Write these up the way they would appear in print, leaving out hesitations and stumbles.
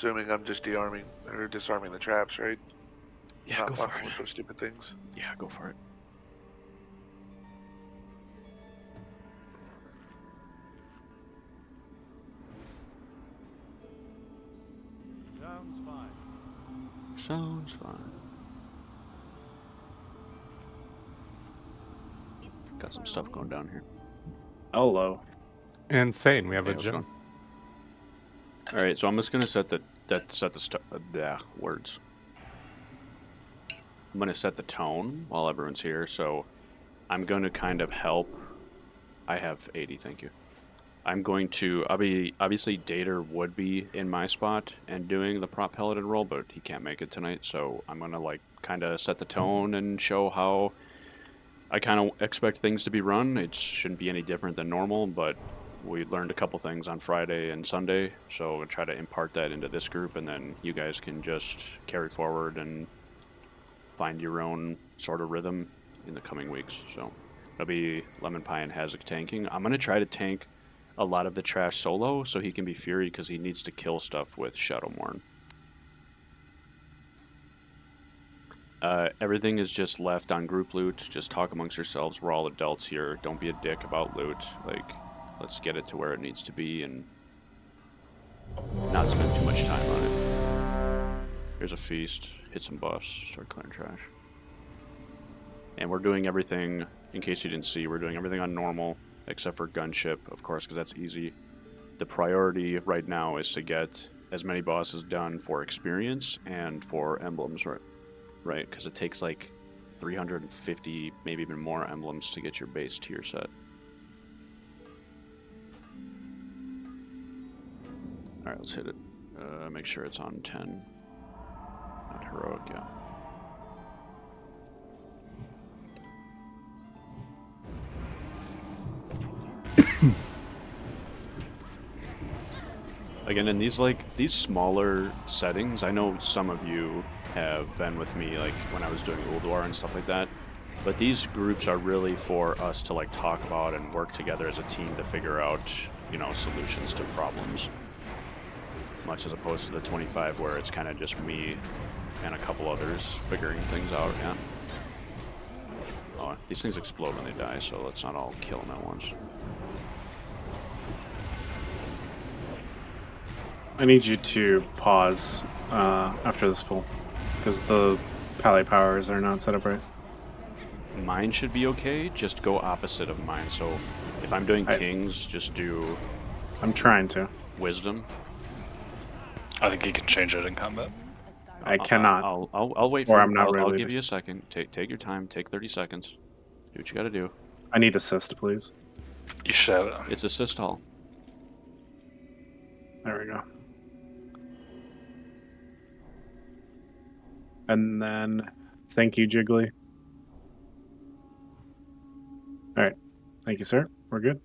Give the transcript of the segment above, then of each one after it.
assuming I'm just disarming the traps, right? Yeah, Not go for fucking it. with those stupid things. Yeah, go for it. Sounds fine. Sounds fine. Got some stuff going down here. Hello. Insane. We have Hey, a how's it gym. going? All right, so I'm just gonna set the words. I'm gonna set the tone while everyone's here. So I'm going to kind of help. I have 80, thank you. I'm going to, obviously Dater would be in my spot and doing the Prot Paladin role, but he can't make it tonight, so I'm going to like kind of set the tone and show how I kind of expect things to be run. It shouldn't be any different than normal, but we learned a couple things on Friday and Sunday, so we'll try to impart that into this group, and then you guys can just carry forward and find your own sort of rhythm in the coming weeks. So it'll be Lemon Pie and Hazak tanking. I'm going to try to tank a lot of the trash solo so he can be Fury because he needs to kill stuff with Shadowmourne. Everything is just left on group loot. Just talk amongst yourselves. We're all adults here. Don't be a dick about loot. Like, let's get it to where it needs to be and not spend too much time on it. Here's a feast. Hit some buffs. Start clearing trash. And we're doing everything, in case you didn't see, we're doing everything on normal, except for gunship, of course, because that's easy. The priority right now is to get as many bosses done for experience and for emblems, right? Because it takes like 350, maybe even more emblems to get your base tier set. Alright, let's hit it. Make sure it's on 10. Not heroic, yeah. Again, in these smaller settings, I know some of you have been with me like when I was doing Ulduar and stuff like that, but these groups are really for us to like talk about and work together as a team to figure out, you know, solutions to problems. Much as opposed to the 25 where it's kind of just me and a couple others figuring things out, yeah. Oh, these things explode when they die, so let's not all kill them at once. I need you to pause after this pull, because the pally powers are not set up right. Mine should be okay, just go opposite of mine. So if I'm doing kings, just do... I'm trying to. Wisdom. I think he can change it in combat. I cannot. I'll wait for Or you. I'm not I'll really give you a second. Take your time. Take 30 seconds. Do what you gotta do. I need assist, please. You should have it. It's assist all. There we go. And then, thank you, Jiggly. Alright. Thank you, sir. We're good.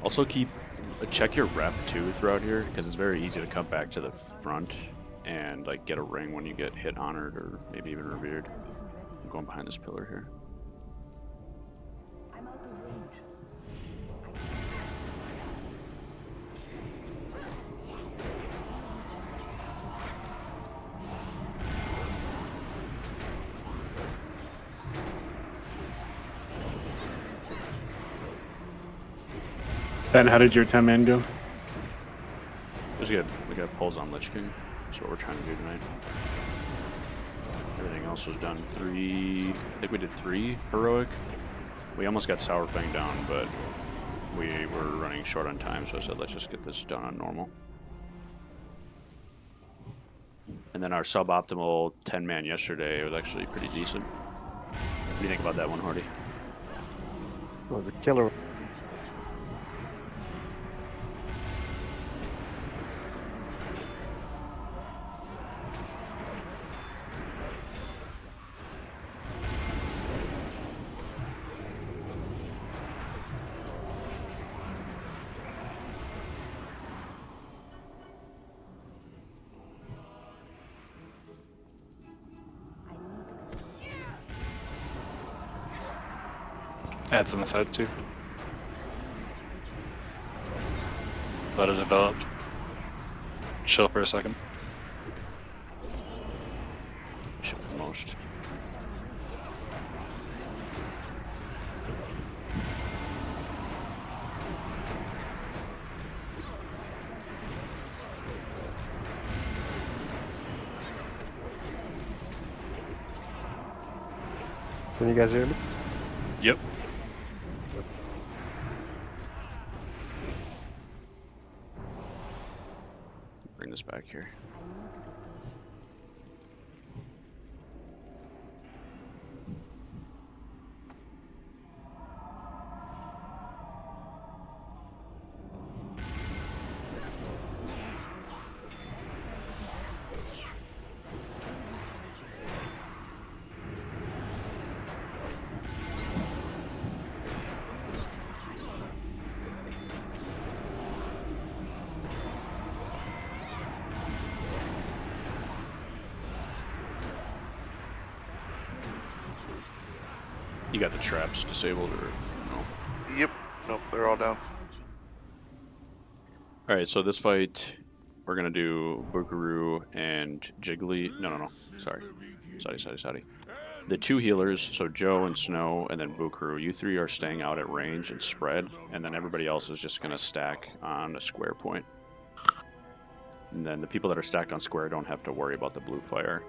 Also check your rep too throughout here, because it's very easy to come back to the front and like get a ring when you get hit, honored, or maybe even revered. I'm going behind this pillar here. Ben, how did your 10-man go? It was good. We got pulls on Lich King. That's what we're trying to do tonight. Everything else was done. I think we did 3 heroic. We almost got Sour Fang down, but we were running short on time, so I said let's just get this done on normal. And then our suboptimal 10-man yesterday was actually pretty decent. What do you think about that one, Horty? Well, the killer. Ads on the side too. Let it develop. Chill for a second. Should be most. Can you guys hear me? Yep. Bring this back here. You got the traps disabled or no? Yep. Nope, they're all down. Alright, so this fight, we're gonna do Bukaru and Jiggly. No. Sorry. The two healers, so Joe and Snow, and then Bukaru. You three are staying out at range and spread, and then everybody else is just gonna stack on a square point. And then the people that are stacked on square don't have to worry about the blue fire.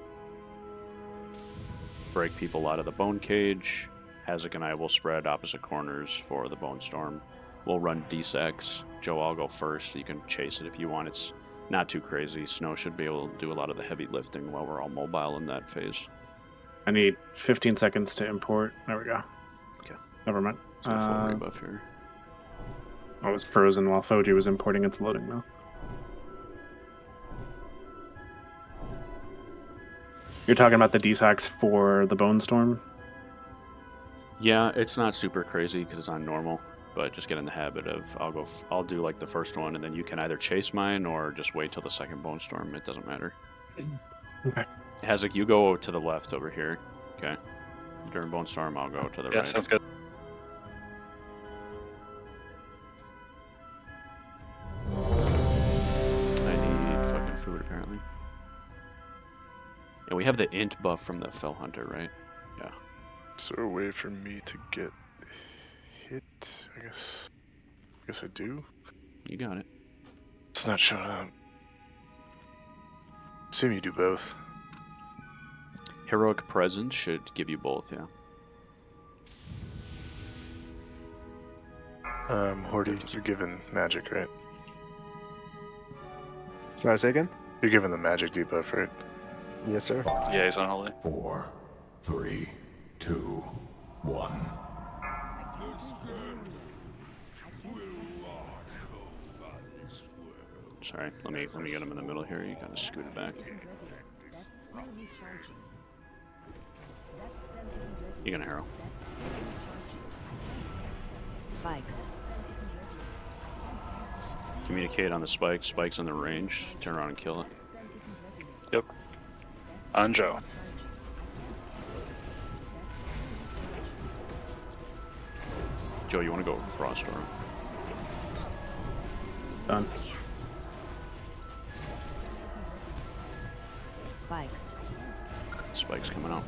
Break people out of the bone cage. Hazak and I will spread opposite corners for the bone storm. We'll run D-Sex. Joe, I'll go first. You can chase it if you want. It's not too crazy. Snow should be able to do a lot of the heavy lifting while we're all mobile in that phase. I need 15 seconds to import. There we go. Okay. Never mind. So full rebuff here. I was frozen while Foji was importing. It's loading now. You're talking about the D-Sacks for the Bone Storm? Yeah, it's not super crazy because it's on normal, but just get in the habit of I'll do like the first one, and then you can either chase mine or just wait till the second bone storm. It doesn't matter. Okay. Hazak, you go to the left over here. Okay. During bone storm, I'll go to the Yeah, right. sounds good. I need fucking food apparently. And we have the int buff from the Fell Hunter, right? Yeah. Is there a way for me to get hit? I guess I do. You got it. It's not showing up. Assume you do both. Heroic Presence should give you both, yeah. Horty, you're given magic, right? Sorry, say again? You're given the magic debuff, right? Yes, sir. Yeah, he's on holiday. 4, 3, 2, 1. Sorry, let me get him in the middle here. You kind of scoot it back. You're gonna hero. Spikes. Communicate on the spike. Spike's in the range. Turn around and kill it. Yep. On Joe. Joe, you want to go Frost Storm? Done. Spikes. Spike's coming out.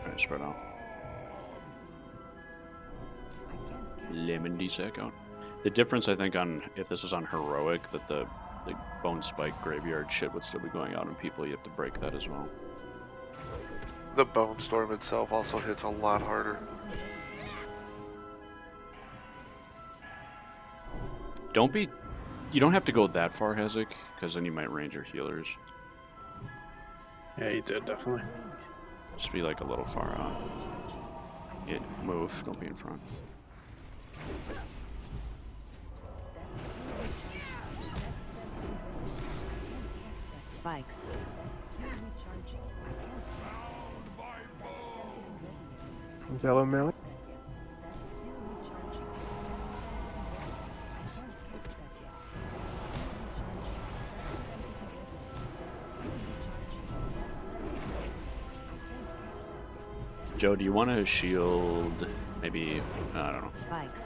Alright, spread out. Lemon D-Sec out. The difference, I think, on if this is on Heroic, that the Bone Spike Graveyard shit would still be going out on people. You have to break that as well. The bone storm itself also hits a lot harder. You don't have to go that far, Hazak, because then you might range your healers. Yeah, you did, definitely. Just be like a little far out. Yeah, move, don't be in front. Spikes. Yellow melee. Joe, do you want to shield? Maybe I don't know. Spikes.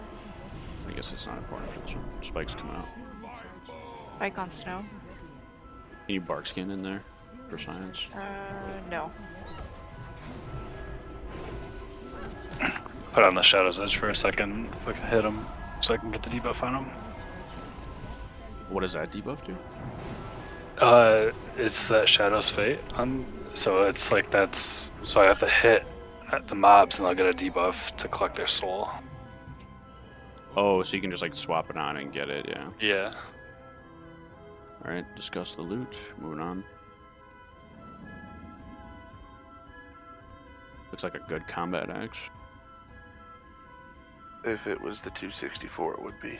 I guess it's not important for this one. Spike's coming out. Spike on snow. Can you bark skin in there for science? No. Put on the Shadow's Edge for a second if I can hit him, so I can get the debuff on him. What does that debuff do? It's that Shadow's Fate on, so it's like so I have to hit at the mobs and I'll get a debuff to collect their soul. Oh, so you can just like swap it on and get it, yeah. Yeah. Alright, discuss the loot. Moving on. Looks like a good combat axe. If it was the 264, it would be.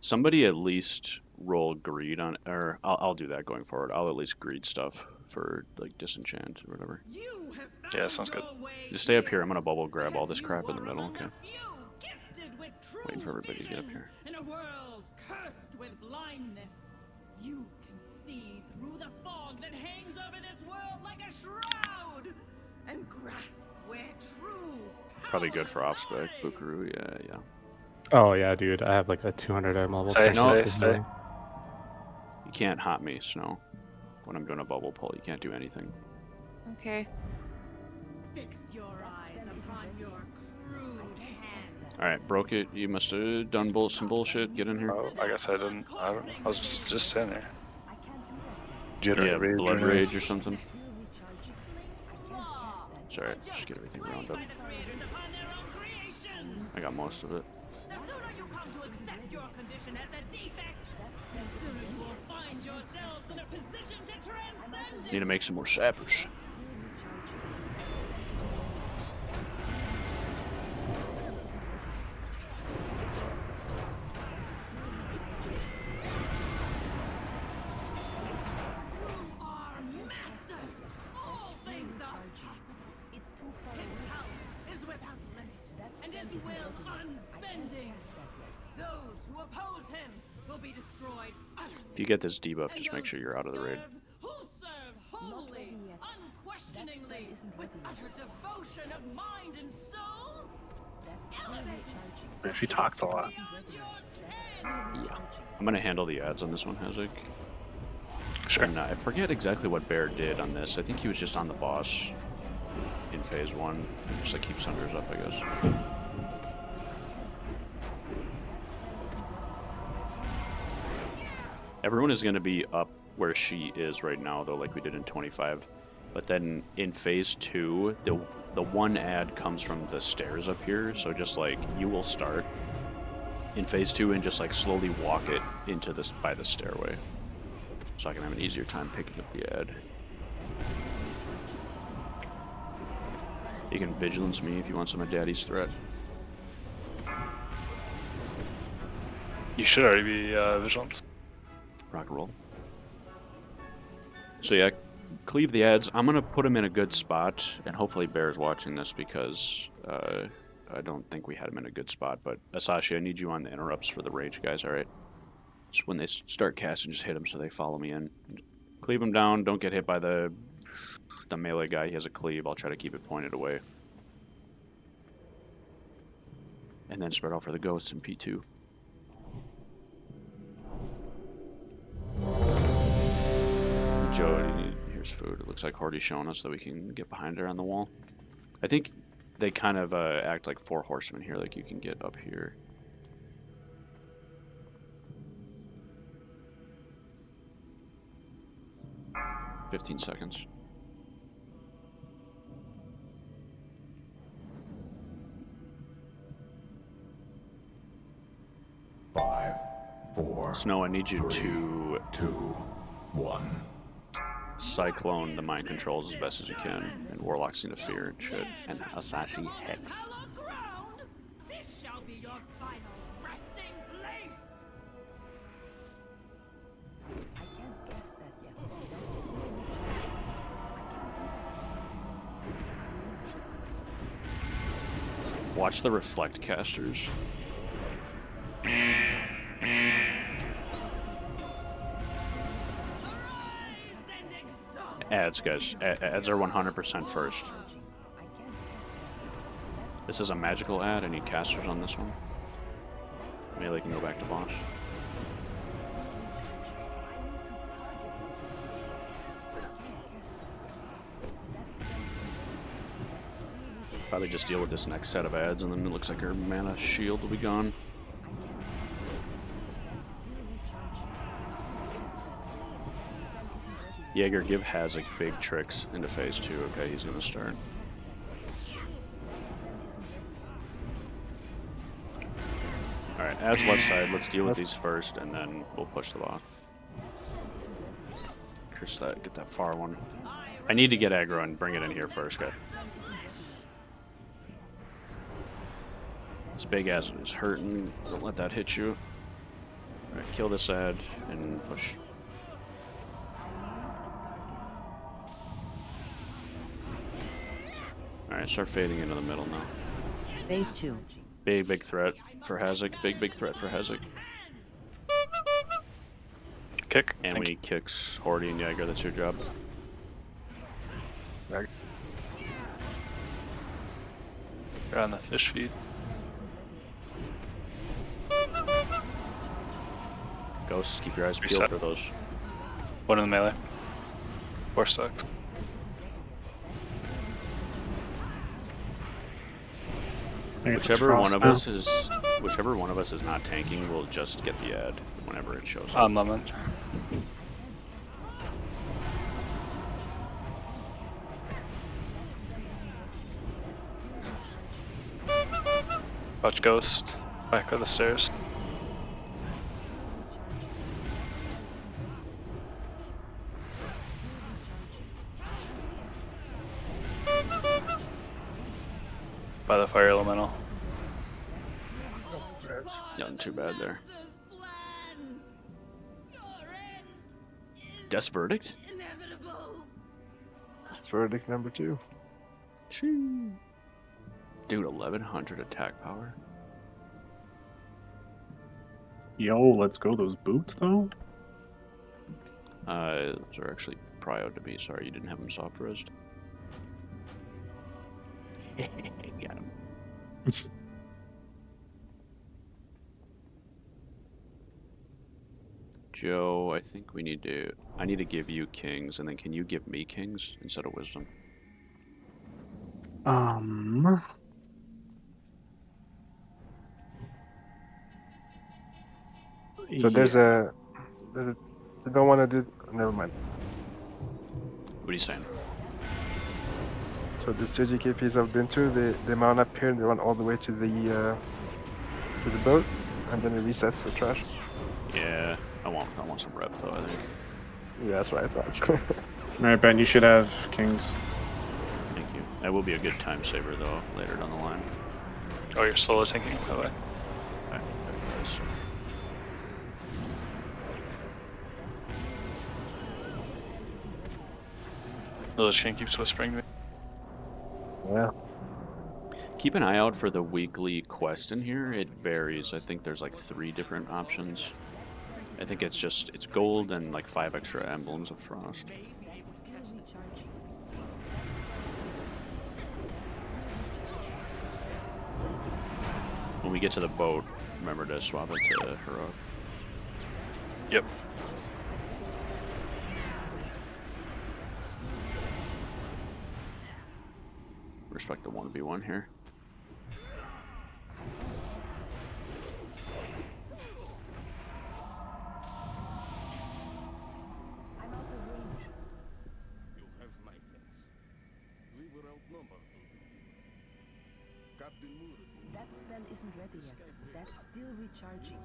Somebody at least roll greed on, or I'll do that going forward. I'll at least greed stuff for like disenchant or whatever. Yeah, sounds good. Just stay up here. I'm gonna bubble grab all this crap in the middle. Okay. Waiting for everybody to get up here. In a world cursed with blindness, you can see through the fog that hangs over this world like a shroud, and grasp where true. Probably good for off spec. Bukaru, yeah. Oh yeah, dude. I have like a 200 level. Stay. You can't hot me, Snow. When I'm doing a bubble pull, you can't do anything. Okay. Fix your eyes upon your crude hand. Alright, broke it. You must have done some bullshit. Get in here. Oh, I guess I didn't. I don't know. I was just standing there. Yeah, Rage blood or rage or something. It's alright, just get everything round up. I got most of it. The sooner you come to accept your condition as a defect, the sooner you will find yourselves in a position to transcend it. Need to make some more sappers. If you get this debuff, just make sure you're out of the raid. Who serve wholly, unquestioningly, with utter devotion of mind and soul. Yeah, she talks a lot. Yeah. I'm gonna handle the ads on this one, Hazek. Sure. And I forget exactly what Bear did on this. I think he was just on the boss in phase 1. Just like keep Sunders up, I guess. Everyone is going to be up where she is right now, though, like we did in 25. But then in phase 2, the one ad comes from the stairs up here. So just like you will start in phase 2 and just like slowly walk it into this by the stairway, so I can have an easier time picking up the ad. You can vigilance me if you want some of Daddy's threat. You should already be vigilant. Rock and roll. So yeah, cleave the ads. I'm gonna put him in a good spot, and hopefully Bear's watching this because I don't think we had him in a good spot. But Asashi, I need you on the interrupts for the rage guys. All right. Just when they start casting, just hit them so they follow me in. Cleave them down. Don't get hit by the melee guy. He has a cleave. I'll try to keep it pointed away. And then spread out for the ghosts in P2. Joe, here's food. It looks like Horty's showing us that we can get behind her on the wall. I think they kind of act like 4 horsemen here, like you can get up here. "15 seconds. Five, 4. Snow, I need you 3, to 2, 1. cyclone the mind controls as best as you can, and Warlock's into fear and shit, and Asashi Hex. This shall be your final resting place. I can't guess that yet. Watch the reflect casters. Ads, guys. Ads are 100% first. This is a magical ad. I need casters on this one. Melee can go back to boss. Probably just deal with this next set of ads, and then it looks like her mana shield will be gone. Jaeger, give Hazak big tricks into phase 2. Okay, he's gonna start. Alright, ads left side. Let's deal with these first, and then we'll push the bot. Here's that, get that far one. I need to get aggro and bring it in here first, guys. This big ass is hurting. Don't let that hit you. Alright, kill this ad and push. Alright, start fading into the middle now. Phase 2. Big threat for Hazak. Big threat for Hazak. Kick. And we need kicks. Hordy and Jaeger, that's your job. You're on the fish feed. Ghosts, keep your eyes peeled Reset. for those. One in the melee. 4 sucks. Whichever one of us is not tanking, will just get the ad whenever it shows up. On lemon. Watch ghost. Back on the stairs. By the fire elemental. Nothing too bad there. Death's verdict? Verdict number 2. Choo. Dude, 1100 attack power. Yo, let's go. Those boots, though? Those are actually prioed to be. Sorry, you didn't have them soft resed. Got him. Joe, I think we need to... I need to give you kings, and then can you give me kings instead of wisdom? So there's a... I don't want to do... Never mind. What are you saying? So this 2 GKPs I've been to, they mount up here and they run all the way to the boat, and then it resets the trash. Yeah, I want some rep though, I think. Yeah, that's what I thought. Alright, Ben, you should have kings. Thank you. That will be a good time saver though, later down the line. Oh, you're solo tanking, by the way. Okay, there it is. The Lich King keeps whispering to me. Yeah. Keep an eye out for the weekly quest in here. It varies. I think there's like 3 different options. I think it's gold and like 5 extra emblems of frost. When we get to the boat, remember to swap it to heroic. Yep. Respect the 1v1 here. You have my thanks. We were outnumbered. Captain Moore. That spell isn't ready yet. That's still recharging.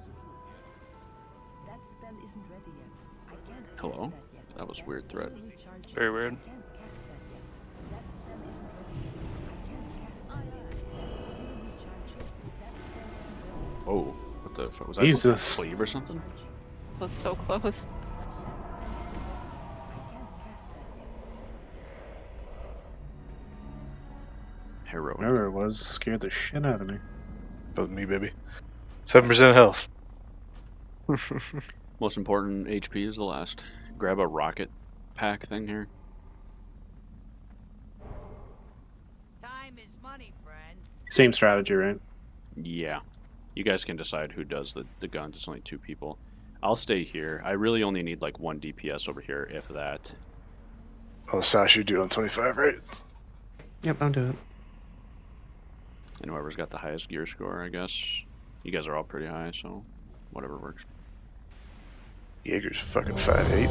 That spell isn't ready yet. I can't cast Hello? that yet. That was weird threat. Still recharging. Very weird. I can't cast that yet. That spell isn't ready yet. I can't cast that yet. Still recharging. That spell isn't ready yet. Oh, what the fuck was that? Jesus. Cleave or something? Was so close. Heroic. Whatever it was, scared the shit out of me. That was me, baby. 7% health. Most important HP is the last. Grab a rocket pack thing here. Same strategy, right? Yeah. You guys can decide who does the guns. It's only 2 people. I'll stay here. I really only need like 1 DPS over here, if that. Oh, Sash, you do it on 25, right? Yep, I'll do it. And whoever's got the highest gear score, I guess. You guys are all pretty high, so whatever works. Jaeger's fucking 5'8".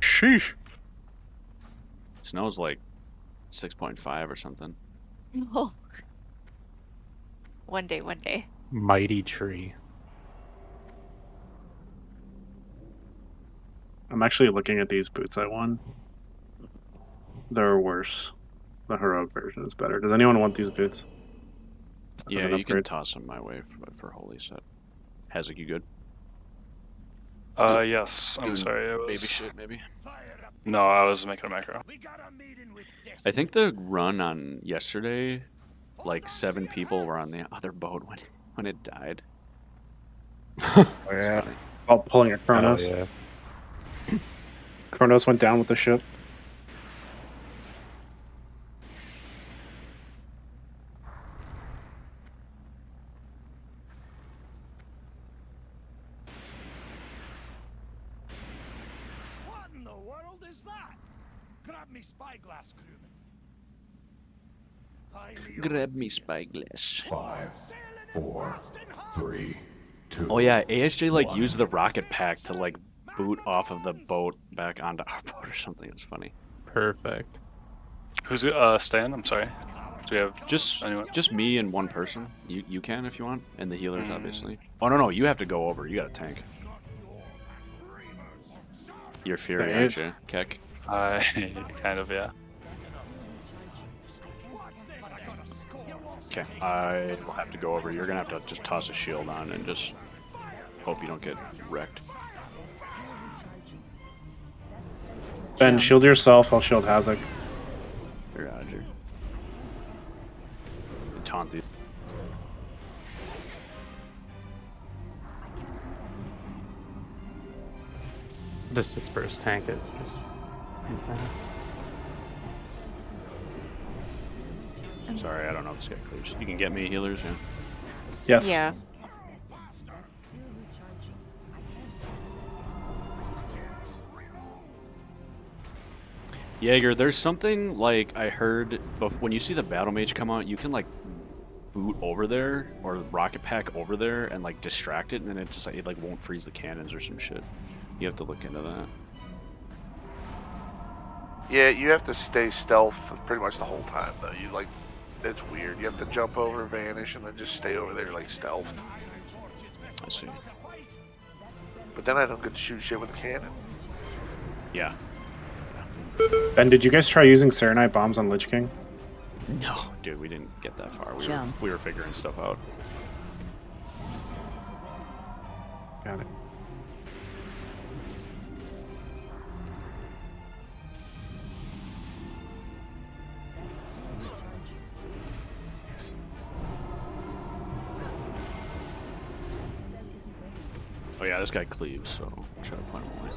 Sheesh. Snow's like 6.5 or something. Oh. One day, one day. Mighty tree. I'm actually looking at these boots I won. They're worse. The heroic version is better. Does anyone want these boots? Yeah, you can toss them my way for holy set. Hazak, you good? Yes. I'm Doing sorry. I was... baby shit, maybe. No, I was making a macro. I think the run on yesterday, like 7 people were on the other boat when it died. Oh, yeah. All pulling a Kronos. Oh, yeah. Kronos went down with the ship. What in the world is that? Grab me spyglass, crewman. Grab me spyglass. 5, 4, 3, 2. Oh yeah, ASJ like used the rocket pack to like boot off of the boat back onto our boat or something. It was funny. Perfect. Who's staying? I'm sorry. Do we have anyone? Just me and 1 person. You can if you want, and the healers obviously. Oh no, you have to go over. You got a tank. You're Fury, aren't you, Keck? Kind of, yeah. Okay, I will have to go over. You're gonna have to just toss a shield on and just hope you don't get wrecked. Ben, shield yourself. I'll shield Hazak. Roger. Taunt the. Just disperse tank it. Just be fast. Sorry, I don't know if this guy clears. You can get me healers, yeah? Yes. Yeah. Jaeger, there's something like I heard when you see the battle mage come out, you can like boot over there or rocket pack over there and like distract it, and then it like won't freeze the cannons or some shit. You have to look into that. Yeah, you have to stay stealth pretty much the whole time though. You like, it's weird. You have to jump over, vanish, and then just stay over there like stealthed. I see. But then I don't get to shoot shit with a cannon. Yeah. Ben, did you guys try using Serenite bombs on Lich King? No, dude, we didn't get that far. We were figuring stuff out. Got it. Oh yeah, this guy cleaves, so I'll try to point him away.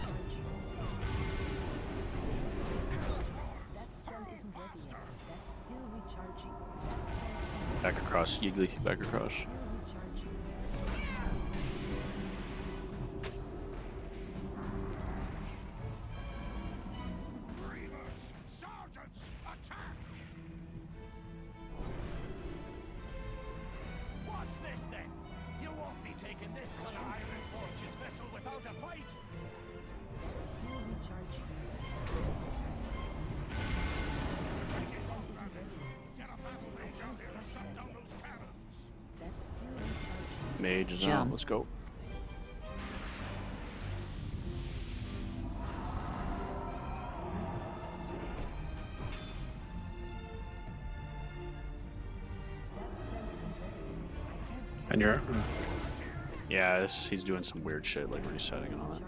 Back across, Yeagly, back across. What's this then? You won't be taking this son of Iron Forge's vessel without a fight. Mage is on, let's go. And you're... Yeah, he's doing some weird shit, like resetting and all that.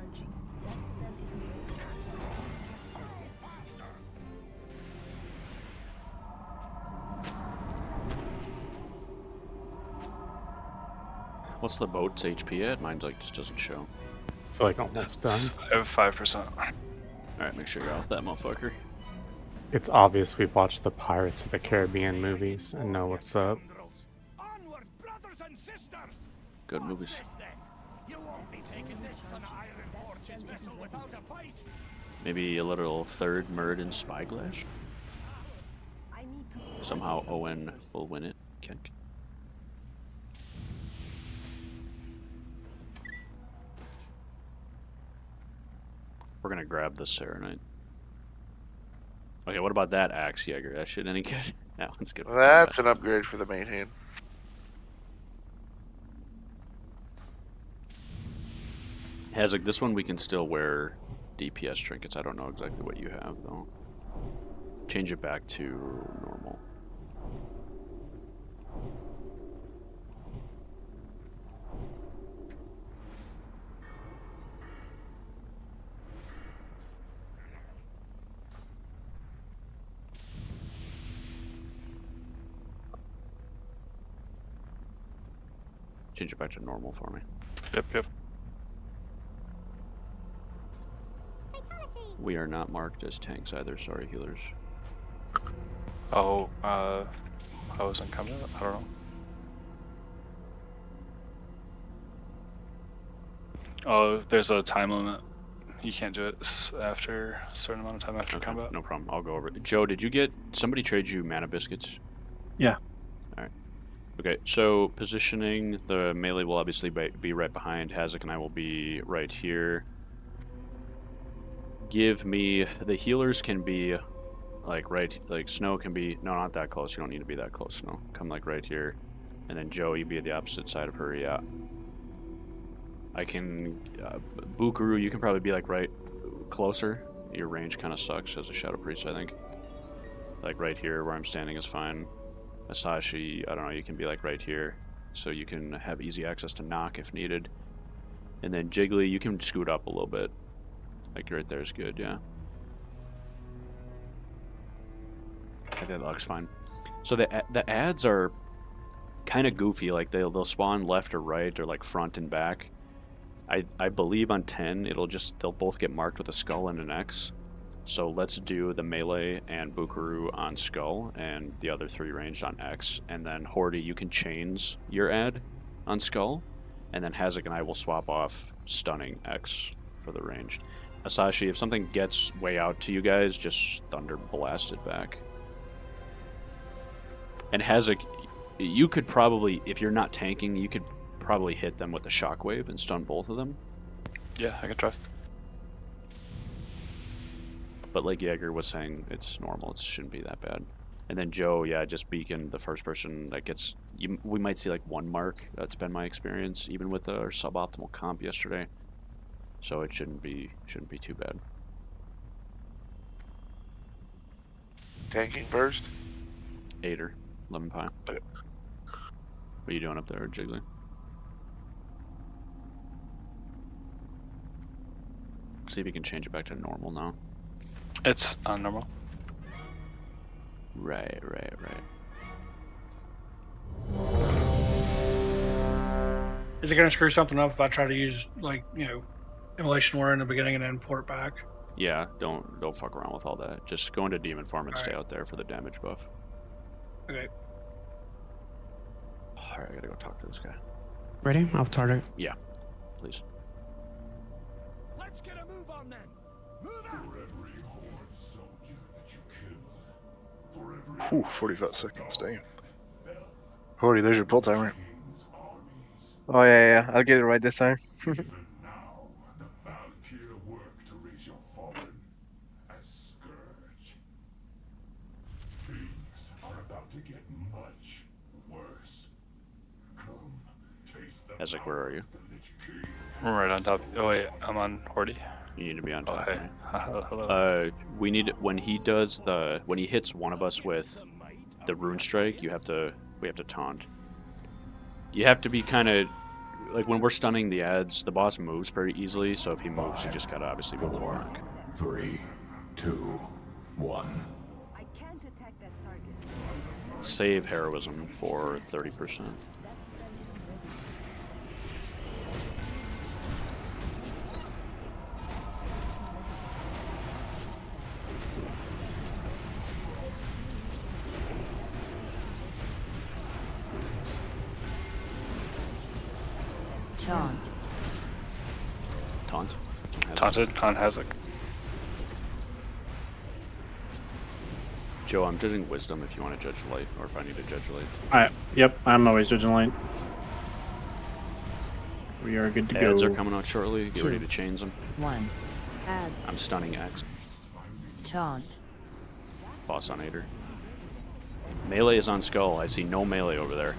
What's the boat's HP at? Mine like just doesn't show. It's like almost done. I have 5%. Alright, make sure you're off that motherfucker. It's obvious we've watched the Pirates of the Caribbean movies and know what's up. Onward, brothers and sisters! Good What's movies. this, then? You won't be taking this son of Iron Forge's vessel without a fight. Maybe a little third Muradin spyglass. I need to Somehow Owen will win it. Kent. We're gonna grab the Serenite. Okay, what about that Axe Jaeger? That shit any good? That one's good. That's an upgrade for the main hand. Hazak, this one we can still wear DPS trinkets. I don't know exactly what you have though. Change it back to normal. Change it back to normal for me. Yep. We are not marked as tanks either, sorry healers. Oh, I wasn't coming. I don't know. Oh, there's a time limit. You can't do it after a certain amount of time after combat. No problem. I'll go over it. Joe, did you get somebody trade you mana biscuits? Yeah. All right. Okay, so positioning, the melee will obviously be right behind. Hazak and I will be right here. Give me, the healers can be like Snow can be, no, not that close. You don't need to be that close, Snow. Come like right here. And then Joe, you be at the opposite side of her, yeah. I can, Bukaru, you can probably be like right closer. Your range kind of sucks as a Shadow Priest, I think. Like right here where I'm standing is fine. Asashi, I don't know, you can be like right here. So you can have easy access to knock if needed. And then Jiggly, you can scoot up a little bit. Like right there is good, yeah. I think that looks fine. So the ads are kind of goofy. Like they'll spawn left or right or like front and back. I believe on 10 they'll both get marked with a skull and an X. So let's do the melee and Bukaru on skull and the other 3 ranged on X. And then Hordy, you can chains your ad on skull. And then Hazak and I will swap off stunning X for the ranged. Asashi, if something gets way out to you guys, just Thunder Blast it back. And Hazak, you could probably, if you're not tanking, you could probably hit them with the Shockwave and stun both of them. Yeah, I can try. But like Jaeger was saying, it's normal. It shouldn't be that bad. And then Joe, yeah, just beacon the first person that gets... we might see like 1 mark. That's been my experience, even with our suboptimal comp yesterday. So it shouldn't be too bad. Tanking first? Aider, Lemon Pie. Okay. What are you doing up there, Jiggly? See if you can change it back to normal now. It's on normal. Right. Is it going to screw something up if I try to use, like, you know, Immolation War in the beginning and then port back? Yeah, don't fuck around with all that. Just go into Demon Farm and stay out there for the damage buff. Okay. Alright, I gotta go talk to this guy. Ready? I'll target. Yeah, please. Let's get a move on then. Move out. Whew, 45 seconds, damn. Hordy, there's your pull timer. Oh yeah, I'll get it right this time. Hazak, where are you? I'm right on top. Oh wait, I'm on Hordy. You need to be on top. Oh, hey. Right? Hello. We need, when he hits one of us with the rune strike, we have to taunt. You have to be kind of like when we're stunning the ads, the boss moves pretty easily, so if he moves, you just gotta obviously go to the mark. 3, 2, 1. I can't attack that target. Save heroism for 30%. Taunt. Taunt. Taunted on Hazak. Joe, I'm judging wisdom if you want to judge light, or if I need to judge light. Alright, yep, I'm always judging light. We are good to go. Ads are coming out shortly. Get ready to chains them. 1. Adds. I'm stunning X. Taunt. Boss on Ader. Melee is on Skull. I see no melee over there.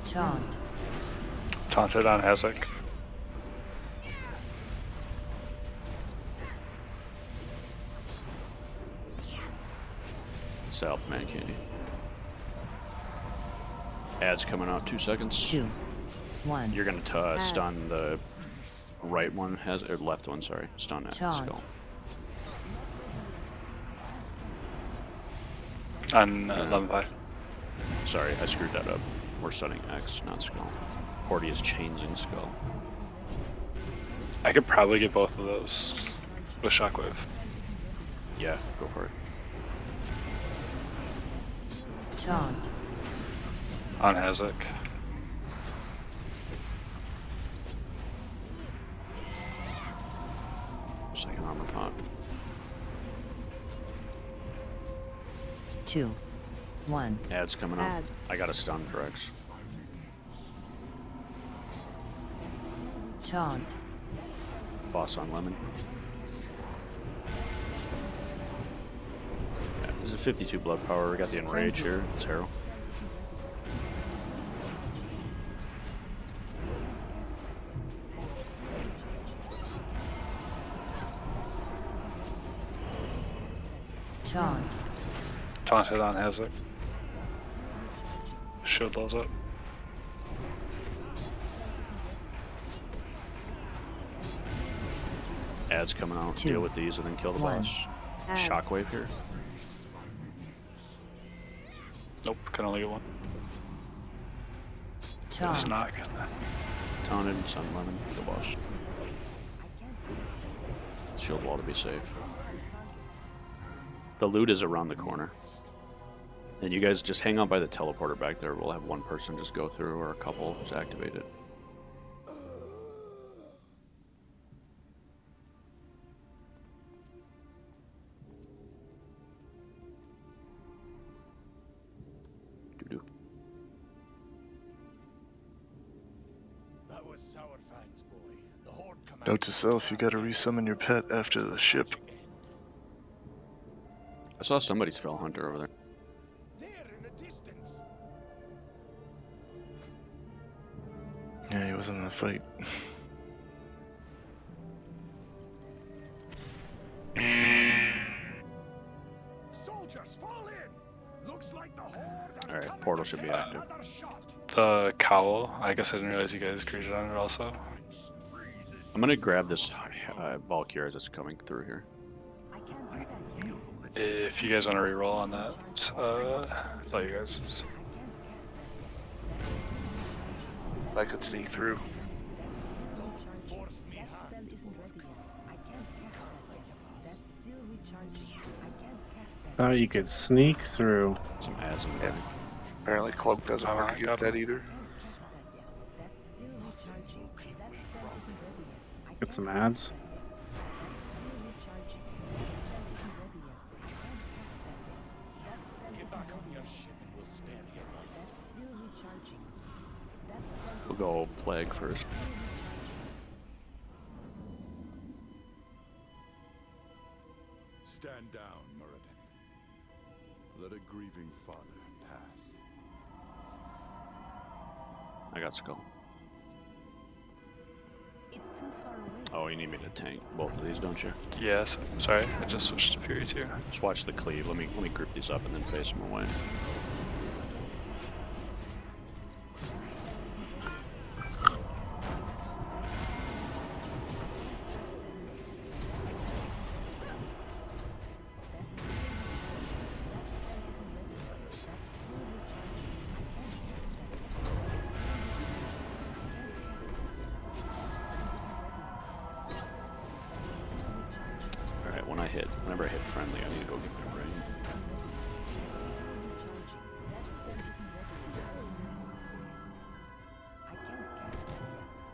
Taunt. Taunted on Hazak. South Man Candy. Ads coming out 2 seconds. 2. 1. You're gonna stun the right one, or left one, sorry. Stun at Taunt. Skull. On 11-5. Sorry, I screwed that up. We're stunning X, not Skull. Hordy is chainsing Skull. I could probably get both of those with Shockwave. Yeah, go for it. Taunt. On Hazak. Second armor pot. 2. 1. Ads coming up. Ads. I got a stun for X. Taunt. Boss on Lemon. Yeah, there's a 52 blood power. We got the Enrage here. It's Harrow. Taunt. Taunted on Hazak. Shield those up. Ads coming out. 2. Deal with these and then kill the 1. boss. Ads. Shockwave here. Nope, can only get one. Taunt. It's not gonna. Taunted, Sun Lemon, the boss. Shield wall to be safe. The loot is around the corner. And you guys just hang out by the teleporter back there. We'll have one person just go through, or a couple just activate it. Doo-doo. That was Sour Fangs, boy. The Horde commander. Note to self, you gotta resummon your pet after the ship. I saw somebody's Fell Hunter over there. There in the distance. Yeah, he wasn't in the fight. Soldiers, fall in. Looks like the Horde are Alright, coming portal to should be take active. another shot. The cowl. I guess I didn't realize you guys created on it also. I'm gonna grab this Valkyrie as it's coming through here. If you guys want to reroll on that, I thought you guys. I could sneak through. Force me hand. Spell isn't ready yet. I can't cast that yet. That's still recharging. I can't cast that. Thought you could sneak through. Some ads in the Yeah. back. Apparently cloak doesn't Oh, work I against got that it. either. That's still recharging. That spell isn't ready yet. I Get can't some cast ads. that yet. That's still recharging. That spell isn't ready yet. I can't cast that yet. That spell Get isn't back on ready your yet. ship and we'll spare your life. That's still recharging. That spell We'll isn't go Plague first. still recharging. Stand down, Muradin. Let a grieving father pass. I got Skull. It's too far away. Oh, you need me to tank both of these, don't you? Yes. Sorry, I just switched to Fury 2. Just watch the cleave. Let me group these up and then face them away. whenever I hit friendly, I need to go get my ring.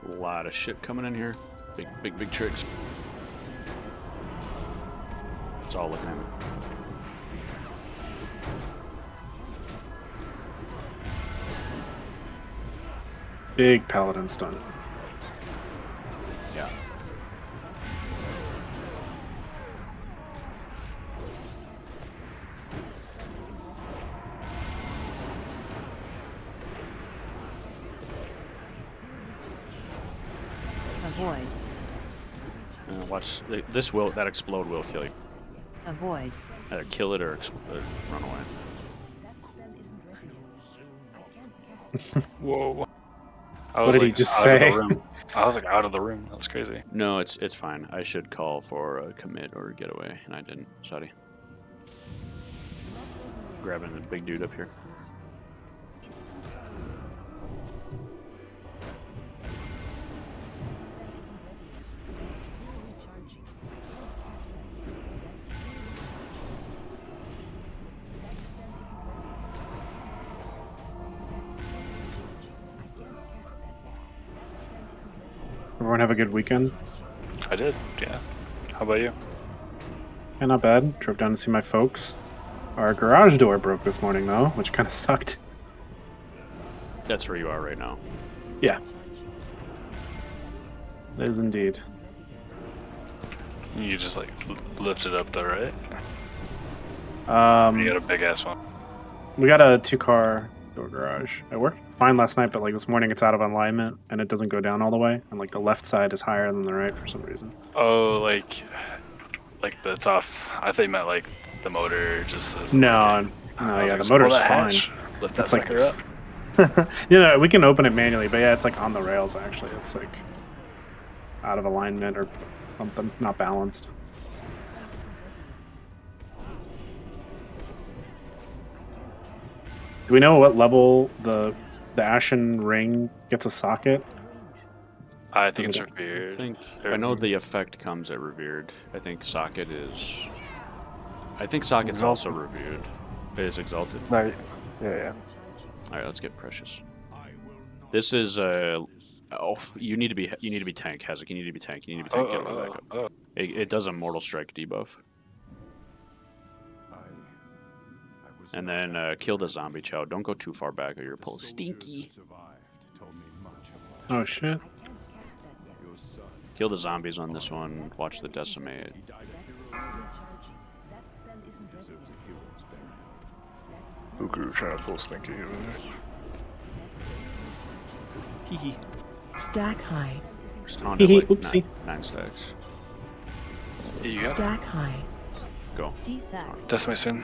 A lot of shit coming in here. Big tricks. It's all looking at me. Big Paladin stun. Yeah. Avoid. Watch that explode will kill you. Avoid. Either kill it or run away. Whoa. What did he just say? I was like out of the room. That's crazy. No, it's fine. I should call for a commit or a getaway, and I didn't. Sorry. Grabbing the big dude up here. Everyone have a good weekend? I did, yeah. How about you? Yeah, not bad. Drove down to see my folks. Our garage door broke this morning, though, which kind of sucked. That's where you are right now. Yeah. It is indeed. You just like lift it up though, right? You got a big ass one. We got a 2-car door garage. It worked fine last night, but like this morning it's out of alignment and it doesn't go down all the way, and like the left side is higher than the right for some reason. Oh, like that's off. I thought you meant like the motor just is. No, yeah, the motor's fine. Lift that It's like- sucker up. Yeah, we can open it manually, but yeah, it's like on the rails actually. It's like out of alignment or something, not balanced. Do we know what level the Ashen Ring gets a socket? I think it's revered. I know the effect comes at revered. I think socket's also revered. It is exalted. No, yeah. Alright, let's get precious. This is you need to be tank, Hezek. You need to be tank. You need to be tank. Get my back up. It does a mortal strike debuff. And then kill the zombie chow. Don't go too far back or you're pulled stinky. Oh shit. Kill the zombies on this one. Watch the decimate. Ukuru trying to pull Stinky over there. Hee Stack high. We're down to like Oopsie. 9 stacks. You got Stack high. Go. Decimate soon.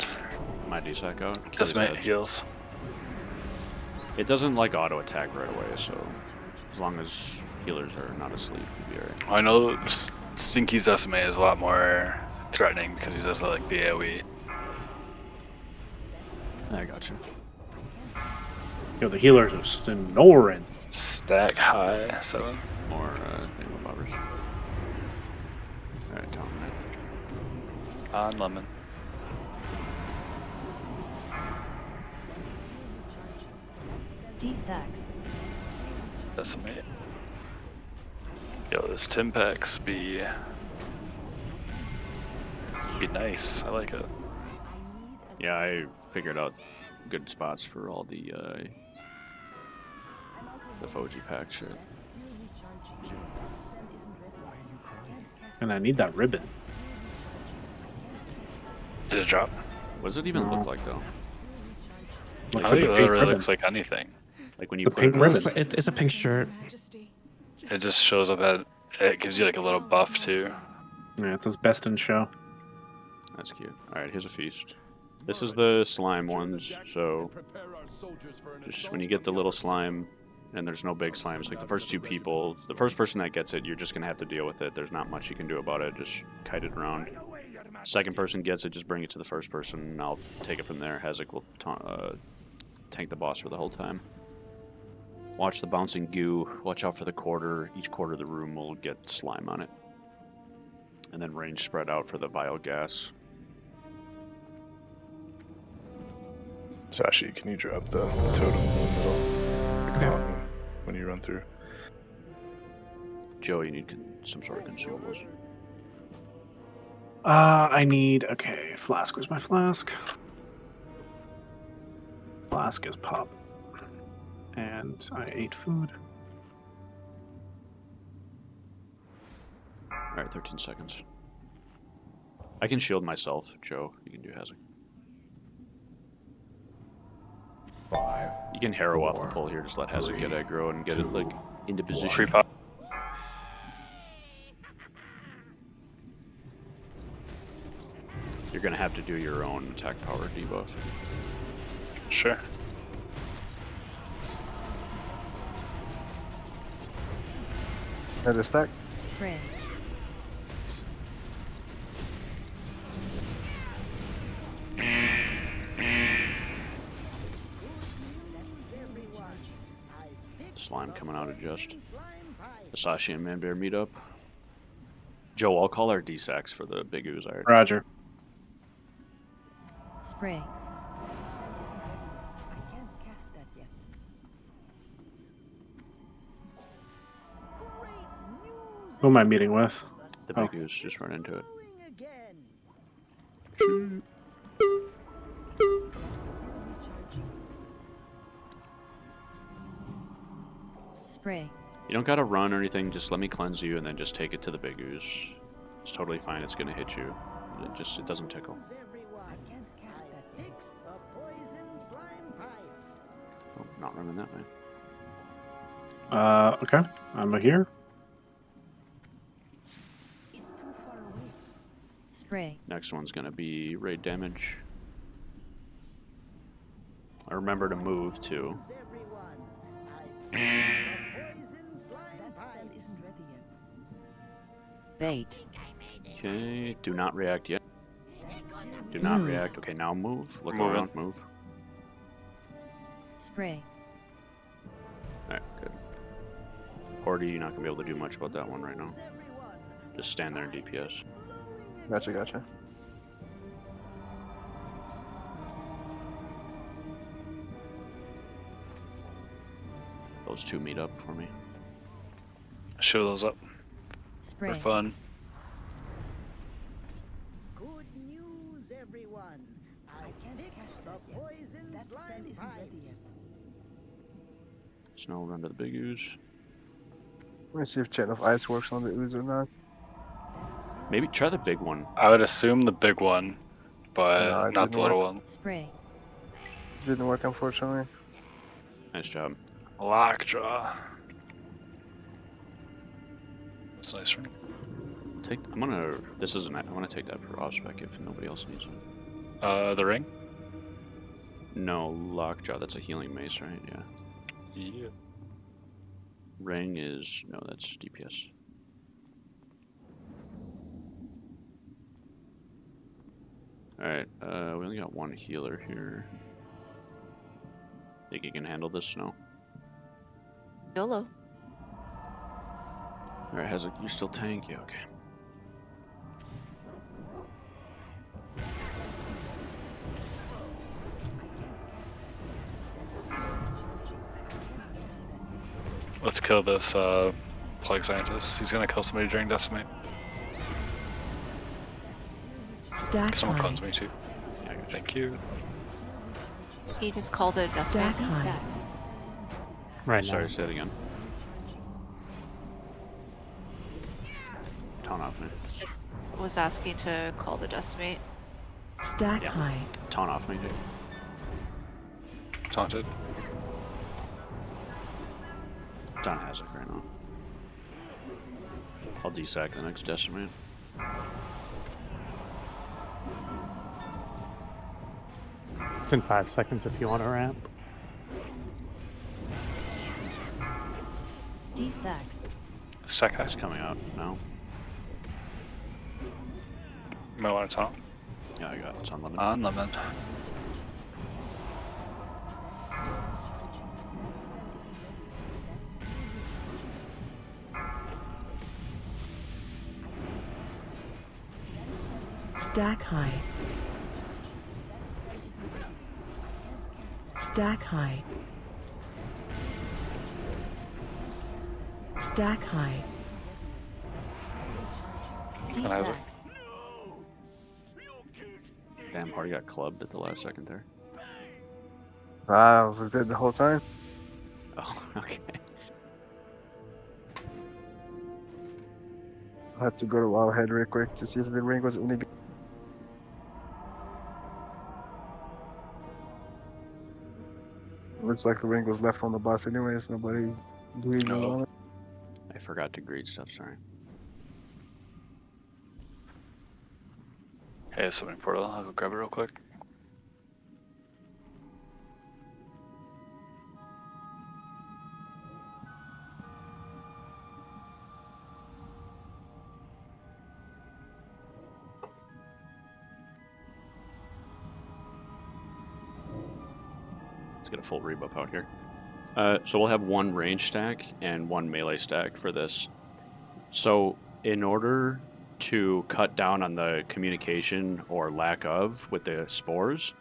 My D-sack out. Kill these Decimate heads. heals. It doesn't like auto attack right away, so as long as healers are not asleep, you'll be alright. I know Stinky's Decimate is a lot more threatening because he does like the AoE. I got you. Yo, the healers are snoring. Stack high 7. More thingamabobbers. Alright, Tom. On lemon. D-sack. Decimate. Yo, this Timpax be nice. I like it. Yeah, I figured out good spots for all the Foji pack shit. And I need that ribbon. Did it drop? What does it even look like though? I don't think it really looks like anything. Like when you The put pink it ribbon. It's a pink shirt. It just shows up that it gives you like a little buff too. Yeah, it says best in show. That's cute. Alright, here's a feast. This is the slime ones, so just when you get the little slime and there's no big slimes, like the first 2 people, the first person that gets it, you're just gonna have to deal with it. There's not much you can do about it, just kite it around. Second person gets it, just bring it to the first person, and I'll take it from there. Hezek will tank the boss for the whole time. Watch the bouncing goo, watch out for the quarter. Each quarter of the room will get slime on it. And then range spread out for the vial gas. Sashi, can you drop the totems in the middle? Like when you run through. Joe, you need some sort of consumables. I need, okay, flask. Where's my flask? Flask is pop. And I ate food. Alright, 13 seconds. I can shield myself, Joe. You can do Hazard. 5. You can harrow off the pole here, just let Hazard get aggro and get it like into position. Creep up. You're gonna have to do your own attack power debuff. Sure. Another stack. Spray. Slime coming out of just. The Sashi and Manbear meet up. Joe, I'll call our D-Sax for the big ooze. Alright. Roger. Spray. I can't cast that yet. Who am I meeting with? The big ooze, just run into it. Spray. You don't gotta run or anything, just let me cleanse you and then just take it to the big ooze. It's totally fine, it's gonna hit you. It doesn't tickle. I can't cast that yet. Oh, not running that way. Okay. I'm here. It's too far away. Spray. Next one's gonna be raid damage. I remember to move too. That spell isn't ready yet. Bait. Okay, do not react yet. Do not react. Okay, now move. Look Moving. around, move. Spray. Alright, good. Hordy, you're not gonna be able to do much about that one right now. Just stand there and DPS. Gotcha. Those two meet up for me. Show those up. Spray. For fun. Good news, everyone. I can't fixed cast the that yet. poison That spell slime isn't ready pipes. yet. Snow, run to the big ooze. Let me see if Chain of Ice works on the ooze or not. Maybe try the big one. I would assume the big one, but No, it not didn't the little work. one. Spray. Didn't work, unfortunately. Nice job. Lockjaw. That's a nice ring. I'm gonna take that for Ospec if nobody else needs it. The ring? No, Lockjaw, that's a healing mace, right? Yeah. Yeah. Ring is, no, that's DPS. Alright, we only got one healer here. Think you can handle this, Snow? YOLO. Alright, you still tank? Yeah, okay. Let's kill this plague scientist. He's gonna kill somebody during Decimate. Stack Someone high. cleanse me too. Thank you. He just called it Stack Decimate. high. Right Sorry, now. say it again. Taunt off me. Was asking to call the Decimate. Stack Yeah. high. Taunt off me, dude. Taunted. It's on Hazard right now. I'll desack the next Decimate. It's in 5 seconds if you want to ramp. D-sack. Stack high. It's coming out now. You might want to taunt. Yeah, I got it. It's on limit. On lemon. Stack high. Stack high. Stack high. And I was like, Damn, Hardy got clubbed at the last second there. Wow, we've been the whole time. Oh, okay. I had to go to WoW Head real quick to see if the ring was any good. Looks like the ring was left on the boss anyways, nobody greedy on it. I forgot to greet stuff, sorry. hey, summoning portal. I'll go grab it real quick. Let's get a full rebuff out here. So we'll have one range stack and one melee stack for this. So in order to cut down on the communication or lack of with the spores,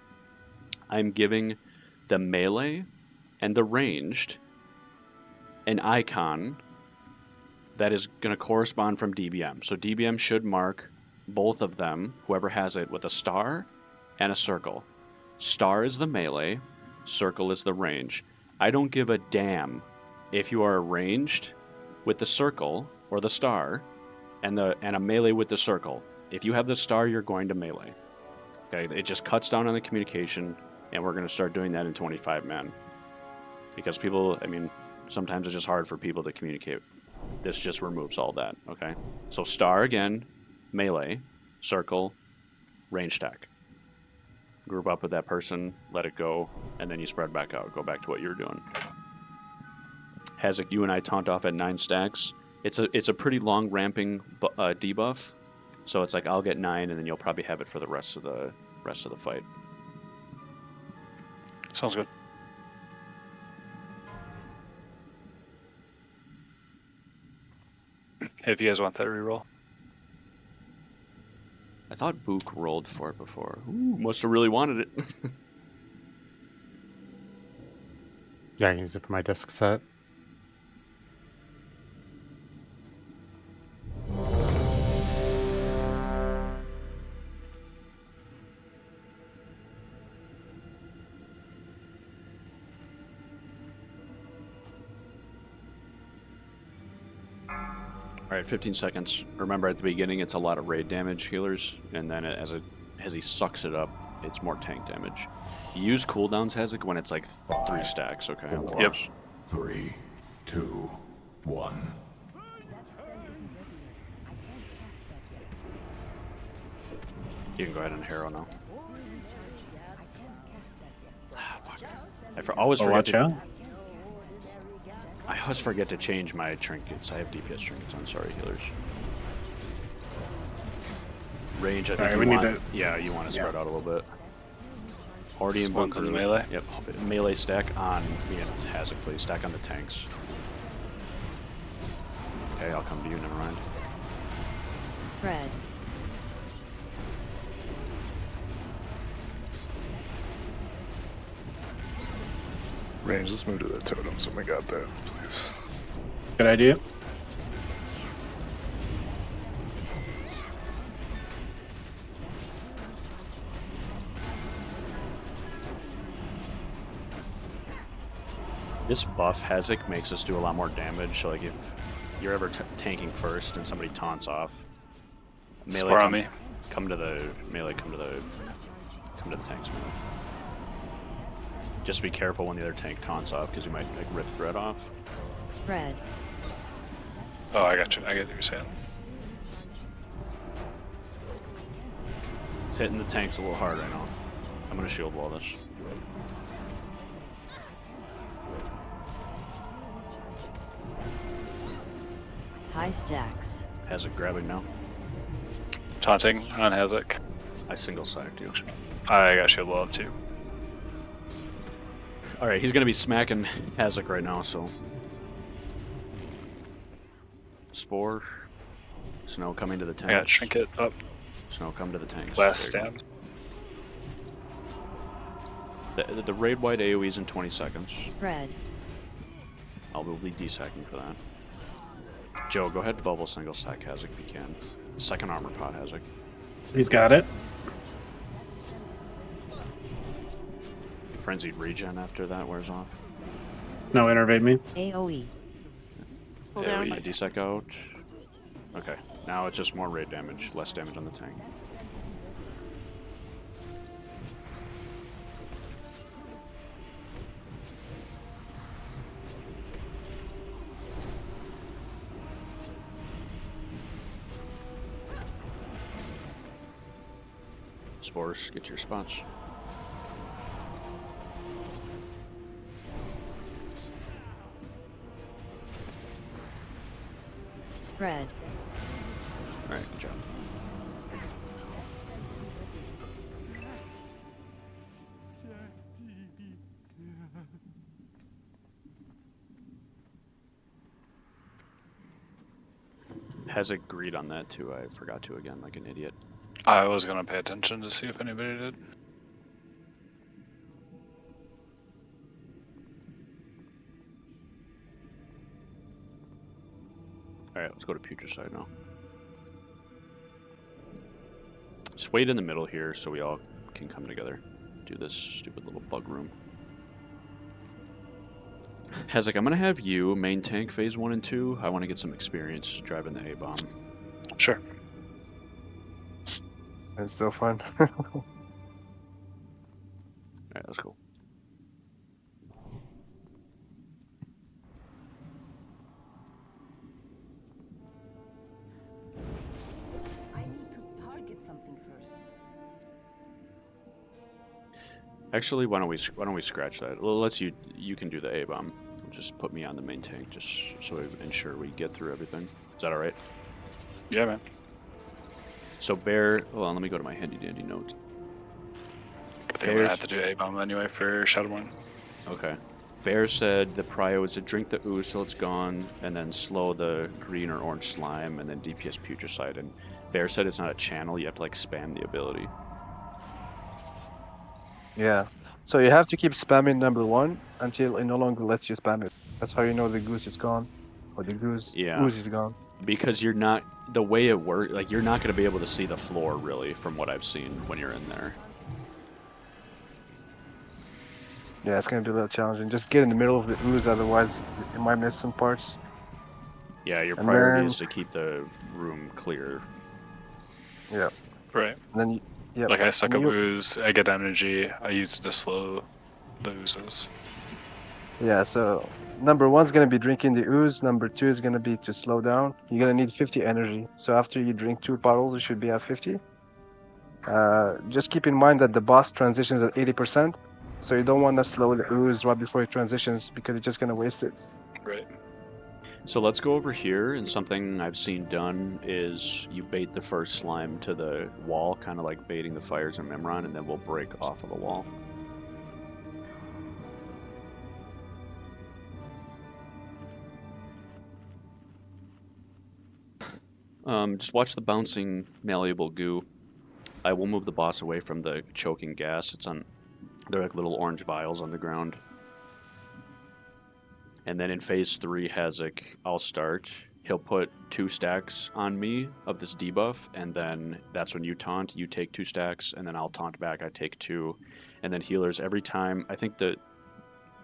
I'm giving the melee and the ranged an icon that is going to correspond from DBM. So DBM should mark both of them, whoever has it, with a star and a circle. Star is the melee, circle is the range. I don't give a damn if you are ranged with the circle or the star and a melee with the circle. If you have the star, you're going to melee. Okay, it just cuts down on the communication, and we're going to start doing that in 25-man. Because people, I mean, sometimes it's just hard for people to communicate. This just removes all that, okay? So star again, melee, circle, range stack. Group up with that person, let it go, and then you spread back out. Go back to what you were doing. Hazak, you and I taunt off at 9 stacks. It's a pretty long ramping debuff, so it's like I'll get 9, and then you'll probably have it for the rest of the fight. Sounds good. Hey, if you guys want that reroll. I thought Book rolled for it before. Ooh, must have really wanted it. Yeah, I can use it for my disc set. All right, 15 seconds. Remember, at the beginning, it's a lot of raid damage healers, and then as he sucks it up, it's more tank damage. You use cooldowns, Hazak, when it's like 3 stacks, okay? 4, Yep. 3, 2, 1. You can go ahead and harrow now. I always forget to change my trinkets. I have DPS trinkets on. Sorry, healers. Range, I think you want to spread out a little bit. Hardy and One's in the melee? Yep. Melee stack on me and Hazak, please. Stack on the tanks. Okay, I'll come to you, never mind. Spread. Range, let's move to the totems when we got that, please. Good idea. This buff Hazak makes us do a lot more damage. So like if you're ever tanking first and somebody taunts off, melee come to the melee, come to the tanks. Melee. Just be careful when the other tank taunts off because you might like rip thread off. Spread. Oh, I got you. I get what you're saying. It's hitting the tanks a little hard right now. I'm gonna shield wall this. High stacks. Hazak grabbing now. Taunting on Hazak. I single sacked you. I got shield wall up too. Alright, he's gonna be smacking Hazak right now, so. Spore. Snow coming to the tanks. I got trinket up. Snow, come to the tanks. Last There you go. stand. The raid wide AoE's in 20 seconds. Spread. I'll be desacking for that. Joe, go ahead, bubble single stack Hazak if you can. Second armor pot Hazak. He's got it. Frenzied regen after that wears off. No, innervate me. AoE. Hold down. AoE desec out. Okay, now it's just more raid damage, less damage on the tank. Spores, get to your spots. Spread. Alright, good job. Has agreed on that too. I forgot to again, like an idiot. I was gonna pay attention to see if anybody did. Alright, let's go to Putricide now. Just wait in the middle here so we all can come together. Do this stupid little bug room. Hazak, I'm gonna have you main tank phase 1 and 2. I want to get some experience driving the A-bomb. Sure. It's so fun. Alright, let's go. I need to target something first. Actually, why don't we scratch that? Well, you can do the A-bomb. Just put me on the main tank, just so we ensure we get through everything. Is that all right? Yeah, man. So Bear, hold on, let me go to my handy dandy notes. I think we're gonna have to do A-bomb anyway for Shadowborn. Okay. Bear said the prio is to drink the ooze till it's gone, and then slow the green or orange slime, and then DPS Putricide. And Bear said it's not a channel; you have to like spam the ability. Yeah. So you have to keep spamming number 1 until it no longer lets you spam it. That's how you know the goose is gone, or the ooze is gone. Because you're not the way it works. Like you're not going to be able to see the floor really, from what I've seen when you're in there. Yeah, it's gonna be a little challenging. Just get in the middle of the ooze, otherwise you might miss some parts. Yeah, your And priority then- is to keep the room clear. Yeah. Right. And then yeah. Like I suck and up you- ooze, I get energy, I use it to slow the oozes. Yeah, so number 1's gonna be drinking the ooze, number 2 is gonna be to slow down. You're gonna need 50 energy. So after you drink 2 bottles, you should be at 50. Just keep in mind that the boss transitions at 80%, so you don't want to slow the ooze right before it transitions because you're just gonna waste it. Right. So let's go over here, and something I've seen done is you bait the first slime to the wall, kind of like baiting the fires in Memron, and then we'll break off of the wall. Just watch the bouncing malleable goo. I will move the boss away from the choking gas. They're like little orange vials on the ground. And then in phase 3, Hazak, I'll start. He'll put 2 stacks on me of this debuff, and then that's when you taunt. You take 2 stacks, and then I'll taunt back. I take 2, and then healers every time. I think the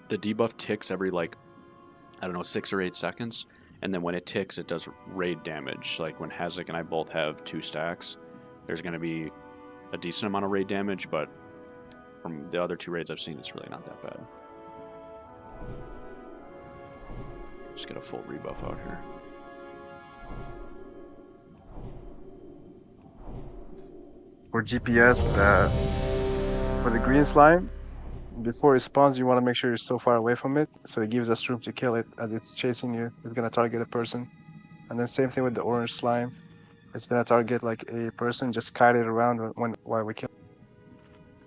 debuff ticks every 6 or 8 seconds, and then when it ticks, it does raid damage. Like when Hazak and I both have 2 stacks, there's going to be a decent amount of raid damage, but from the other 2 raids I've seen, it's really not that bad. Just get a full rebuff out here. For GPS, for the green slime, before it spawns, you want to make sure you're so far away from it, so it gives us room to kill it as it's chasing you. It's gonna target a person, and then same thing with the orange slime. It's gonna target like a person. Just kite it around while we kill.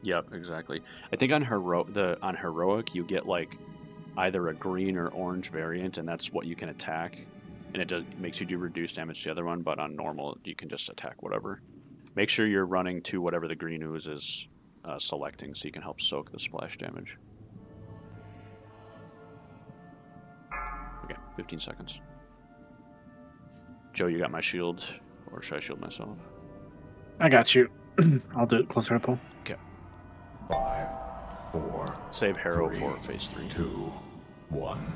Yep, exactly. I think on heroic you get like either a green or orange variant, and that's what you can attack, and it makes you do reduced damage to the other one. But on normal, you can just attack whatever. Make sure you're running to whatever the green ooze is selecting so you can help soak the splash damage. Okay, 15 seconds. Joe, you got my shield, or should I shield myself? I got you. I'll do it closer to pull. Okay. 5, 4. Save Harrow 3, for phase 3. 2, 1.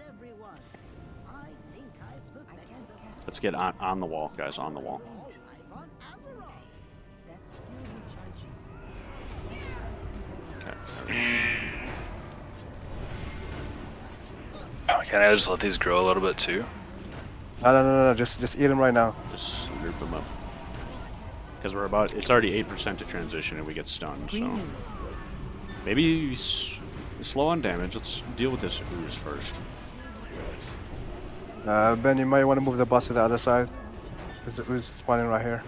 everyone. I think I perfected Let's get on the wall, guys, on the wall. Okay. Can I just let these grow a little bit too? No. Just eat them right now. Just slurp them up. Because we're about, it's already 8% to transition and we get stunned, so. Maybe slow on damage. Let's deal with this ooze first. Ben, you might want to move the boss to the other side. Because the ooze is spawning right here.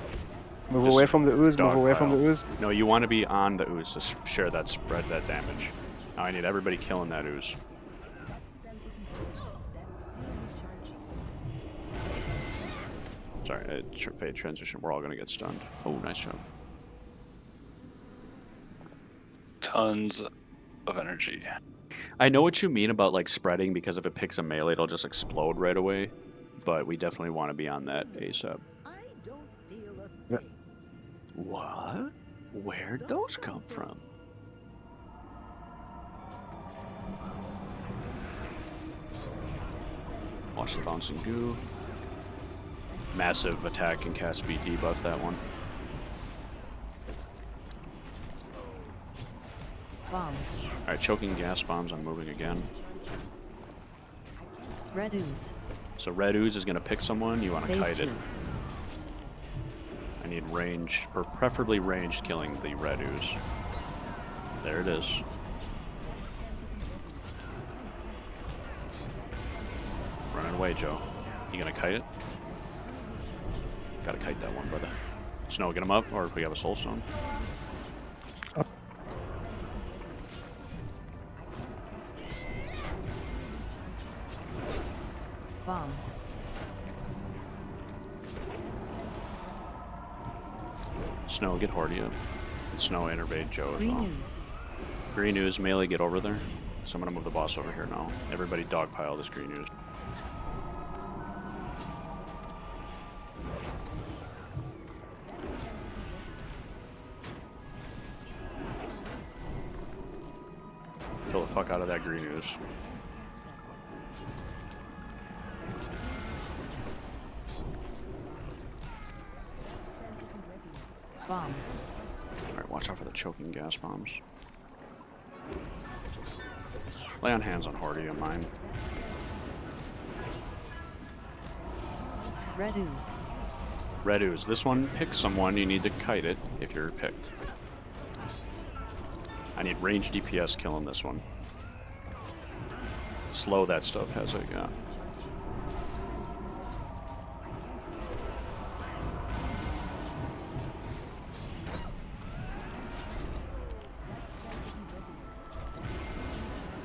Move away from the ooze, move away from the ooze. No, you want to be on the ooze to share that spread, that damage. Now I need everybody killing that ooze. Sorry, fade transition. We're all going to get stunned. Oh, nice job. Tons of energy. I know what you mean about like spreading, because if it picks a melee, it'll just explode right away. But we definitely want to be on that ASAP. What? Where'd those come from? Watch the bouncing goo. Massive attack and cast speed debuff, that one. Bombs. Alright, choking gas bombs, I'm moving again. Red ooze. So red ooze is going to pick someone, you want to Phase kite it. 2. I need range, or preferably ranged killing the red ooze. There it is. Running away, Joe. You gonna kite it? Gotta kite that one, brother. Snow, get him up, or if we have a soul stone. Bombs. Snow, get Hordia. Snow, innervate Joe as Green well. ooze. Green ooze, melee, get over there. So I'm gonna move the boss over here now. Everybody dogpile this green ooze. Kill the fuck out of that green ooze. Bombs. Alright, watch out for the choking gas bombs. Lay on hands on Hordy on mine. Red ooze. Red ooze. This one, pick someone. You need to kite it if you're picked. I need range DPS killing this one. Slow that stuff, Hezek, yeah.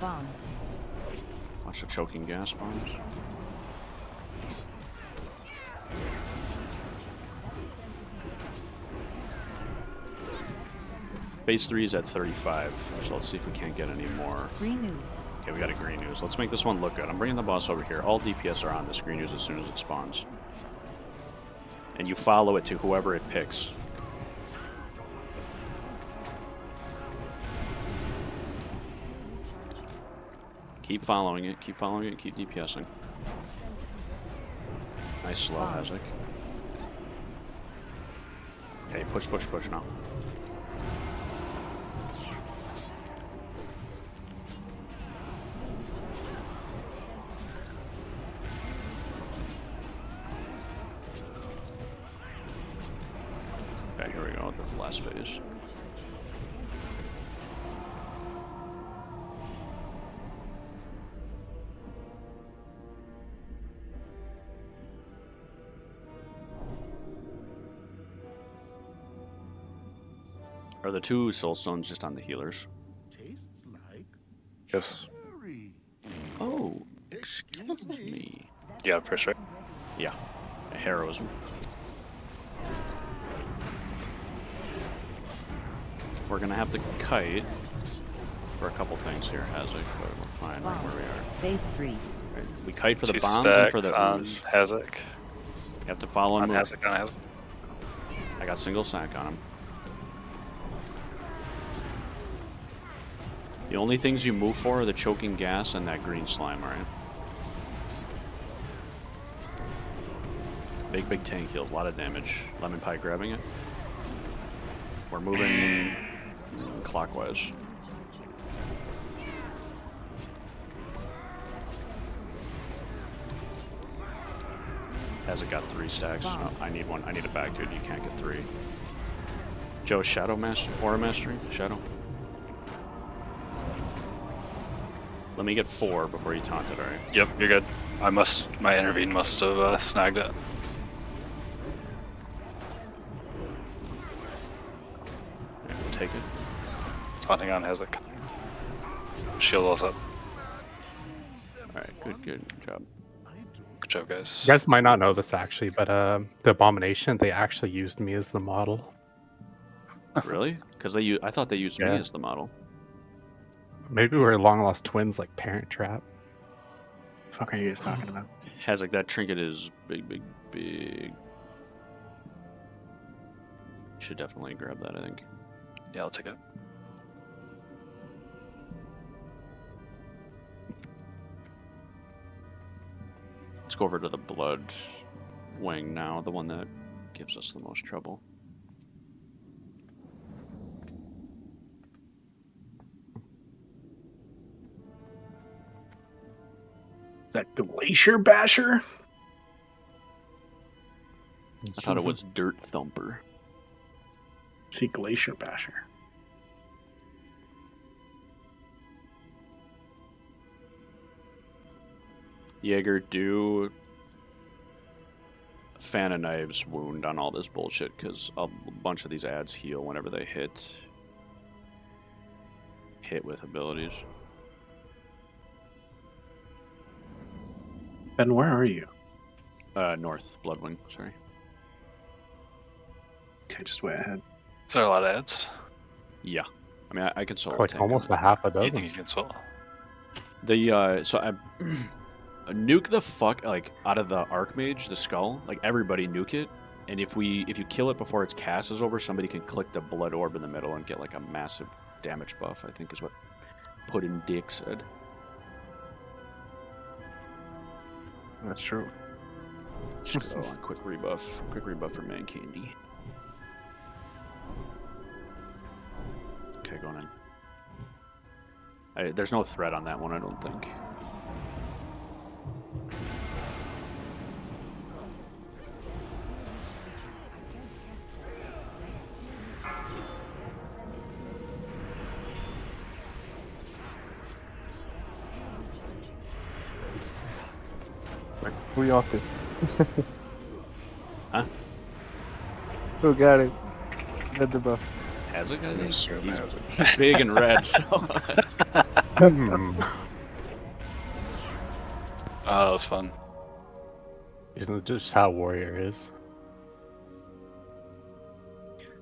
Bombs. Watch the choking gas bombs. Phase 3 is at 35, so let's see if we can't get any more. Green ooze. Okay, we got a green ooze. Let's make this one look good. I'm bringing the boss over here. All DPS are on this green ooze as soon as it spawns. And you follow it to whoever it picks. Keep following it, keep DPSing. Nice slow, Hezek. Okay, push now. Okay, here we go with the last phase. Are the 2 soul stones just on the healers? Tastes like Yes. Oh, excuse me. Yeah, for sure. Yeah, heroism. We're gonna have to kite for a couple things here, Hazek, but we're fine right where we are. Phase 3. Right. We kite for the Two bombs and for stacks the on ooze. Hazek. You have to follow On him. Hazek, on Hazek. I got single sack on him. The only things you move for are the choking gas and that green slime, alright? Big tank heal, a lot of damage. Lemon Pie grabbing it. We're moving clockwise. Has it got 3 stacks? Oh, I need one. I need a back, dude. You can't get 3. Joe, Shadow Master, Aura Mastery, Shadow. Let me get 4 before you taunt it, alright? Yep, you're good. My intervene must have snagged it. Yeah, we'll take it. Taunting on Hazek. Shield us up. Alright, good job. Good job, guys. You guys might not know this actually, but the Abomination, they actually used me as the model. Really? Because I thought they used me as the model. Maybe we're long lost twins like Parent Trap. The fuck are you guys talking about? Hazek, that trinket is big. Should definitely grab that, I think. Yeah, I'll take it. Let's go over to the blood wing now, the one that gives us the most trouble. Is that Glacier Basher? I thought it was Dirt Thumper. See Glacier Basher. Jaeger, do Fan of Knives wound on all this bullshit, because a bunch of these ads heal whenever they hit with abilities. Ben, where are you? North, Bloodwing, sorry. Okay, just way ahead. Is there a lot of ads? Yeah. I mean, I can solo Like tank almost them. a half a You dozen. think you can solo? So I nuke the fuck out of the Archmage, the skull. Like everybody nuke it, and if you kill it before its cast is over, somebody can click the blood orb in the middle and get like a massive damage buff. I think is what Puddin' Dick said. That's true. Just go on quick rebuff for Man Candy. Okay, going in. There's no threat on that one, I don't think. Who yanked it? Huh? Who got it? Got the buff. Has it? He's big and red, so. Oh, that was fun. Isn't it just how Warrior is?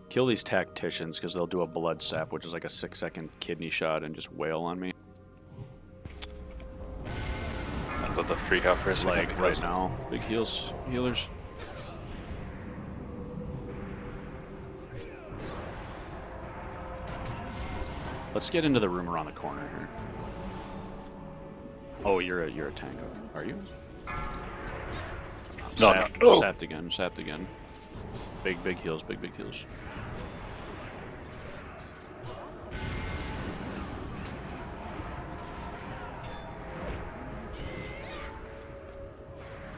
Kill these tacticians because they'll do a blood sap, which is like a 6-second kidney shot, and just wail on me. I thought the freak out for a second. Like right now, big healers. Let's get into the room around the corner here. Oh, you're a tank. Are you? No, no. Sapped again. Big heals.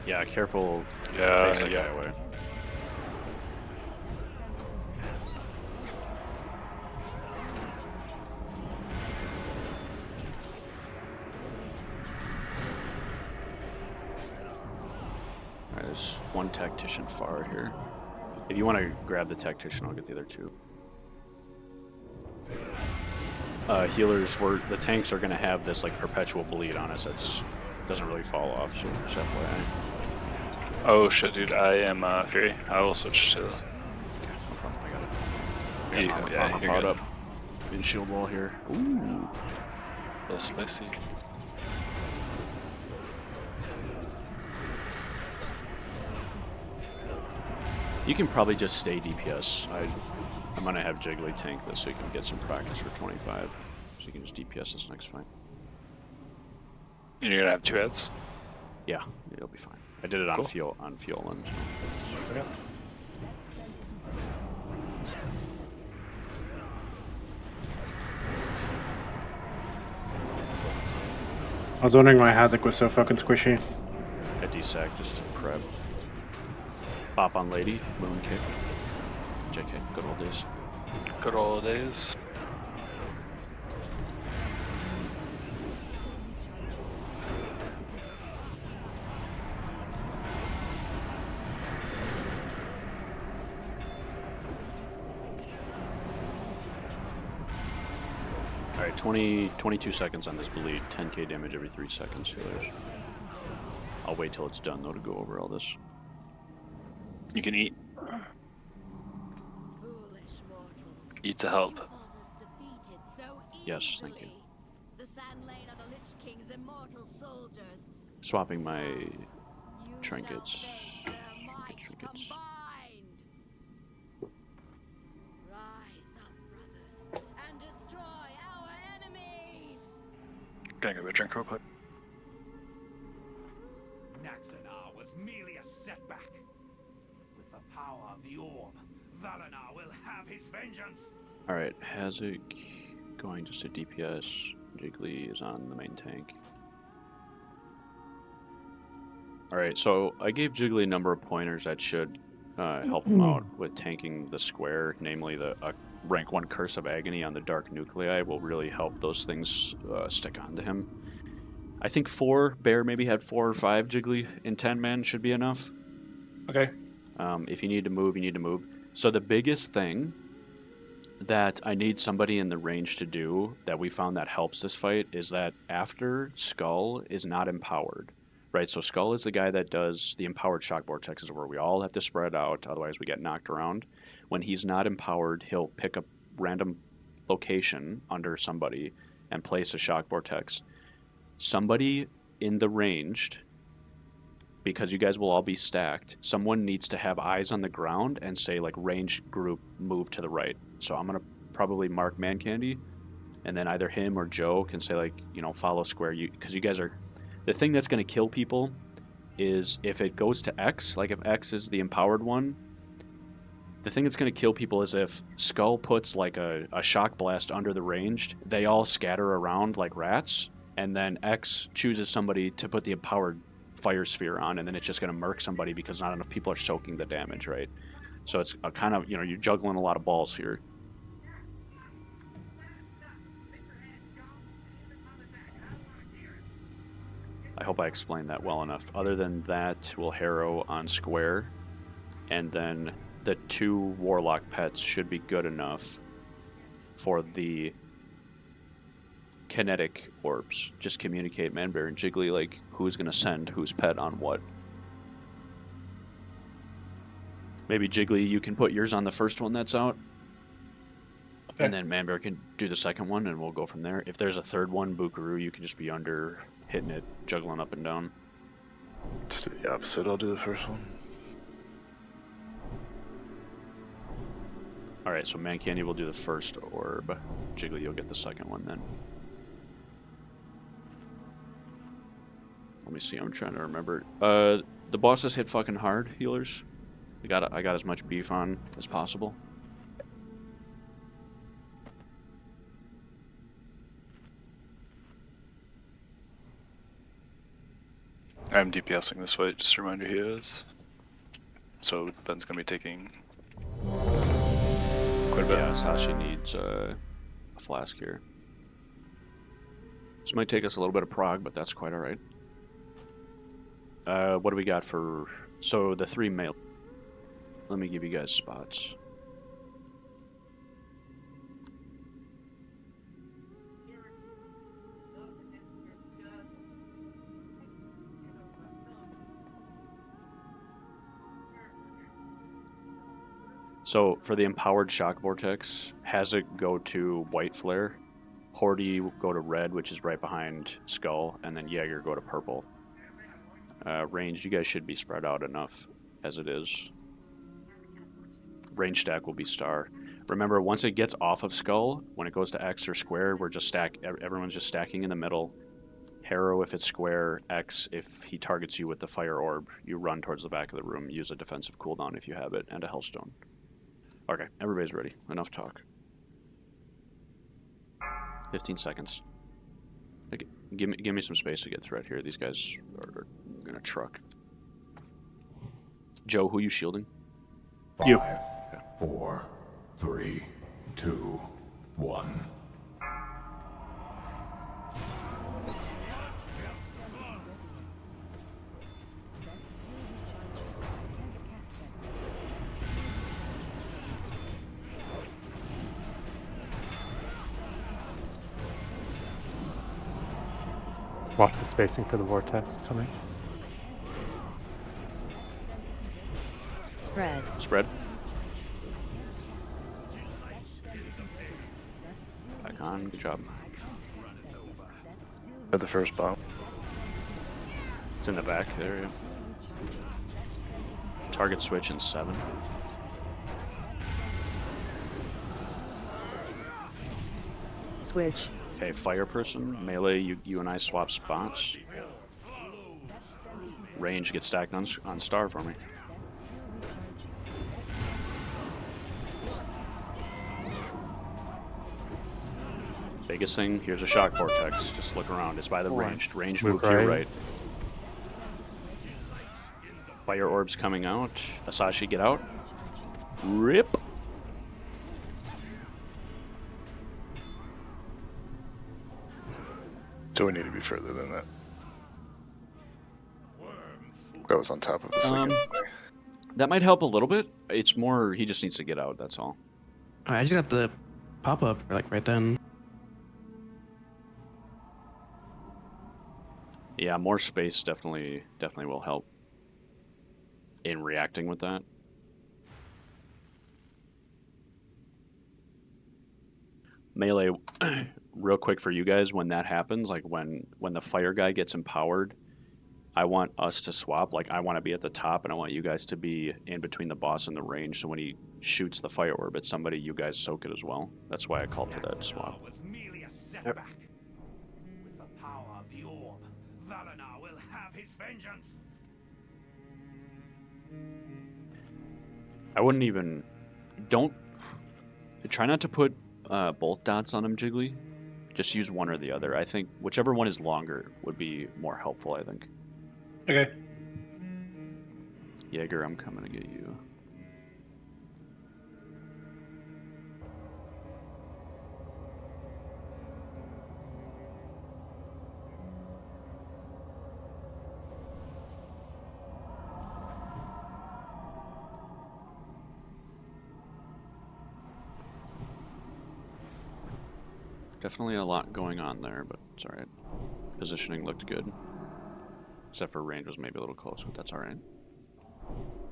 Yeah, careful. Yeah, face that guy away. Alright, there's one tactician far here. If you want to grab the tactician, I'll get the other two. Healers, the tanks are going to have this like perpetual bleed on us. That doesn't really fall off, so just FYI. Oh shit, dude! I am Fury. I will switch to. Okay, no problem. I got it. Yeah, you're good. Up. In shield wall here. Ooh. A little spicy. You can probably just stay DPS. I'm gonna have Jiggly tank this so you can get some practice for 25. So you can just DPS this next fight. You're gonna have 2 heads? Yeah, it'll be fine. I did it on Cool. fuel and Okay. I was wondering why Hazak was so fucking squishy. a DSAC just to prep. Pop on lady, moon kick. JK, good old days. Good old days. Alright, 22 seconds on this bleed, 10k damage every 3 seconds. Healers. I'll wait till it's done though to go over all this. You can eat. Eat to help. Yes, thank you. The Sand Lane are the Lich King's immortal soldiers. Swapping my trinkets. Trinkets. And destroy our enemies. Gonna grab a drink real quick. Naxanar was merely a setback. With the power of the orb, Valenar will have his vengeance. Alright, Hazak going just to DPS. Jiggly is on the main tank. Alright, so I gave Jiggly a number of pointers that should help him out with tanking the square, namely the rank 1 Curse of Agony on the Dark Nuclei will really help those things stick onto him. I think 4, Bear maybe had 4 or 5 Jiggly in 10 man should be enough. Okay. If you need to move, you need to move. So the biggest thing that I need somebody in the range to do that we found that helps this fight is that after Skull is not empowered, right? So Skull is the guy that does the empowered shock vortexes where we all have to spread out, otherwise we get knocked around. When he's not empowered, he'll pick a random location under somebody and place a shock vortex. Somebody in the ranged, because you guys will all be stacked, someone needs to have eyes on the ground and say, like, ranged group, move to the right. So I'm going to probably mark Man Candy, and then either him or Joe can say, like, you know, follow square. Because you guys are... The thing that's going to kill people is if it goes to X, like if X is the empowered one, the thing that's going to kill people is if Skull puts, like, a shock blast under the ranged, they all scatter around like rats, and then X chooses somebody to put the empowered fire sphere on, and then it's just going to murk somebody because not enough people are soaking the damage, right? So it's a kind of, you know, you're juggling a lot of balls here. I hope I explained that well enough. Other than that, we'll Harrow on square, and then the 2 Warlock pets should be good enough for the kinetic orbs. Just communicate Manbear and Jiggly, like, who's going to send whose pet on what. Maybe Jiggly, you can put yours on the first one that's out. Okay. And then Manbear can do the second one, and we'll go from there. If there's a third one, Bukaroo, you can just be under, hitting it, juggling up and down. Just do the opposite, I'll do the first one. Alright, so Man Candy will do the first orb. Jiggly, you'll get the second one then. Let me see, I'm trying to remember. The bosses hit fucking hard, healers. I got as much beef on as possible. I'm DPSing this way, just a reminder he is. So Ben's gonna be taking quite a bit. Yeah, Sashi needs a flask here. This might take us a little bit of prog, but that's quite alright. What do we got for... So, the 3 male... Let me give you guys spots. So for the empowered shock vortex, Hazak go to white flare, Horty go to red, which is right behind Skull, and then Jaeger go to purple. Range, you guys should be spread out enough as it is. Range stack will be star. Remember, once it gets off of Skull, when it goes to X or square, everyone's just stacking in the middle. Harrow if it's square, X if he targets you with the fire orb, you run towards the back of the room, use a defensive cooldown if you have it, and a Hellstone. Okay, everybody's ready. Enough talk. 15 seconds. Okay, give me some space to get through right here. These guys are gonna truck. Joe, who you shielding? You. 5, 4, 3, 2, 1. Watch the spacing for the vortex coming. Spread. Spread. Back on. Good job. At the first bomb. It's in the back there, yeah. Target switch in 7. Switch. Okay, fire person. Melee, you and I swap spots. Range, get stacked on star for me. Biggest thing, here's a shock vortex. Just look around. It's by the ranged. Ranged move to your right. Fire orbs coming out. Asashi, get out. Rip. Do we need to be further than that? That was on top of us. That might help a little bit. It's more, he just needs to get out, that's all. I just got the pop-up, like, right then. Yeah, more space definitely will help in reacting with that. Melee, real quick for you guys, when that happens, like when the fire guy gets empowered, I want us to swap. Like, I want to be at the top, and I want you guys to be in between the boss and the range, so when he shoots the fire orb at somebody, you guys soak it as well. That's why I called for that swap. Yep. With the power of the orb, Valenar will have his vengeance. I wouldn't even... Don't... Try not to put both dots on him, Jiggly. Just use one or the other. I think whichever one is longer would be more helpful, I think. Okay. Jaeger, I'm coming to get you. Definitely a lot going on there, but it's alright. Positioning looked good. Except for range was maybe a little close, but that's alright.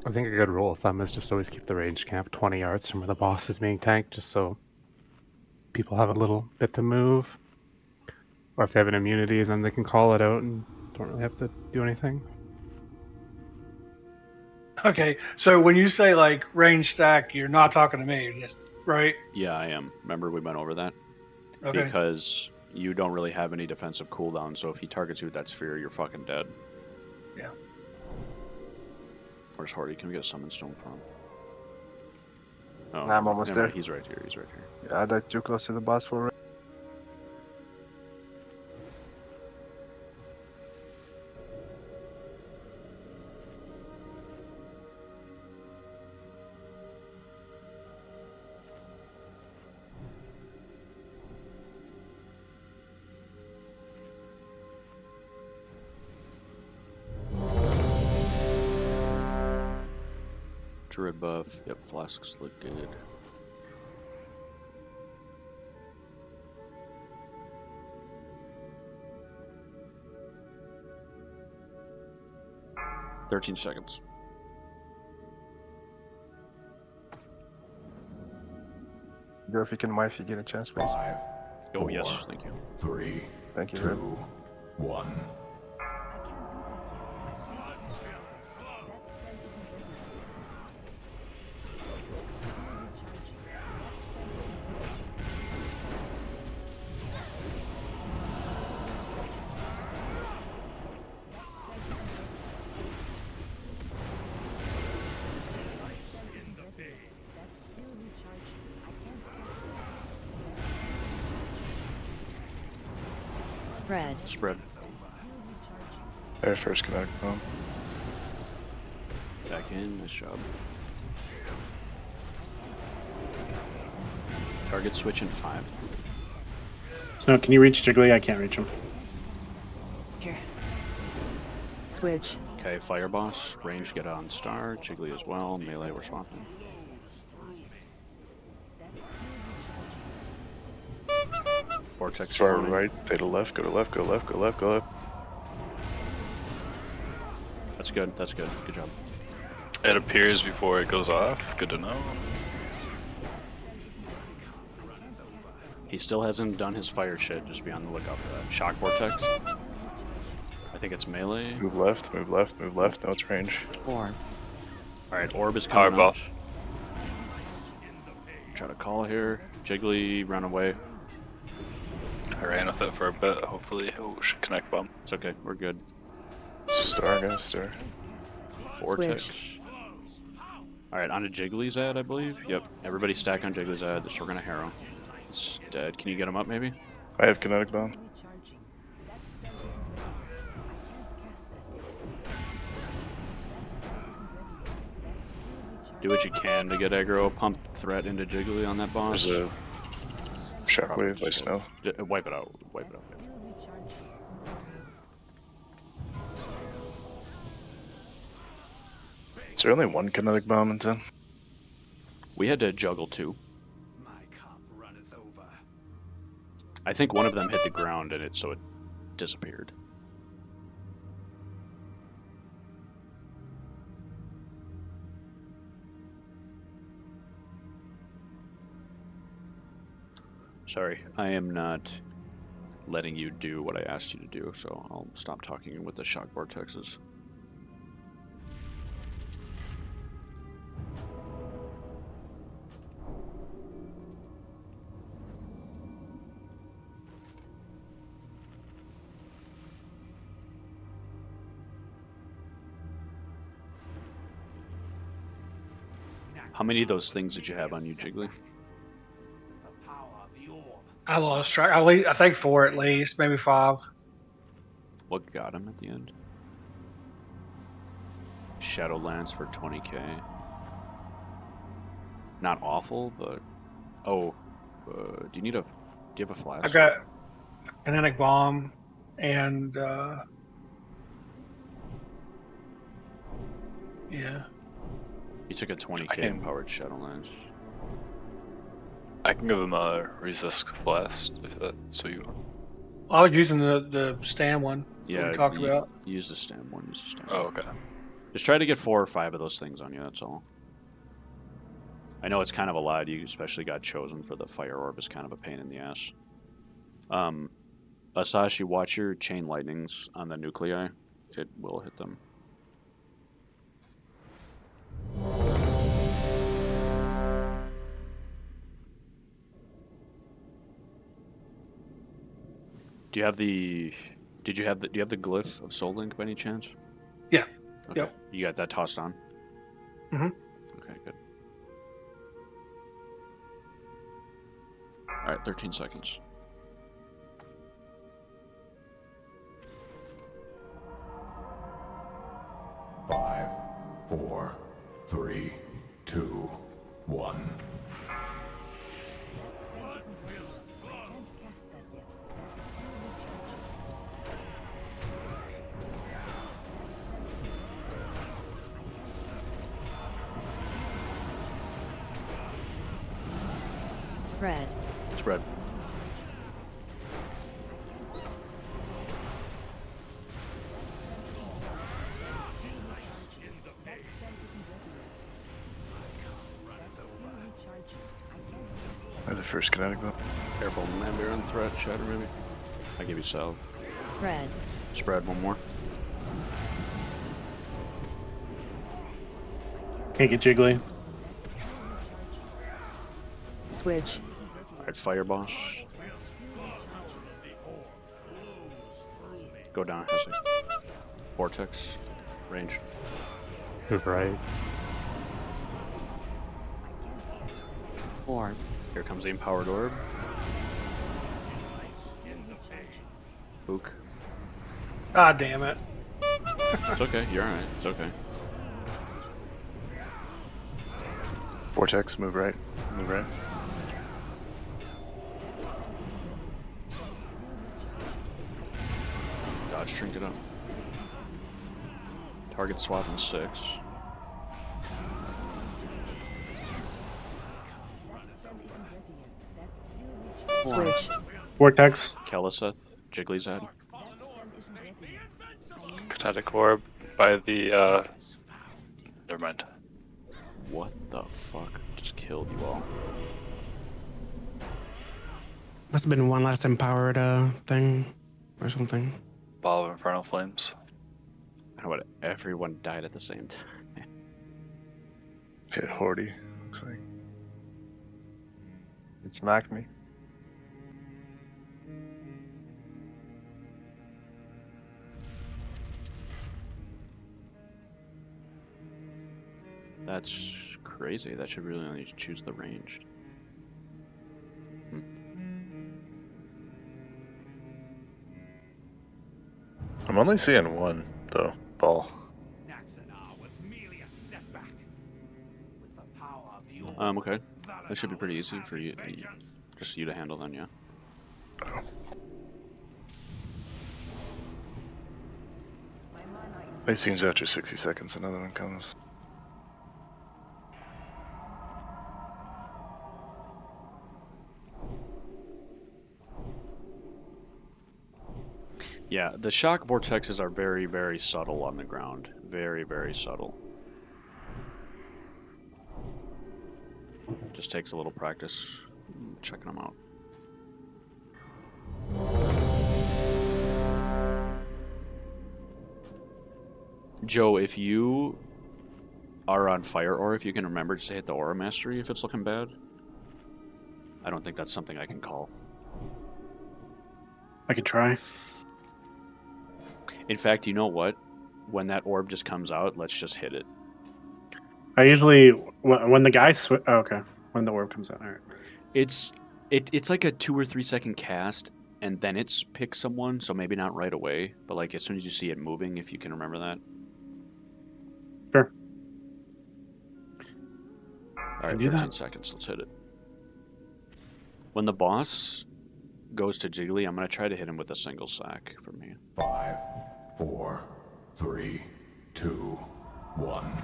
I think a good rule of thumb is just always keep the range camp 20 yards from where the boss is being tanked, just so people have a little bit to move. Or if they have an immunity, then they can call it out and don't really have to do anything. Okay, so when you say like range stack, you're not talking to me, just right? Yeah, I am. Remember we went over that? Okay. Because you don't really have any defensive cooldown, so if he targets you with that sphere, you're fucking dead. Yeah. Where's Hardy? Can we get a summon stone for him? Oh, I'm almost never there. mind. He's right here. He's right here. Yeah, I died too close to the boss for it. Druid buff. Yep, flasks look good. "13 seconds. Go freaking wife, you get a chance, please. 5, Oh, 4, yes, thank you. 3, Thank you, 2, Red. 1. I can't do that yet. That spell isn't ready. Recharging. That's still recharging. I can't cast it. Spread. Spread. Their first kinetic bomb. Back in. Nice job. Target switch in 5. Snow, can you reach Jiggly? I can't reach him. Here. Switch. Okay, Fire Boss. Range get on Star. Jiggly as well. Melee, we're swapping. Vortex. Far spawning. right, they to left, go to left, go left, go left, go left. That's good. That's good. Good job. It appears before it goes off. Good to know. He still hasn't done his fire shit. Just be on the lookout for that. Shock Vortex. I think it's melee. Move left, move left, move left. No, it's range. 4. Alright, Orb is coming Powerball. out. Try to call here. Jiggly, run away. I ran with it for a bit. Hopefully, should connect bomb. It's okay. We're good. Star, guys, star. Vortex. Alright, onto Jiggly's ad, I believe. Yep. Everybody stack on Jiggly's ad. So we're gonna Harrow. It's dead. Can you get him up, maybe? I have kinetic bomb. Do what you can to get aggro. Pump threat into Jiggly on that boss. There's a shockwave by Snow. Wipe it out. Wipe it out. Is there only one kinetic bomb in 10? We had to juggle 2. I think one of them hit the ground and so it disappeared. Sorry, I am not letting you do what I asked you to do, so I'll stop talking with the shock vortexes. How many of those things did you have on you, Jiggly? I lost track. I think 4 at least, maybe 5. What got him at the end? Shadowlands for 20k. Not awful, but do you have a flash? I've got kinetic bomb and yeah. You took a 20k empowered Shadowlands. I can give him a resist blast if that's what you want. I was using the stand one. Yeah, we talked about. Use the stem one. Use the stem. Oh, okay. Just try to get 4 or 5 of those things on you. That's all. I know it's kind of a lot. You especially got chosen for the fire orb. Is kind of a pain in the ass. Asashi, watch your chain lightnings on the nuclei. It will hit them. Do you have the? Do you have the glyph of Soul Link by any chance? Yeah. Okay. Yep. You got that tossed on? Mm-hmm. Okay, good. Alright, 13 seconds. Five, 4, 3, 2, 1. Spread. Spread. Or the first kinetic bomb. Careful, Mandarin on threat, shatter maybe. I give you salve. Spread. Spread one more. Can't get jiggly. Switch. Alright, fire boss. Go down, Hezzy. Vortex. Range. Move right. Orb. Here comes the empowered orb. Book. God damn it. It's okay, you're alright, it's okay. Vortex, move right. Move right. Dodge trinket up. Target swap in 6. Switch. Vortex. Keliseth. Jiggly's head. Kinetic orb by the, never mind. What the fuck? Just killed you all. Must have been one last empowered thing or something. Ball of Infernal Flames. How about everyone died at the same time? Hit Hordy, looks like. It smacked me. That's crazy. That should really only choose the ranged. I'm only seeing one, though, ball. Okay. That should be pretty easy for you. Just you to handle then, yeah. It seems after 60 seconds another one comes. Yeah, the shock vortexes are very, very subtle on the ground. Very, very subtle. Just takes a little practice checking them out. Joe, if you are on fire, or if you can remember just to hit the aura mastery if it's looking bad. I don't think that's something I can call. I could try. In fact, you know what? When that orb just comes out, let's just hit it. I usually when the guy okay, when the orb comes out. All right. It's like a 2 or 3 second cast, and then it's pick someone. So maybe not right away, but like as soon as you see it moving, if you can remember that. Sure. All right, 13 seconds. Let's hit it. When the boss goes to Jiggly, I'm gonna try to hit him with a single sack from here. 5, 4, 3, 2, 1.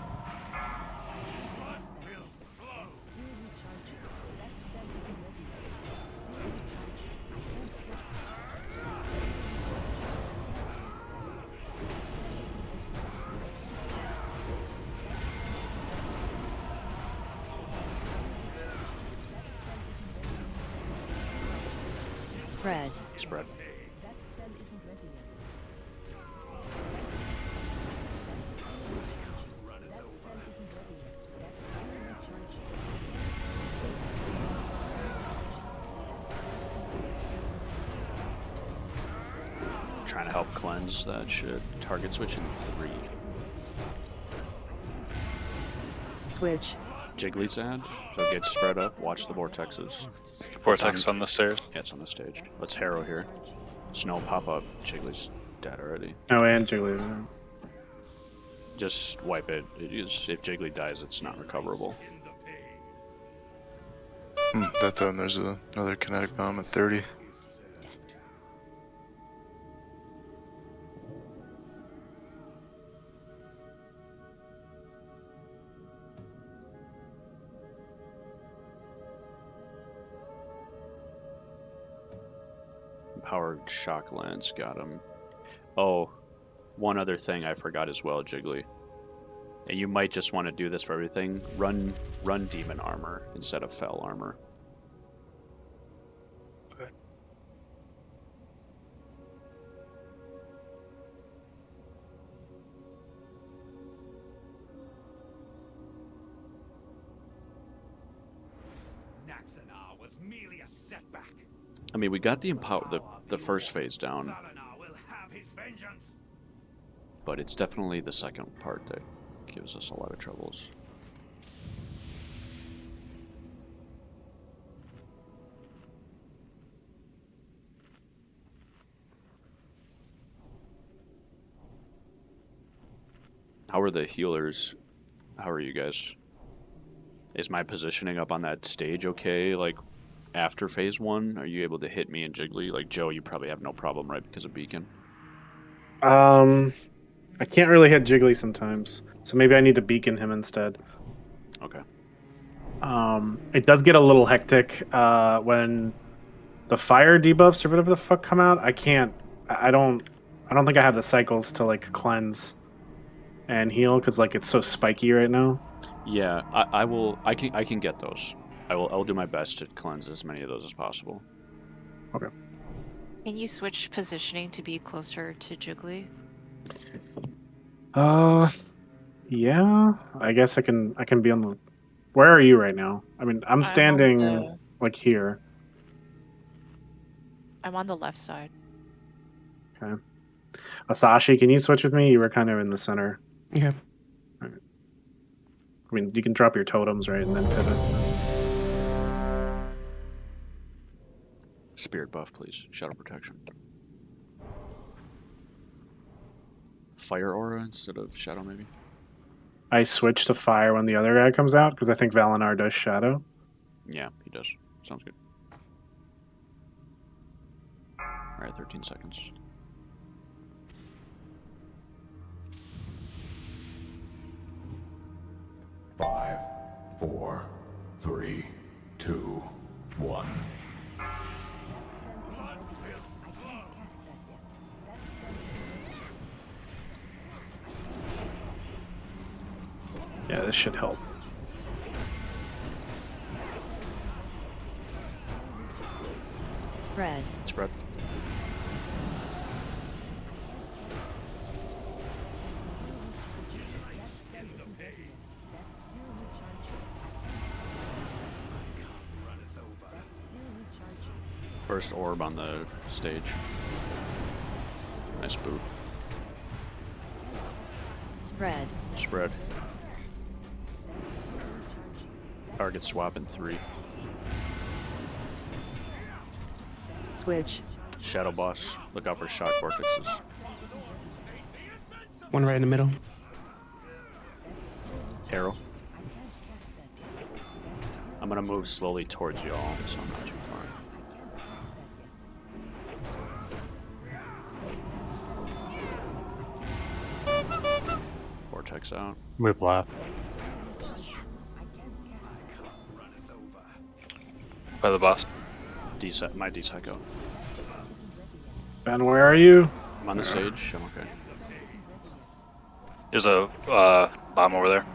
Spread. Spread. That spell isn't ready yet. That spell isn't ready yet. That's still recharging. Trying to help cleanse that shit. Target switch in 3. Switch. Jiggly's ad. So get spread up. Watch the vortexes. Vortex on the stairs. Yeah, it's on the stage. Let's Harrow here. Snow pop up. Jiggly's dead already. Oh, and Jiggly. Just wipe it. It is, if Jiggly dies, it's not recoverable. That time there's another kinetic bomb at 30. Powered shock lens got him. Oh, one other thing I forgot as well, Jiggly. And you might just want to do this for everything. Run demon armor instead of fell armor. was merely a setback. I mean, we got the first phase down, Valinor will have his vengeance. but it's definitely the second part that gives us a lot of troubles. How are the healers? How are you guys? Is my positioning up on that stage okay? Like, after phase 1, are you able to hit me and Jiggly? Like, Joe, you probably have no problem, right, because of Beacon? I can't really hit Jiggly sometimes, so maybe I need to beacon him instead. Okay. It does get a little hectic when the fire debuffs or whatever the fuck come out. I don't think I have the cycles to like cleanse and heal because like it's so spiky right now. Yeah, I can get those. I'll do my best to cleanse as many of those as possible. Okay. Can you switch positioning to be closer to Jiggly? Yeah. I guess I can be on the. Where are you right now? I mean, I'm standing like here. I'm on the left side. Okay. Asashi, can you switch with me? You were kind of in the center. Yeah. Right. I mean, you can drop your totems, right, and then pivot. Spirit buff, please. Shadow protection. Fire aura instead of shadow, maybe? I switch to fire when the other guy comes out because I think Valinor does shadow. Yeah, he does. Sounds good. Alright, 13 seconds. Five, 4, 3, 2, 1. Yeah, this should help. Spread. Spread. First orb on the stage. Nice boot. Spread. Spread. Target swap in 3. Switch. Shadow boss. Look out for shock vortexes. One right in the middle. Arrow. I'm gonna move slowly towards y'all, so I'm not too far. Vortex out. Move left. By the boss. My D-Psycho. Ben, where are you? I'm on the stage. I'm okay. There's a bomb over there.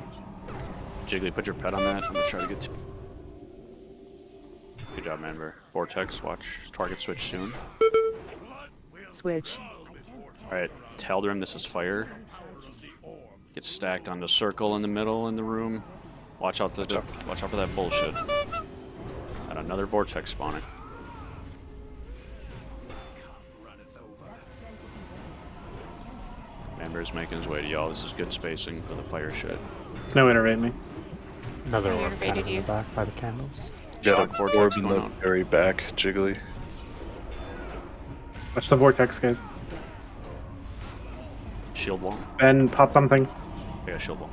Jiggly, put your pet on that. I'm gonna try to get to. Good job, Manver. Vortex, watch. Target switch soon. Switch. Alright, Tal'Darim, this is fire. Get stacked on the circle in the middle in the room. Watch out for that bullshit. And another vortex spawning. Manver's making his way to y'all. This is good spacing for the fire shit. No innervate me. Another I orb kind of in the you. back by the candles. Shock Got a vortex orb in going the out. very back, Jiggly. Watch the vortex, guys. Shield wall. Ben, pop something. Yeah, shield wall.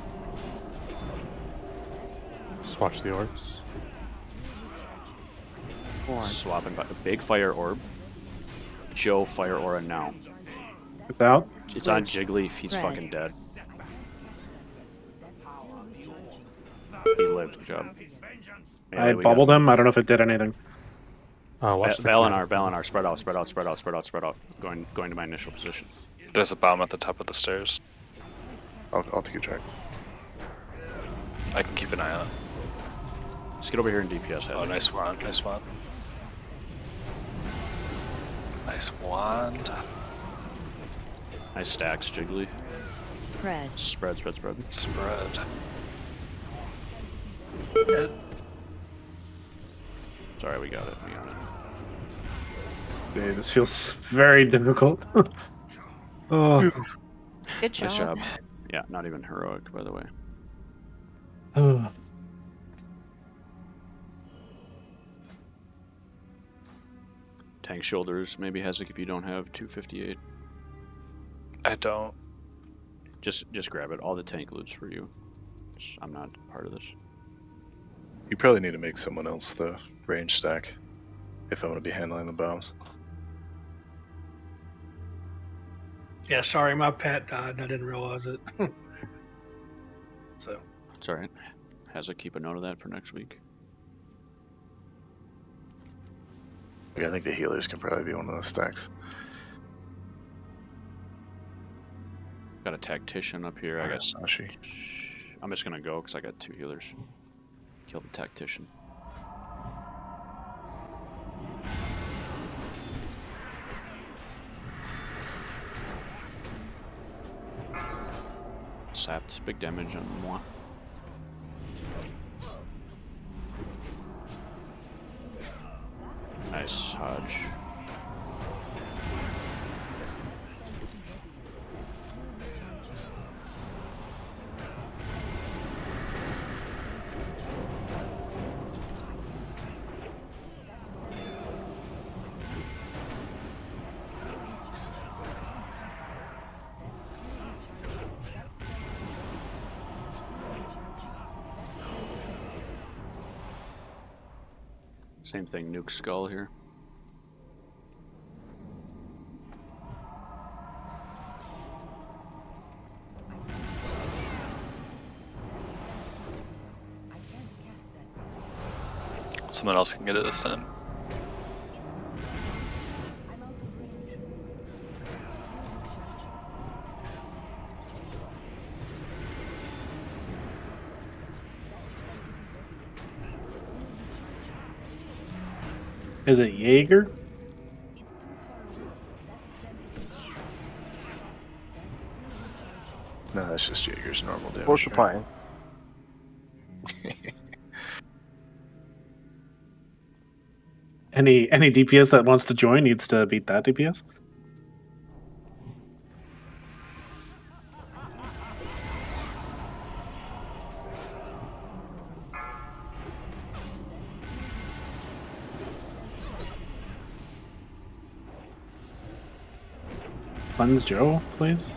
Just watch the orbs. Swapping by a big fire orb. Joe fire aura now. It's out. It's on Jiggly. He's Red. fucking dead. He lived. Good job. I bubbled him. I don't know if it did anything. Watch the Valinor, spread out. Going to my initial position. There's a bomb at the top of the stairs. I'll take a track. I can keep an eye on it. Just get over here and DPS head. Oh, nice wand, nice wand. Nice wand. Nice stacks, Jiggly. Spread. Spread. Spread. Sorry, we got it. We got it. Okay, this feels very difficult. Oh. Good job. Nice job. Yeah, not even heroic, by the way. Oh. Tank shoulders, maybe Hezek if you don't have 258. I don't. Just grab it. All the tank loot's for you. I'm not part of this. You probably need to make someone else the range stack if I'm going to be handling the bombs. Yeah, sorry, my pet died and I didn't realize it. So. It's alright. Hezek, keep a note of that for next week. I think the healers can probably be one of those stacks. Got a tactician up here. I got Sashi. I'm just gonna go because I got 2 healers. Kill the tactician. Sapped, big damage on moi. Nice, Hodge. Same thing, nuke skull here. Someone else can get it this time. Is it Jaeger? No, that's just Jaeger's normal damage. Porcupine. Any DPS that wants to join needs to beat that DPS? Cleanse Joe, please.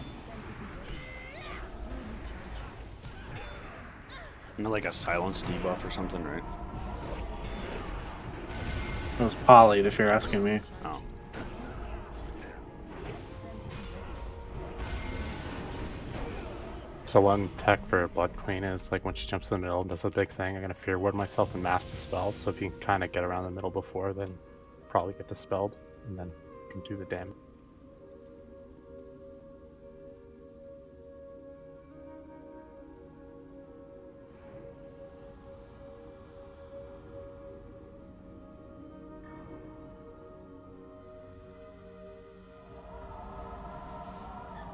Like a silence debuff or something, right? It was polyed, if you're asking me. Oh. So one tech for Blood Queen is like when she jumps in the middle and does a big thing, I'm gonna fear ward myself and mass dispel. So if you can kind of get around the middle before, then probably get dispelled, and then you can do the damage.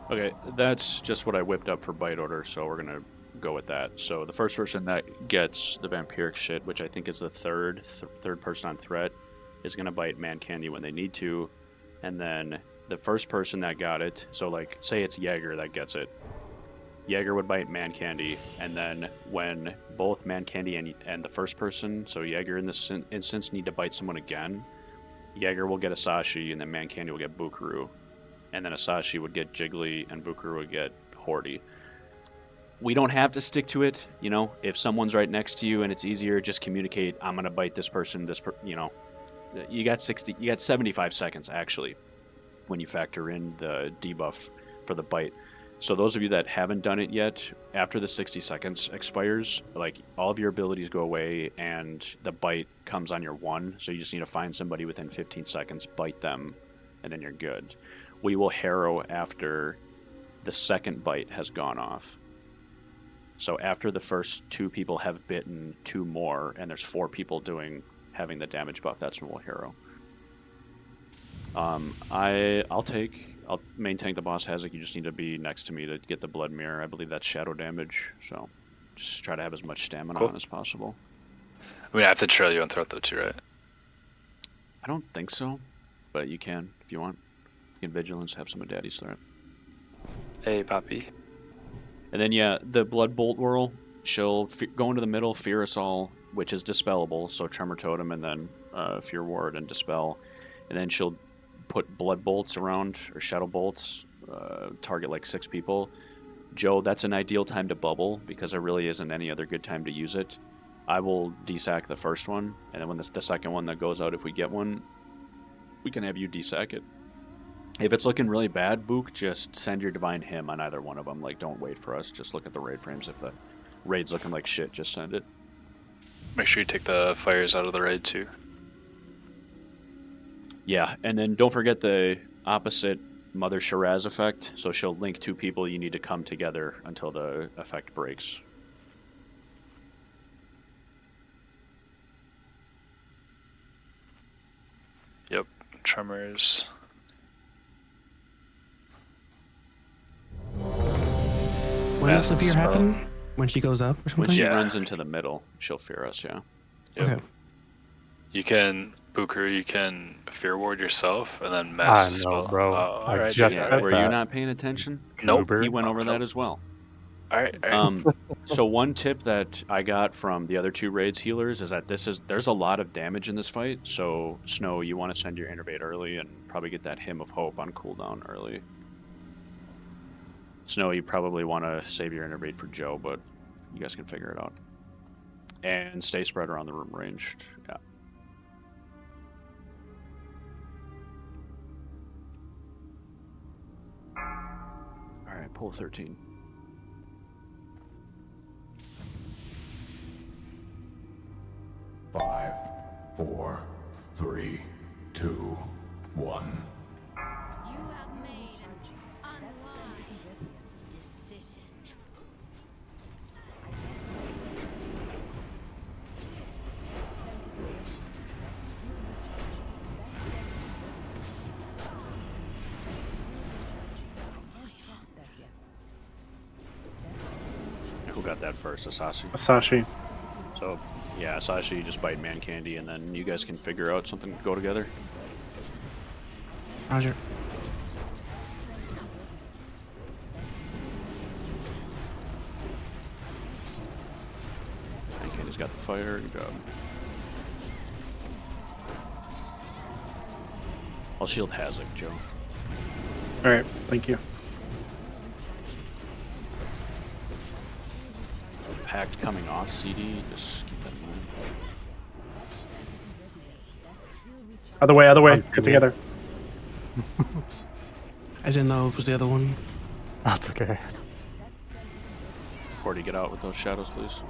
Okay, that's just what I whipped up for bite order, so we're gonna go with that. So the first person that gets the vampiric shit, which I think is the third person on threat, is gonna bite man candy when they need to, and then the first person that got it, so like say it's Jaeger that gets it, Jaeger would bite man candy, and then when both man candy and the first person, so Jaeger in this instance, need to bite someone again, Jaeger will get Asashi, and then man candy will get Bukaru. And then Asashi would get Jiggly, and Bukaru would get Hordy. We don't have to stick to it, you know. If someone's right next to you and it's easier, just communicate. I'm gonna bite this person. You know, you got 75 seconds actually, when you factor in the debuff for the bite. So those of you that haven't done it yet, after the 60 seconds expires, like all of your abilities go away, and the bite comes on your 1. So you just need to find somebody within 15 seconds, bite them, and then you're good. We will harrow after the second bite has gone off. So after the first 2 people have bitten 2 more, and there's 4 people having the damage buff, that's when we'll harrow. I'll main tank the boss Hezek. You just need to be next to me to get the blood mirror. I believe that's shadow damage, so just try to have as much stamina on as possible. I mean, I have to trail you and throw it though too, right? I don't think so, but you can if you want. You can vigilance, have some of Daddy's threat. Hey, Poppy. And then yeah, the Blood Bolt whirl. She'll go into the middle, fear us all, which is dispellable. So Tremor Totem and then Fear Ward and Dispel, and then she'll put Blood Bolts around or Shadow Bolts, target like 6 people. Joe, that's an ideal time to bubble because there really isn't any other good time to use it. I will desack the first one, and then when the second one that goes out, if we get one, we can have you desack it. If it's looking really bad, Book, just send your Divine Hymn on either one of them. Like, don't wait for us. Just look at the raid frames. If the raid's looking like shit, just send it. Make sure you take the fires out of the raid too. Yeah, and then don't forget the opposite Mother Shiraz effect. So she'll link 2 people. You need to come together until the effect breaks. Yep, tremors. When does the fear happen? When she goes up or something? When she runs into the middle, she'll fear us, yeah. Yep. Okay. You can, Booker, you can fear ward yourself and then mass I know, spell. bro. All I right, just yeah. said Were that. you not paying attention? Nope. He went over that as well. All right. So one tip that I got from the other 2 raids healers is that there's a lot of damage in this fight. So Snow, you want to send your Innervate early and probably get that Hymn of Hope on cooldown early. Snow, you probably want to save your Innervate for Joe, but you guys can figure it out. And stay spread around the room ranged. Yeah. All right, pull 13. Five, 4, 3, 2, 1. You have made an unwise decision. Who got that first? Asashi? Asashi. So, yeah, Asashi, you just bite Man Candy, and then you guys can figure out something to go together. Roger. Man Candy's got the fire. Good job. I'll shield Hazak, Joe. Alright, thank you. Pact coming off CD, just keep that in mind. Other way, get together. I didn't know it was the other one. That's okay. Cordy, get out with those shadows, please.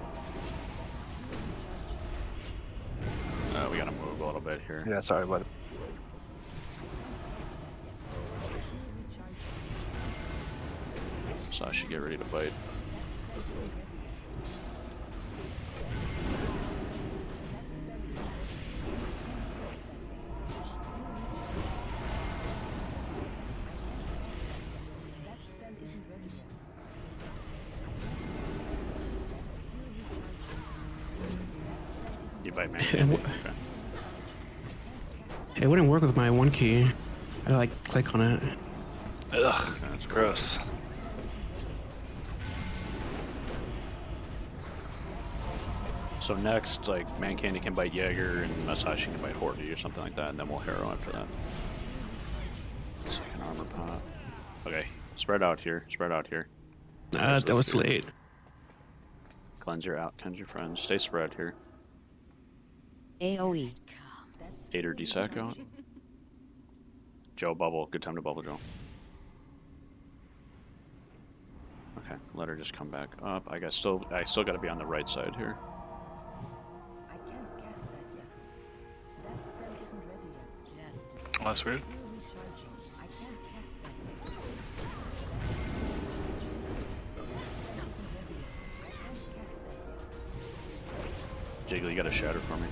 We gotta move a little bit here. Yeah, sorry about it. Sashi, get ready to bite. You bite, man. It wouldn't work with my 1 key. I had to like click on it. Ugh, that's gross. So next, like, Man Candy can bite Jaeger and Masashi can bite Horty or something like that, and then we'll Harrow after that. Second armor pop. Okay, spread out here. Spread out here. That was late. Cleanse your friends. Stay spread here. AoE. 8 or D-sack out. Joe, bubble. Good time to bubble, Joe. Okay, let her just come back up. I still got to be on the right side here. Oh, that's weird. Jiggly, you got a shatter for me.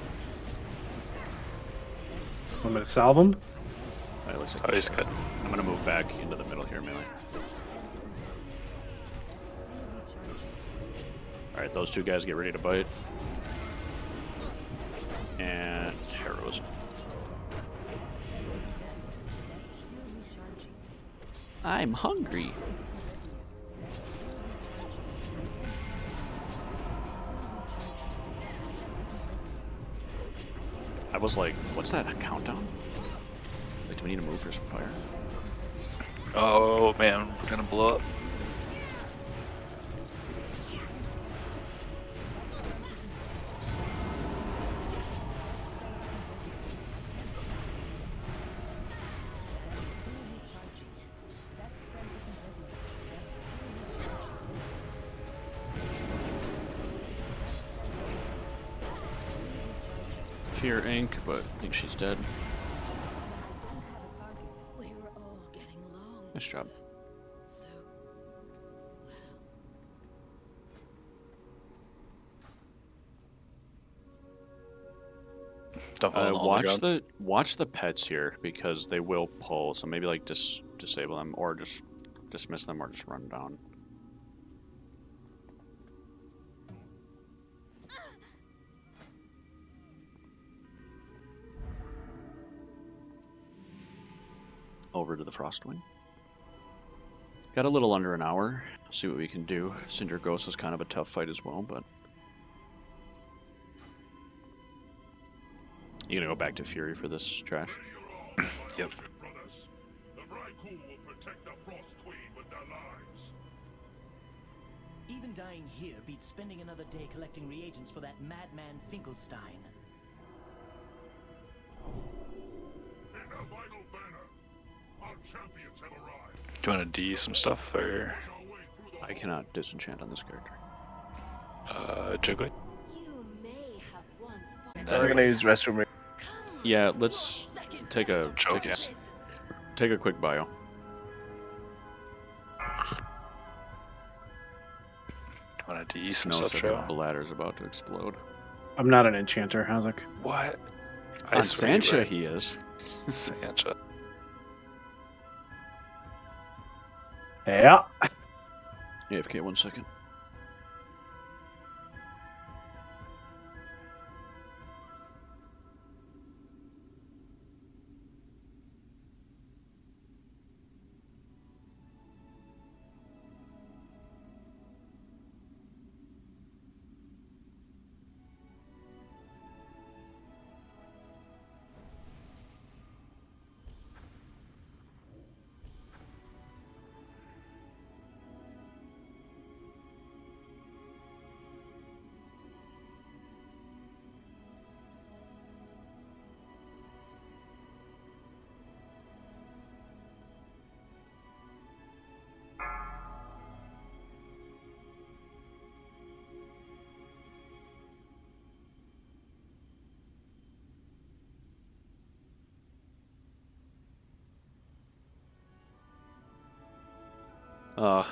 Want me to salve him? It looks like Oh, he's good. I'm gonna move back into the middle here, melee. Alright, those 2 guys get ready to bite. And Harrows. I'm hungry. I was like, what's that, a countdown? Like, do we need to move for some fire? Oh man, we're gonna blow up. Fear Inc., but I think she's dead. We're all getting along. Nice job. So Dump it on the watch the pets here because they will pull. So maybe like disable them or just dismiss them or just run down. Over to the Frostwing. Got a little under an hour. See what we can do. Cinder Ghost is kind of a tough fight as well, but you gonna go back to Fury for this trash? Yep. Even dying here beats spending another day collecting reagents for that madman Finkelstein. Do you want to D some stuff or? I cannot disenchant on this character. Jiggly. We're gonna use restroom. Yeah, let's take a quick bio. Want to D some Snow stuff, said the Joe? bladder's about to explode. I'm not an enchanter, Hazak. What? On swear you're Sancha right. he is. Sancha. Yeah. AFK 1 second.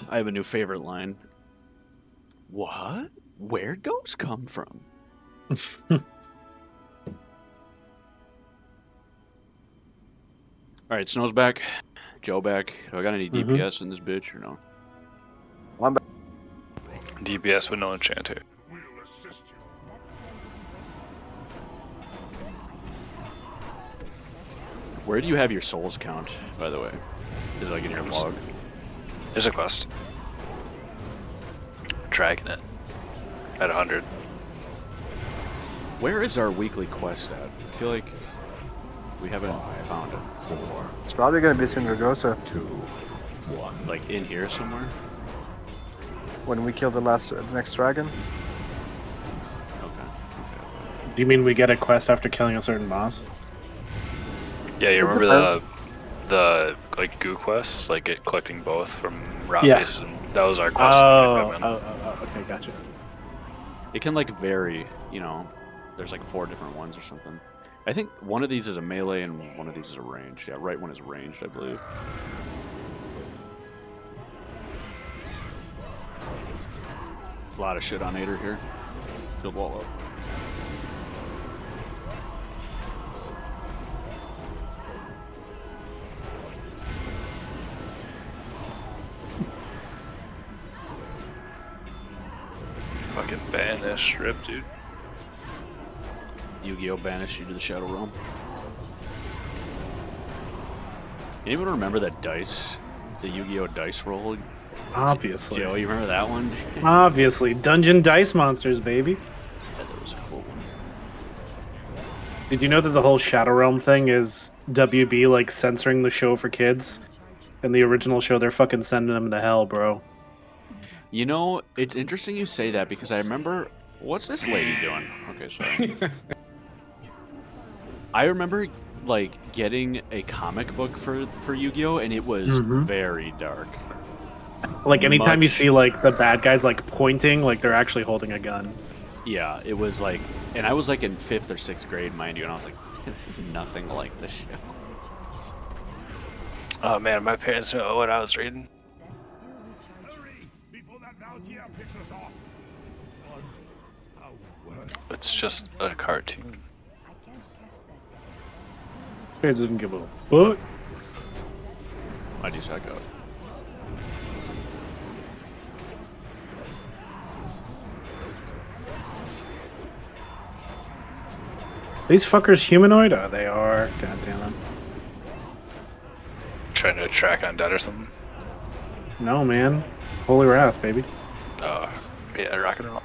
I have a new favorite line. What? Where'd ghosts come from? Alright, Snow's back. Joe back. Do I got any DPS in this bitch or no? One back. DPS with no enchant here. Where do you have your souls count, by the way? Is it like in your log? There's a quest. Tracking it. At 100. Where is our weekly quest at? I feel like we haven't found it. It's probably gonna be Sindragosa. 2, 1. Like in here somewhere? When we kill the next dragon. Do you mean we get a quest after killing a certain boss? Yeah, you remember the like goo quests, like collecting both from Rapis, and that was our quest. Okay, gotcha. It can like vary, you know. There's like 4 different ones or something. I think one of these is a melee and one of these is a ranged. Yeah, right one is ranged, I believe. A lot of shit on Ader here. Shield wall up. Fucking banish strip, dude. Yu-Gi-Oh! Banish you to the Shadow Realm. Anyone remember that dice The Yu-Gi-Oh dice roll. Obviously. Joe, you remember that one? Obviously. Dungeon Dice Monsters, baby. Yeah, that was a cool one. Did you know that the whole Shadow Realm thing is WB like censoring the show for kids? In the original show, they're fucking sending them to hell, bro. You know, it's interesting you say that because I remember... What's this lady doing? Okay, sorry. I remember, like, getting a comic book for Yu-Gi-Oh! And it was very dark. Like, anytime you see, like, the bad guys, like, pointing, like, they're actually holding a gun. Yeah, it was like... And I was, like, in 5th or 6th grade, mind you, and I was like, this is nothing like this show. Oh man, my parents know what I was reading. It's just a cartoon. Kids didn't give a fuck. Why do you suck out? These fuckers humanoid? Oh, they are. God damn it. Trying to track undead or something? No, man. Holy Wrath, baby. Oh, yeah, rock and roll.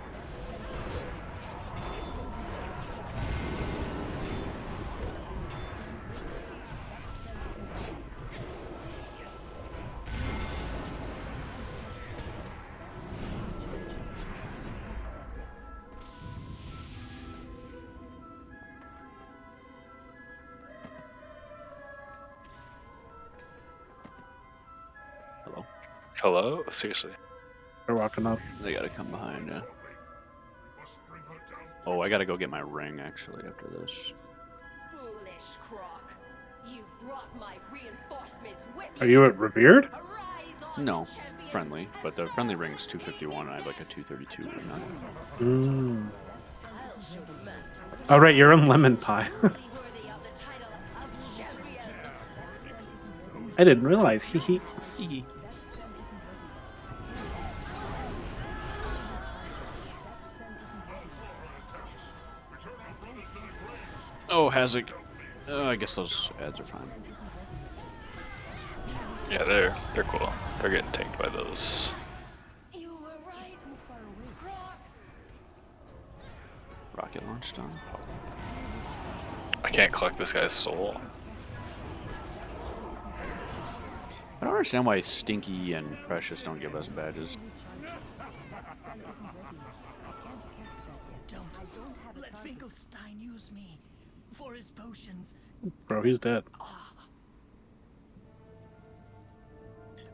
Hello? Hello? Seriously? They're walking up. They gotta come behind, yeah. Oh, I gotta go get my ring, actually, after this. Foolish croc. You brought my reinforcements with Are you at Revered? No, friendly. But the friendly ring's 251, and I have like a 232 or nothing. Mm. Oh, right, you're in Lemon Pie. I didn't realize. Hee hee. Hee. Oh, Hazak. I guess those ads are fine. Yeah, they're cool. They're getting tanked by those. Rocket launch done. I can't collect this guy's soul. I don't understand why Stinky and Precious don't give us badges. Don't let Finkelstein use me for his potions. Bro, he's dead.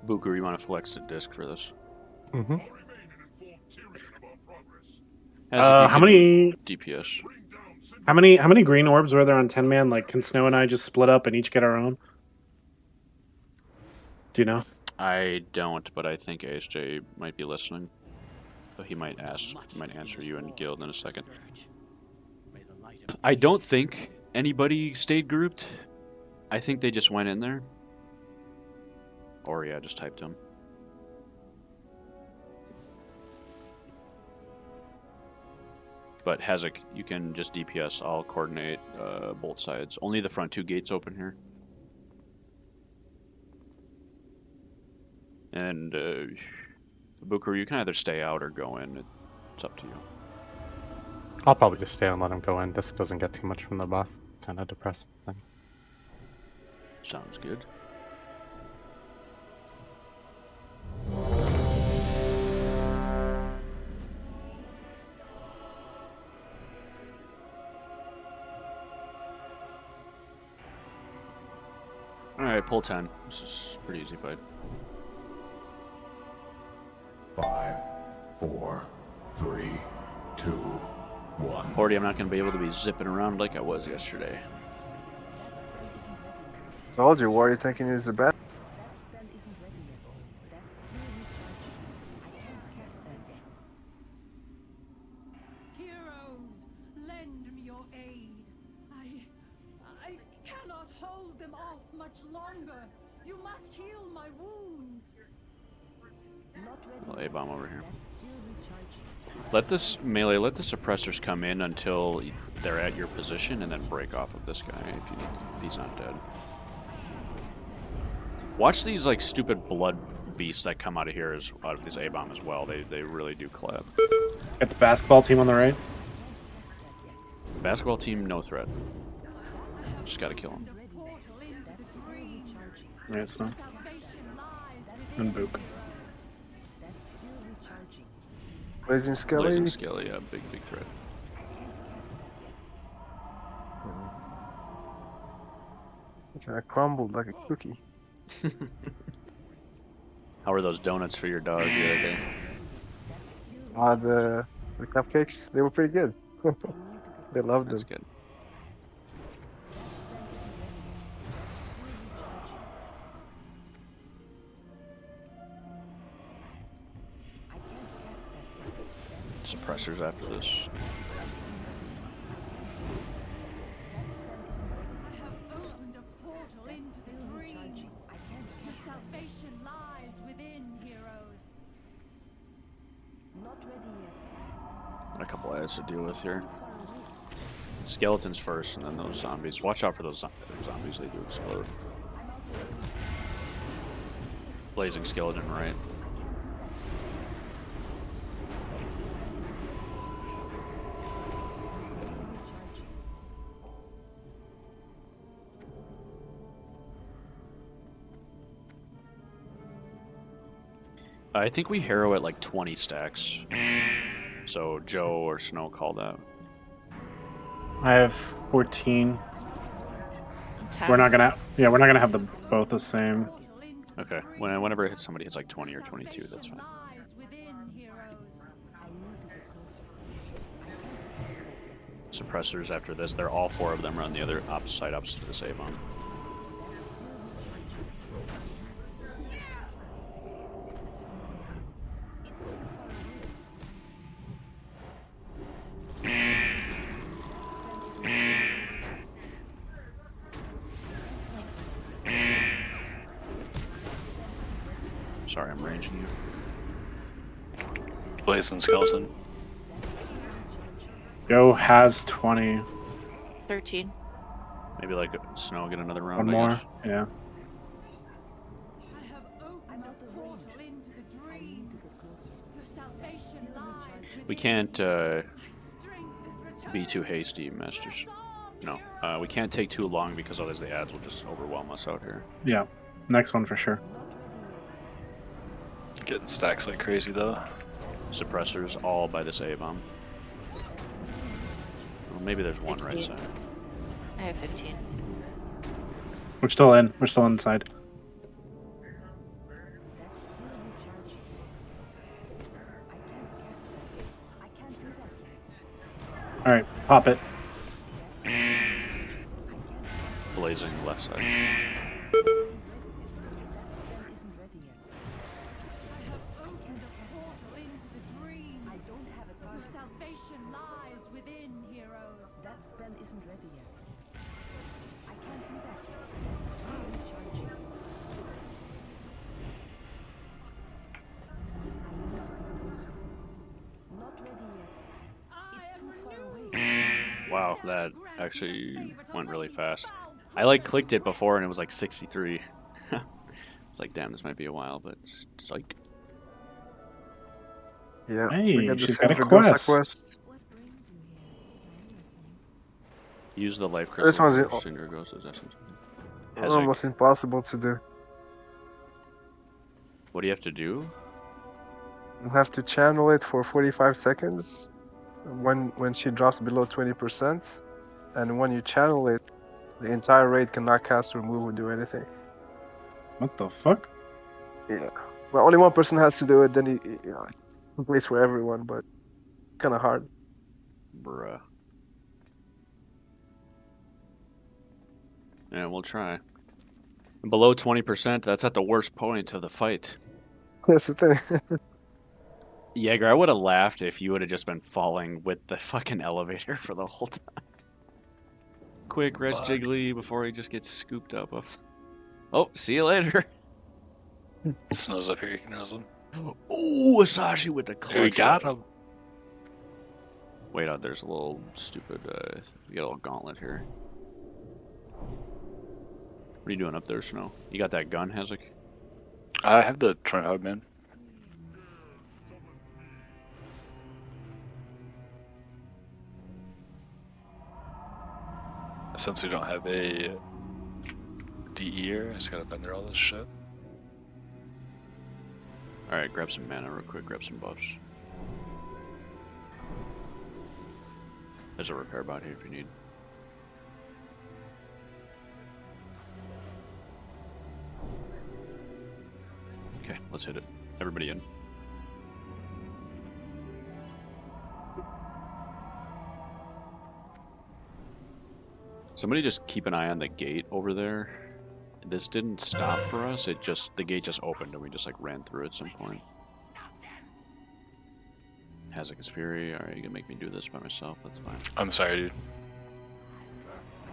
Booker, you want to flex the disc for this? Mm-hmm. How many DPS? How many green orbs were there on 10 man? Like, can Snow and I just split up and each get our own? Do you know? I don't, but I think ASJ might be listening. So he might answer you in guild in a second. I don't think anybody stayed grouped. I think they just went in there. Or yeah, just typed him. But Hazak, you can just DPS. I'll coordinate both sides. Only the front 2 gates open here. And Booker, you can either stay out or go in. It's up to you. I'll probably just stay and let him go in. Disc doesn't get too much from the buff. Kind of depressing thing. Sounds good. Alright, pull 10. This is a pretty easy fight. 5, 4, 3, 2, 1. Already, I'm not going to be able to be zipping around like I was yesterday. Told you, Warrior thinking is the best. Heroes, lend me your aid. I cannot hold them off much longer. You must heal my wounds. I'll A-bomb over here. Let this melee, let the suppressors come in until they're at your position, and then break off of this guy if he's not dead. Watch these like stupid blood beasts that come out of here out of this A-bomb as well. They really do clap. Got the basketball team on the right. Basketball team, no threat. Just gotta kill him. Yeah, so. And Book. Blazing Skelly. Blazing Skelly, yeah, big threat. Okay, I crumbled like a cookie. How were those donuts for your dog the other day? The cupcakes, they were pretty good. They loved That's them. good. Suppressors after this. Opened a portal into the dream. Your salvation lies within, heroes. Not ready yet. A couple eyes to deal with here. Skeletons first, and then those zombies. Watch out for those zombies, they do explode. Blazing skeleton right. I think we harrow at like 20 stacks. So Joe or Snow call that. I have 14. 10. We're not gonna have the both the same. Okay. Whenever it hits somebody hits like 20 or 22, that's fine. Suppressors after this. They're all 4 of them are on the other opposite to the save on. Sorry, I'm ranging you. Blazing skeleton. Joe has 20. 13. Maybe like Snow get another round. One I more. guess. Yeah. We can't be too hasty, Masters. No, we can't take too long because otherwise the ads will just overwhelm us out here. Yeah. Next one for sure. Getting stacks like crazy though. Suppressors all by this A-bomb. Well, maybe there's one 15. right side. I have 15. We're still in. We're still inside. All right, pop it. Blazing left side. That spell isn't ready yet. I can't do that yet. Still recharging. Not ready yet. It's too far away. Wow, that actually went really fast. I like clicked it before and it was like 63. It's like, damn, this might be a while, but psych. Yeah. Hey, we got the she's got a Sandra Gosa quest. Use the life This one's crystal. Cinder Ghosts essence. almost impossible to do. What do you have to do? You have to channel it for 45 seconds when she drops below 20%, and when you channel it, the entire raid cannot cast, remove, or do anything. What the fuck? Yeah. Well, only one person has to do it, then it plays for everyone, but it's kind of hard. Bruh. Yeah, we'll try. Below 20%, that's at the worst point of the fight. That's the thing. Jaeger, I would have laughed if you would have just been falling with the fucking elevator for the whole time. Quick, rest Fuck. Jiggly before he just gets scooped up. Oh, see you later. Snow's up here, you can nose him. Ooh, Asashi with the clutch. We got him. Wait, there's a little stupid, we got a little gauntlet here. What are you doing up there, Snow? You got that gun, Hazek? I have the Trihog, man. Since we don't have a DEer, I just gotta bender all this shit. Alright, grab some mana real quick, grab some buffs. There's a repair bot here if you need. Okay, let's hit it. Everybody in. Somebody just keep an eye on the gate over there. This didn't stop for us, the gate just opened and we just like ran through at some point. Hazek is Fury. Alright, you can make me do this by myself, that's fine. I'm sorry, dude.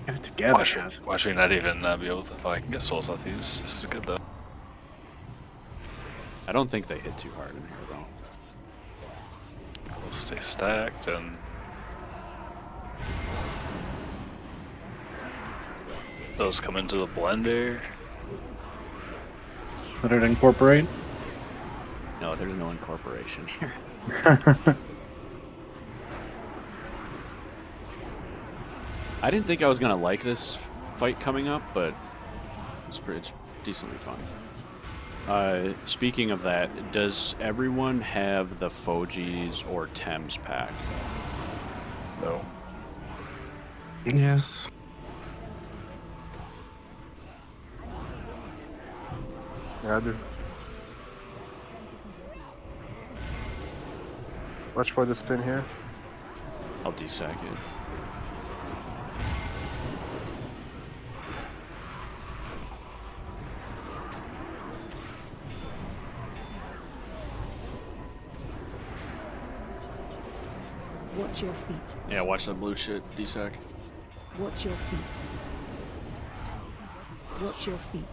Get it together, Hazek. Watch me not even be able to. Oh, I can get souls off these. This is good though. I don't think they hit too hard in here though. We'll stay stacked and. Those come into the blender. Let it incorporate? No, there's no incorporation here. I didn't think I was gonna like this fight coming up, but it's decently fun. Speaking of that, does everyone have the Fogies or Thames pack? No. Yes. Yeah, I do. Watch for the spin here. I'll desack it. Watch your feet. Yeah, watch the blue shit, desack. Watch your feet. Watch your feet.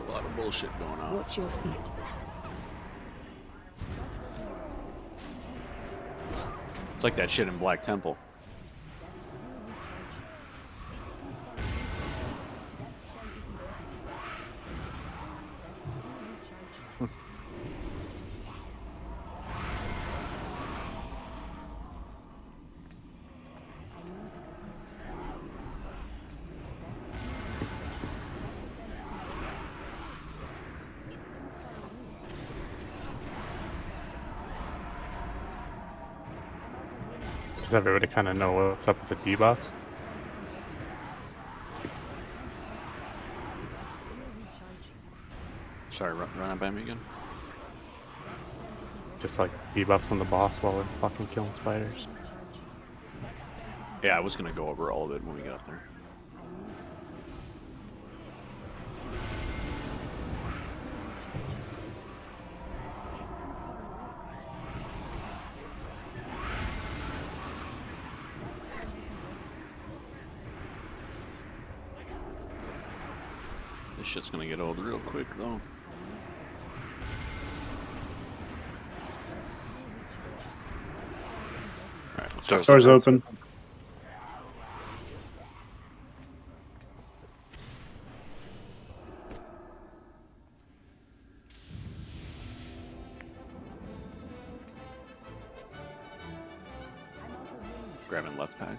A lot of bullshit going on. Watch your feet. It's like that shit in Black Temple. Does everybody kind of know what's up with the debuffs? Sorry, run it by me again. Just like debuffs on the boss while we're fucking killing spiders. Yeah, I was gonna go over all of it when we got there. This shit's gonna get old real quick though. Alright, let's go. Doors open. Grabbing left pack.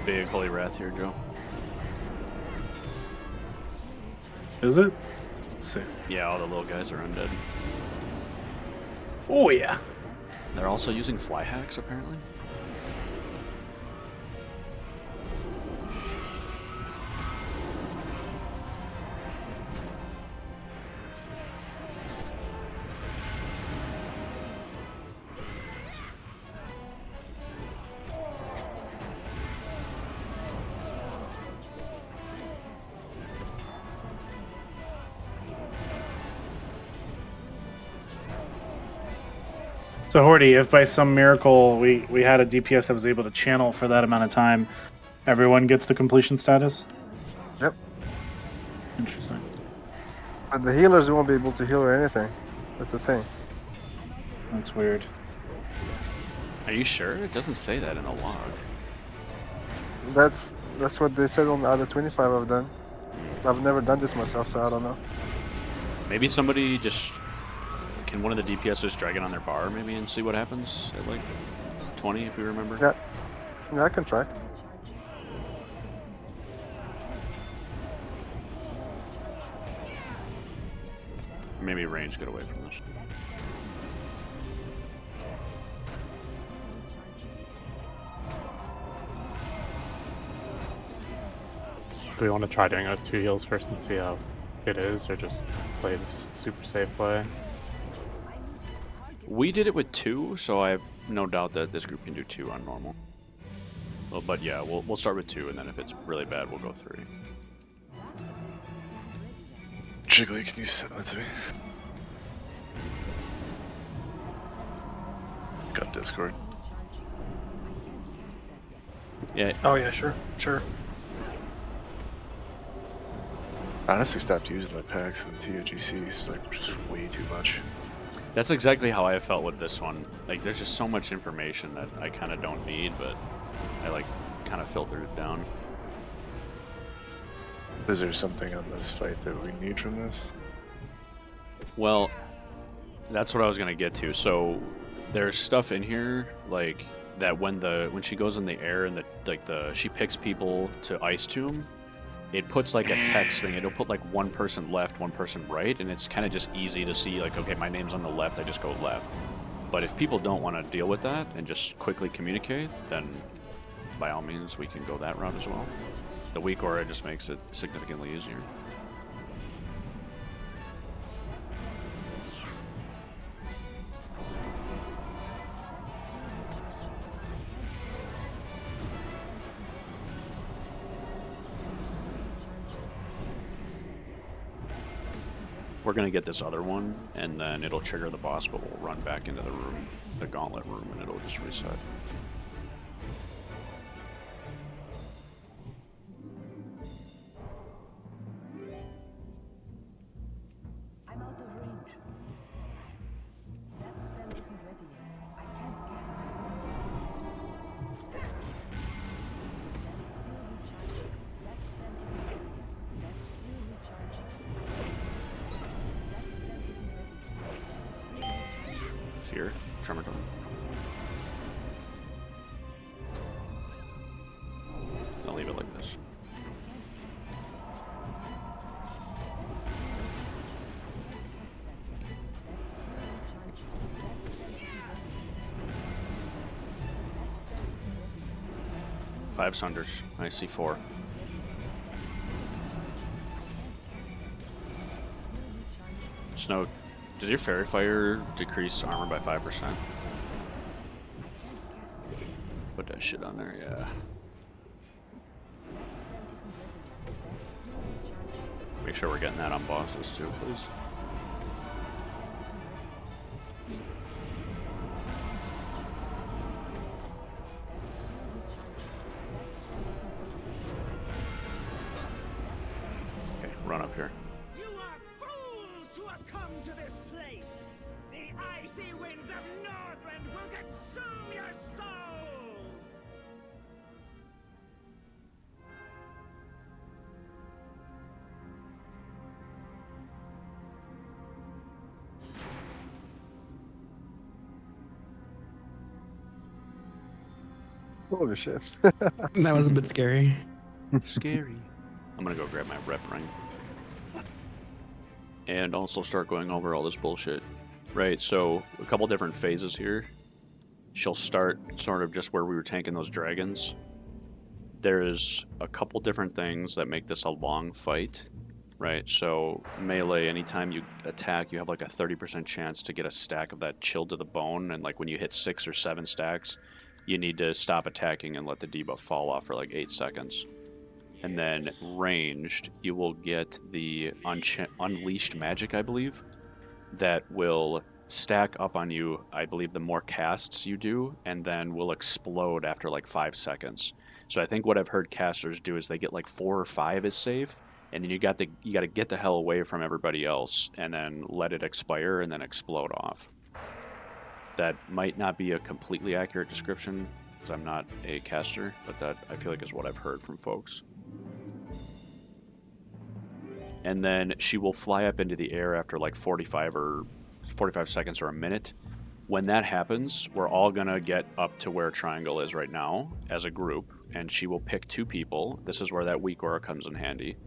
Big Holy Wrath here, Joe. Is it? Let's see. Yeah, all the little guys are undead. Oh yeah. They're also using fly hacks apparently. So Horty, if by some miracle we had a DPS that was able to channel for that amount of time, everyone gets the completion status? Yep. Interesting. But the healers won't be able to heal or anything. That's the thing. That's weird. Are you sure? It doesn't say that in the log. That's what they said on the other 25 I've done. I've never done this myself, so I don't know. Maybe somebody just... Can one of the DPSs drag it on their bar, maybe, and see what happens at, like, 20, if we remember? Yeah, I can try. Maybe range get away from this. Do we want to try doing it with 2 heals first and see how it is, or just play this super safe play? We did it with 2, so I have no doubt that this group can do 2 on normal. Well, but yeah, we'll start with 2, and then if it's really bad, we'll go 3. Jiggly, can you send that to me? Got Discord. Yeah. Oh yeah, sure. I honestly stopped using the packs and TOGC. It's like just way too much. That's exactly how I felt with this one. Like, there's just so much information that I kind of don't need, but I, like, kind of filtered it down. Is there something on this fight that we need from this? Well, that's what I was gonna get to. So there's stuff in here like that when she goes in the air and she picks people to ice tomb, it puts like a text thing. It'll put like one person left, one person right, and it's kind of just easy to see like, okay, my name's on the left, I just go left. But if people don't want to deal with that and just quickly communicate, then by all means we can go that route as well. The weak aura just makes it significantly easier. We're gonna get this other one, and then it'll trigger the boss, but we'll run back into the room, the gauntlet room, and it'll just reset. I'm out of range. That spell isn't ready yet. I can't cast it. That's still recharging. That spell isn't ready yet. That's still recharging. That spell isn't ready yet. That's still recharging. Fear, tremor tone. I'll leave it like this. 5 Sunders. I see 4. Snow, does your Fairy Fire decrease armor by 5%? Put that shit on there, yeah. Make sure we're getting that on bosses too, please. Okay, run up here. You are fools who have come to this place! The icy winds of Northrend will consume your souls! Holy shit. That was a bit scary. Scary. I'm gonna go grab my rep ring. And also start going over all this bullshit. Right, so a couple different phases here. She'll start sort of just where we were tanking those dragons. There's a couple different things that make this a long fight. Right, so melee, anytime you attack, you have like a 30% chance to get a stack of that chilled to the bone, and like when you hit 6 or 7 stacks, you need to stop attacking and let the debuff fall off for like 8 seconds. And then ranged, you will get the unleashed magic, I believe, that will stack up on you, I believe, the more casts you do, and then will explode after like 5 seconds. So I think what I've heard casters do is they get like 4 or 5 is safe, and then you got to get the hell away from everybody else, and then let it expire, and then explode off. That might not be a completely accurate description, because I'm not a caster, but that I feel like is what I've heard from folks. And then she will fly up into the air after like 45 seconds or a minute. When that happens, we're all gonna get up to where Triangle is right now as a group, and she will pick 2 people. This is where that weak aura comes in handy.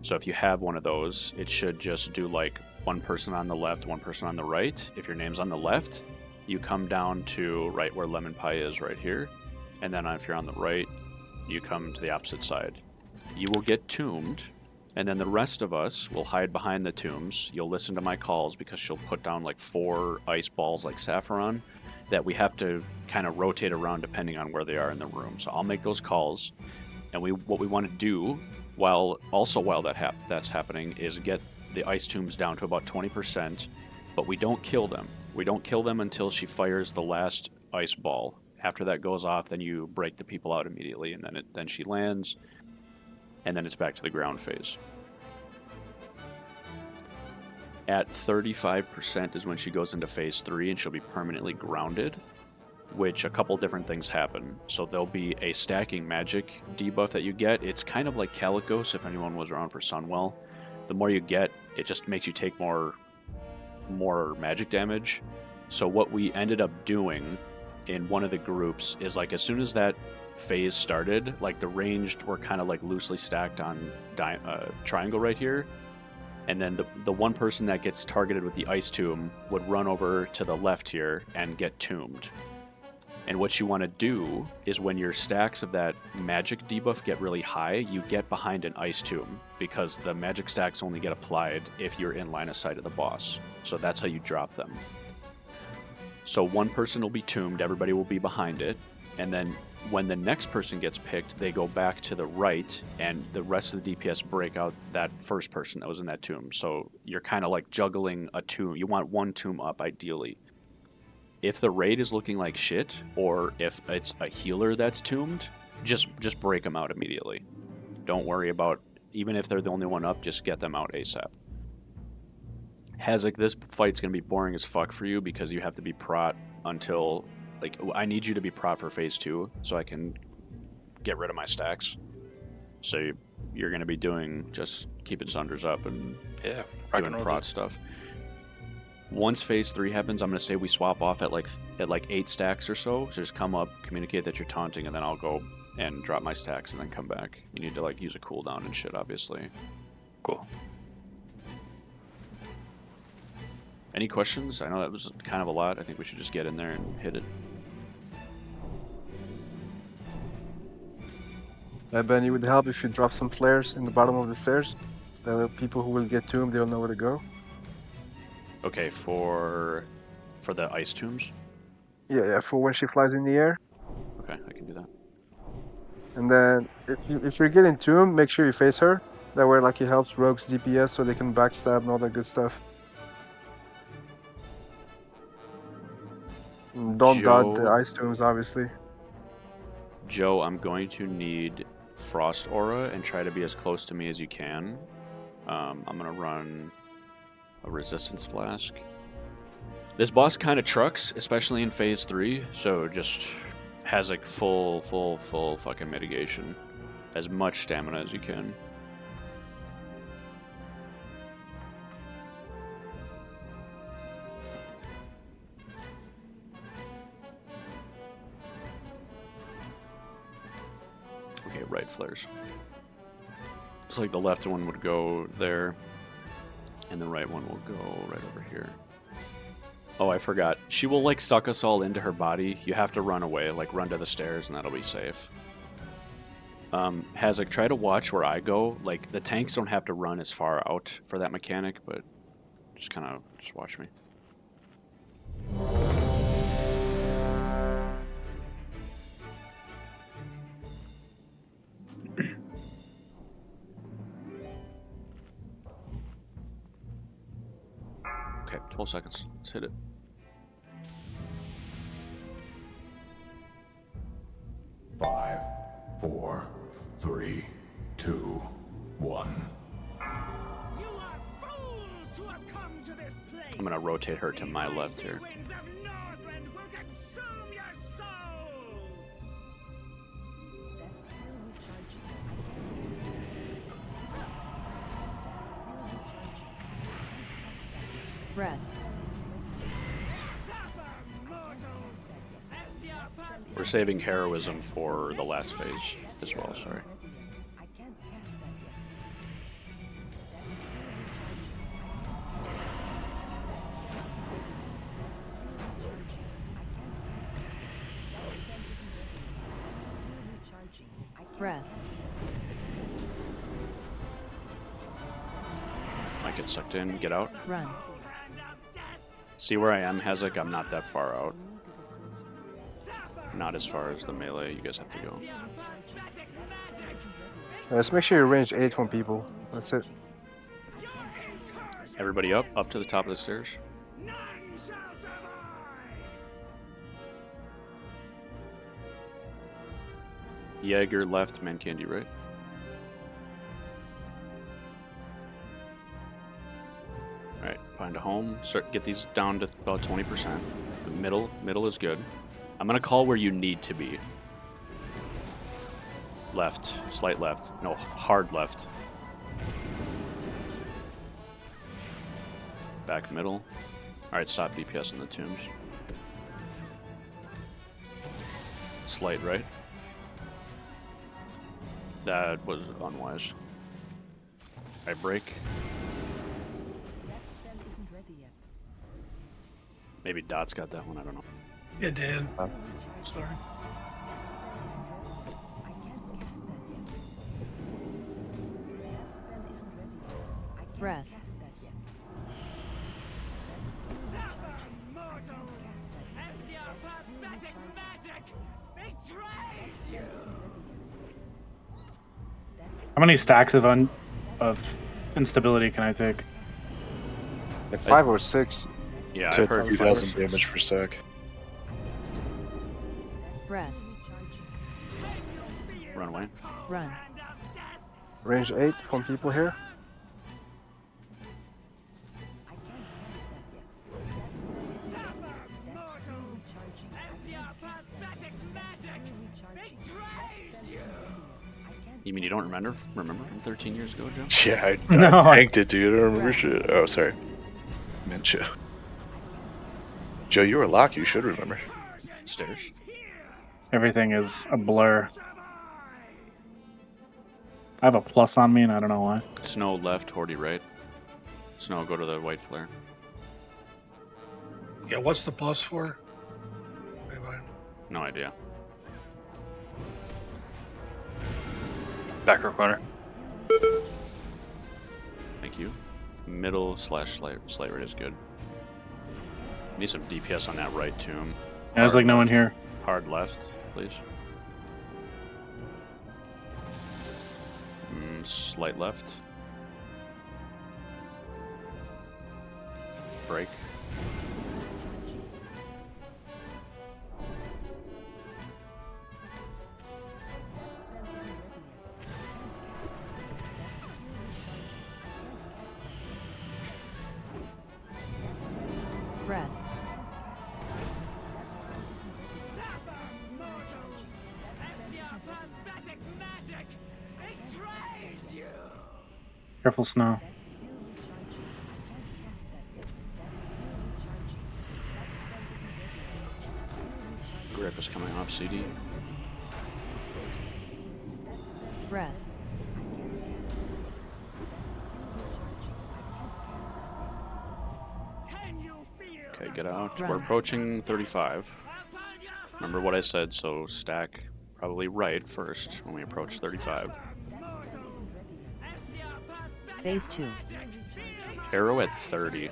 So if you have one of those, it should just do like one person on the left, one person on the right. If your name's on the left, you come down to right where Lemon Pie is right here. And then if you're on the right, you come to the opposite side. You will get tombed, and then the rest of us will hide behind the tombs. You'll listen to my calls because she'll put down like 4 ice balls like Saffron that we have to kind of rotate around depending on where they are in the room. So I'll make those calls, and what we want to do while that's happening is get the ice tombs down to about 20%, but we don't kill them. We don't kill them until she fires the last ice ball. After that goes off, then you break the people out immediately, and then she lands, and then it's back to the ground phase. At 35% is when she goes into phase 3, and she'll be permanently grounded, which a couple different things happen. So there'll be a stacking magic debuff that you get. It's kind of like Calicos, if anyone was around for Sunwell. The more you get, it just makes you take more magic damage. So what we ended up doing in one of the groups is like as soon as that phase started, like the ranged were kind of like loosely stacked on Triangle right here, and then the one person that gets targeted with the ice tomb would run over to the left here and get tombed. And what you want to do is when your stacks of that magic debuff get really high, you get behind an ice tomb, because the magic stacks only get applied if you're in line of sight of the boss. So that's how you drop them. So one person will be tombed, everybody will be behind it, and then when the next person gets picked, they go back to the right, and the rest of the DPS break out that first person that was in that tomb. So you're kind of like juggling a tomb. You want one tomb up, ideally. If the raid is looking like shit, or if it's a healer that's tombed, just break them out immediately. Don't worry about, even if they're the only one up, just get them out ASAP. Hazak, this fight's going to be boring as fuck for you because you have to be Prot until, like, I need you to be Prot for phase 2 so I can get rid of my stacks. So you're going to be doing just keeping Sunders up and doing Prot stuff. Once phase 3 happens, I'm going to say we swap off at like 8 stacks or so. So just come up, communicate that you're taunting, and then I'll go and drop my stacks and then come back. You need to like use a cooldown and shit, obviously. Cool. Any questions? I know that was kind of a lot. I think we should just get in there and hit it. Ben, it would help if you drop some flares in the bottom of the stairs. The people who will get tombed, they'll know where to go. Okay, for the ice tombs? Yeah, for when she flies in the air. Okay, I can do that. And then if you're getting tombed, make sure you face her. That way, like, it helps rogues DPS so they can backstab and all that good stuff. And don't dodge the ice tombs, obviously. Joe, I'm going to need Frost Aura and try to be as close to me as you can. I'm going to run a Resistance Flask. This boss kind of trucks, especially in phase 3, so just has like full fucking mitigation. As much stamina as you can. Okay, right flares. It's like the left one would go there, and the right one will go right over here. Oh, I forgot. She will, like, suck us all into her body. You have to run away, like, run to the stairs, and that'll be safe. Hazak, try to watch where I go. Like, the tanks don't have to run as far out for that mechanic, but just kind of, just watch me. Okay, 12 seconds. Let's hit it. Five, 4, 3, 2, 1. I'm gonna rotate her to my left here. Breath. We're saving heroism for the last phase as well, sorry. Breath. Might get sucked in, get out. Run. See where I am, Hezek? I'm not that far out. Not as far as the melee you guys have to go. Let's make sure you range 8 from people. That's it. Everybody up to the top of the stairs. Jaeger left, Man Candy right. Alright, find a home. Get these down to about 20%. The middle is good. I'm gonna call where you need to be. Left, slight left. No, hard left. Back middle. Alright, stop DPS in the tombs. Slight right. That was unwise. I break. Maybe Dot's got that one, I don't know. It did. Sorry. Breath. How many stacks of instability can I take? Like 5 or 6. Yeah, I've heard 2,000 damage per sec. Breath. Run away. Run. Range 8 from people here. You mean you don't remember from 13 years ago, Joe? Yeah, No, I tanked it, dude. I don't remember shit. Oh, sorry. Meant Joe. Joe, you were locked. You should remember. Stairs. Everything is a blur. I have a plus on me and I don't know why. Snow left, Hordy right. Snow, go to the white flare. Yeah, what's the plus for? No idea. Back row corner. Thank you. Middle / slight right is good. Need some DPS on that right tomb. Yeah, there's like no one here. Hard left, please. Slight left. Break. Breath. Careful, Snow. Grip is coming off CD. Breath. Okay, get out. Run. We're approaching 35. Remember what I said, so stack probably right first when we approach 35. Phase 2. Arrow at 30.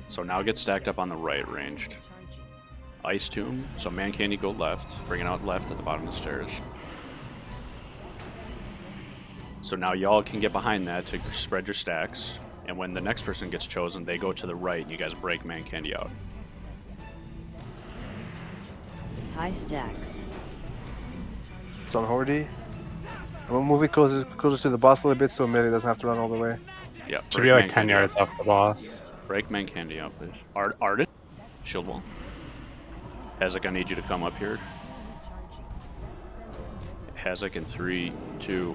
So now get stacked up on the right ranged. Ice Tomb, so Man Candy go left, bring it out left at the bottom of the stairs. So now y'all can get behind that to spread your stacks, and when the next person gets chosen, they go to the right and you guys break Man Candy out. High stacks. It's on Hordy. We'll move it closer to the boss a little bit so melee doesn't have to run all the way. Yeah, Should be like 10 yards off the boss. Break Man Candy out, please. Artist? Shield wall. Hezek, I need you to come up here. Hezek in 3, 2,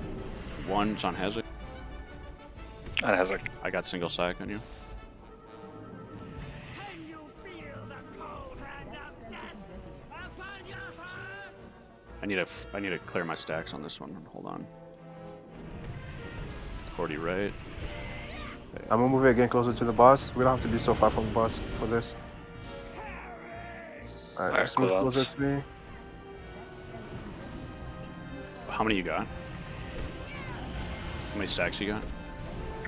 1. It's on Hezek. On Hezek. I got single sack on you. I need to clear my stacks on this one. Hold on. 40 right. Okay. I'm gonna move it again closer to the boss. We don't have to be so far from the boss for this. Alright, Alright, just move closer cooldowns. to me. How many you got? How many stacks you got?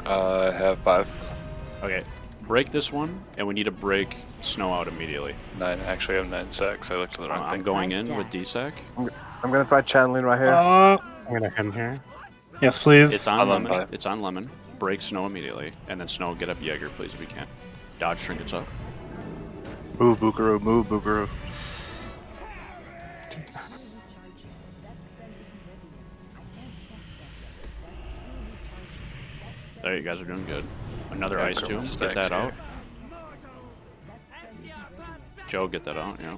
I have 5. Okay, break this one, and we need to break snow out immediately. 9. Actually, I have 9 sacks. I looked at the wrong I'm thing. going in with DSAC. I'm gonna try channeling right here. I'm gonna him here. Yes, please. It's on I'm on lemon. 5. It's on lemon. Break snow immediately, and then snow get up Jaeger, please, if you can. Dodge trinkets up. Move, Boogaroo, move, Boogaroo. There, you guys are doing good. Another Yeah, ice throw tomb. my Get stacks that here. out. Joe, get that out. Yeah.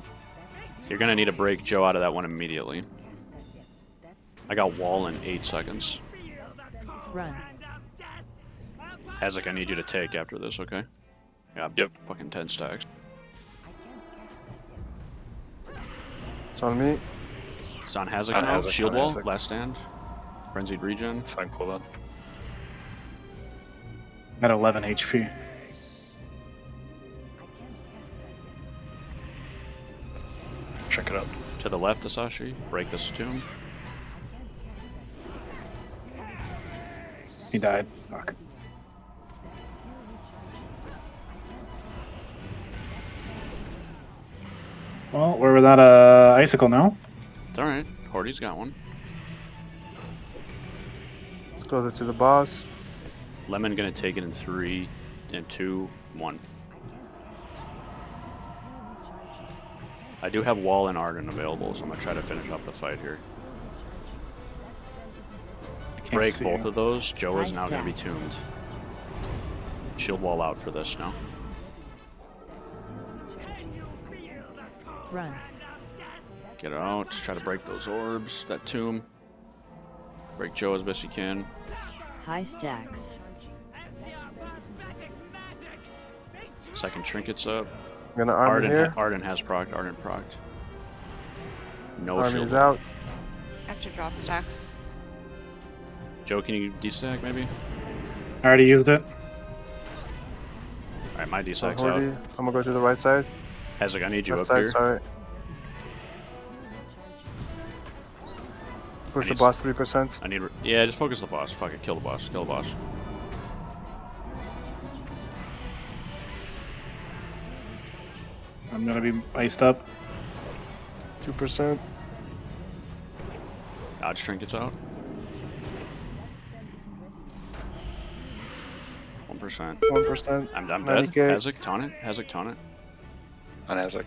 You're gonna need to break Joe out of that one immediately. I got wall in 8 seconds. Run. Hazak, I need you to take after this, okay? Yeah. Yep. Fucking 10 stacks. It's on me. It's on Hazak On now. Hazak, Shield on wall. Hazak. Last stand. Frenzied regen. It's on cooldown. At 11 HP. Check it up. To the left, Asashi. Break this tomb. He died. Fuck. Well, we're without a icicle now. It's alright. Horty's got one. Let's closer to the boss. Lemon gonna take it in 3, and 2, 1. I do have Wall and Arden available, so I'm gonna try to finish up the fight here. Break see both you. of those. Joe is Nice now gonna be stacks. tuned. Shield wall out for this now. Run. Get out. Just try to break those orbs. That tomb. Break Joe as best you can. High stacks. Second trinkets up. I'm gonna arm here. Arden has proc. Arden proc. No Arm shield is wall. out. I have to drop stacks. Joe, can you destack maybe? I already used it. Alright, my On destack's Hordy. out. I'm gonna go to the right side. Hazak, I need you Left up side, here. sorry. Push I the need boss 3%. I need. Yeah, just focus the boss. Fuck it, kill the boss. Kill the boss. I'm gonna be iced up. 2%. Dodge trinkets out. 1%. 1%. I'm dead. 90K. Hazak, taunt it. Hazak, taunt it. On Hazak.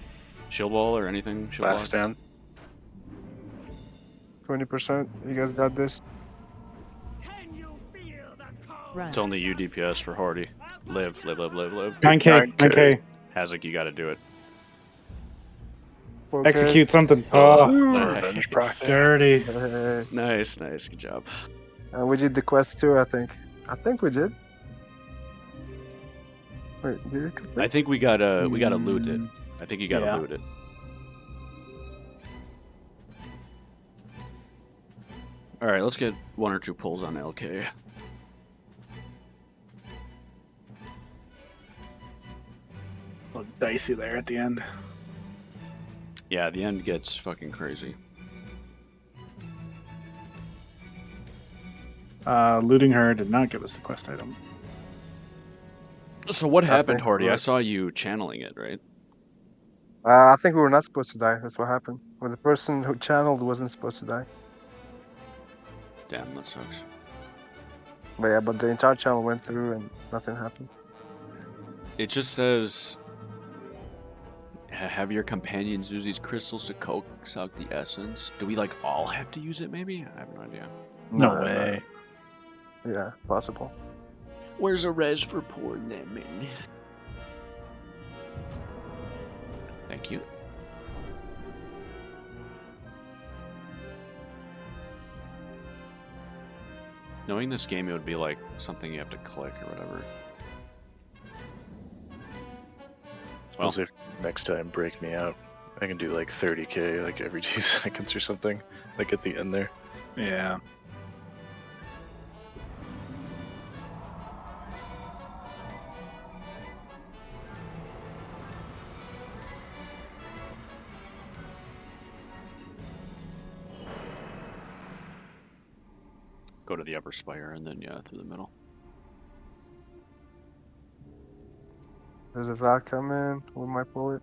Shield wall or anything. Shield Last wall. stand. 20%. You guys got this. Run. It's only you DPS for Horty. Live, live, live, live, live. 9K. 9K. Hazak, you gotta do it. 4K. Execute something. Oh, Oh, Revenge proc. dirty. Hey. Nice, nice, good job. We did the quest too, I think. I think we did. Wait, did it complete? I think we gotta loot it. I think you gotta Yeah. loot it. All right, let's get 1 or 2 pulls on LK. A little dicey there at the end. Yeah, the end gets fucking crazy. Looting her did not give us the quest item. So what happened, Okay, Horty? I right. saw you channeling it, right? I think we were not supposed to die. That's what happened. When the person who channeled wasn't supposed to die. Damn, that sucks. But yeah, but the entire channel went through and nothing happened. It just says, have your companions use these crystals to coax out the essence. Do we like all have to use it? Maybe I have no idea. No way. Yeah, possible. Where's a res for poor lemon? Thank you. Knowing this game, it would be like something you have to click or whatever. Well, if next time break me out I can do like 30k like every 2 seconds or something, like at the end there. Yeah. Go to the upper spire and then yeah, through the middle. There's a Val coming. We might pull it.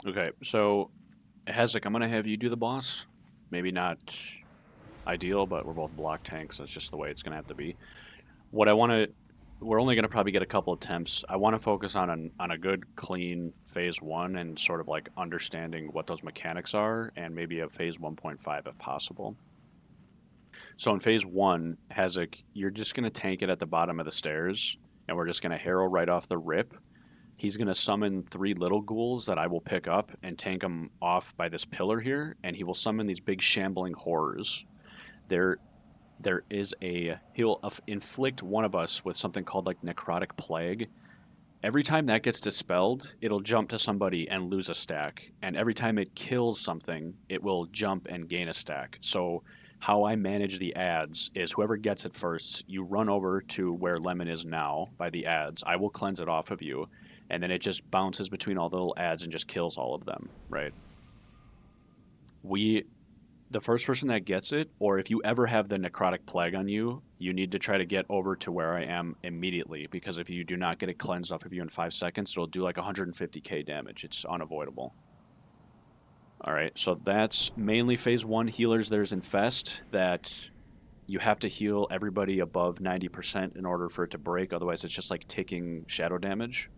Okay, so Hezek, I'm gonna have you do the boss. Maybe not ideal, but we're both block tanks, so it's just the way it's gonna have to be. What I want to, we're only gonna probably get a couple attempts. I want to focus on a good, clean phase 1 and sort of like understanding what those mechanics are, and maybe a phase 1.5 if possible. So in phase 1, Hezek, you're just gonna tank it at the bottom of the stairs, and we're just gonna harrow right off the rip. He's going to summon 3 little ghouls that I will pick up and tank them off by this pillar here, and he will summon these big shambling horrors. He'll inflict one of us with something called like necrotic plague. Every time that gets dispelled, it'll jump to somebody and lose a stack, and every time it kills something, it will jump and gain a stack. So how I manage the ads is whoever gets it first, you run over to where Lemon is now by the ads. I will cleanse it off of you. And then it just bounces between all the little ads and just kills all of them, right? The first person that gets it, or if you ever have the necrotic plague on you, you need to try to get over to where I am immediately, because if you do not get it cleansed off of you in 5 seconds, it'll do like 150k damage. It's unavoidable. All right, so that's mainly phase 1 healers. There's Infest that you have to heal everybody above 90% in order for it to break. Otherwise, it's just like ticking shadow damage.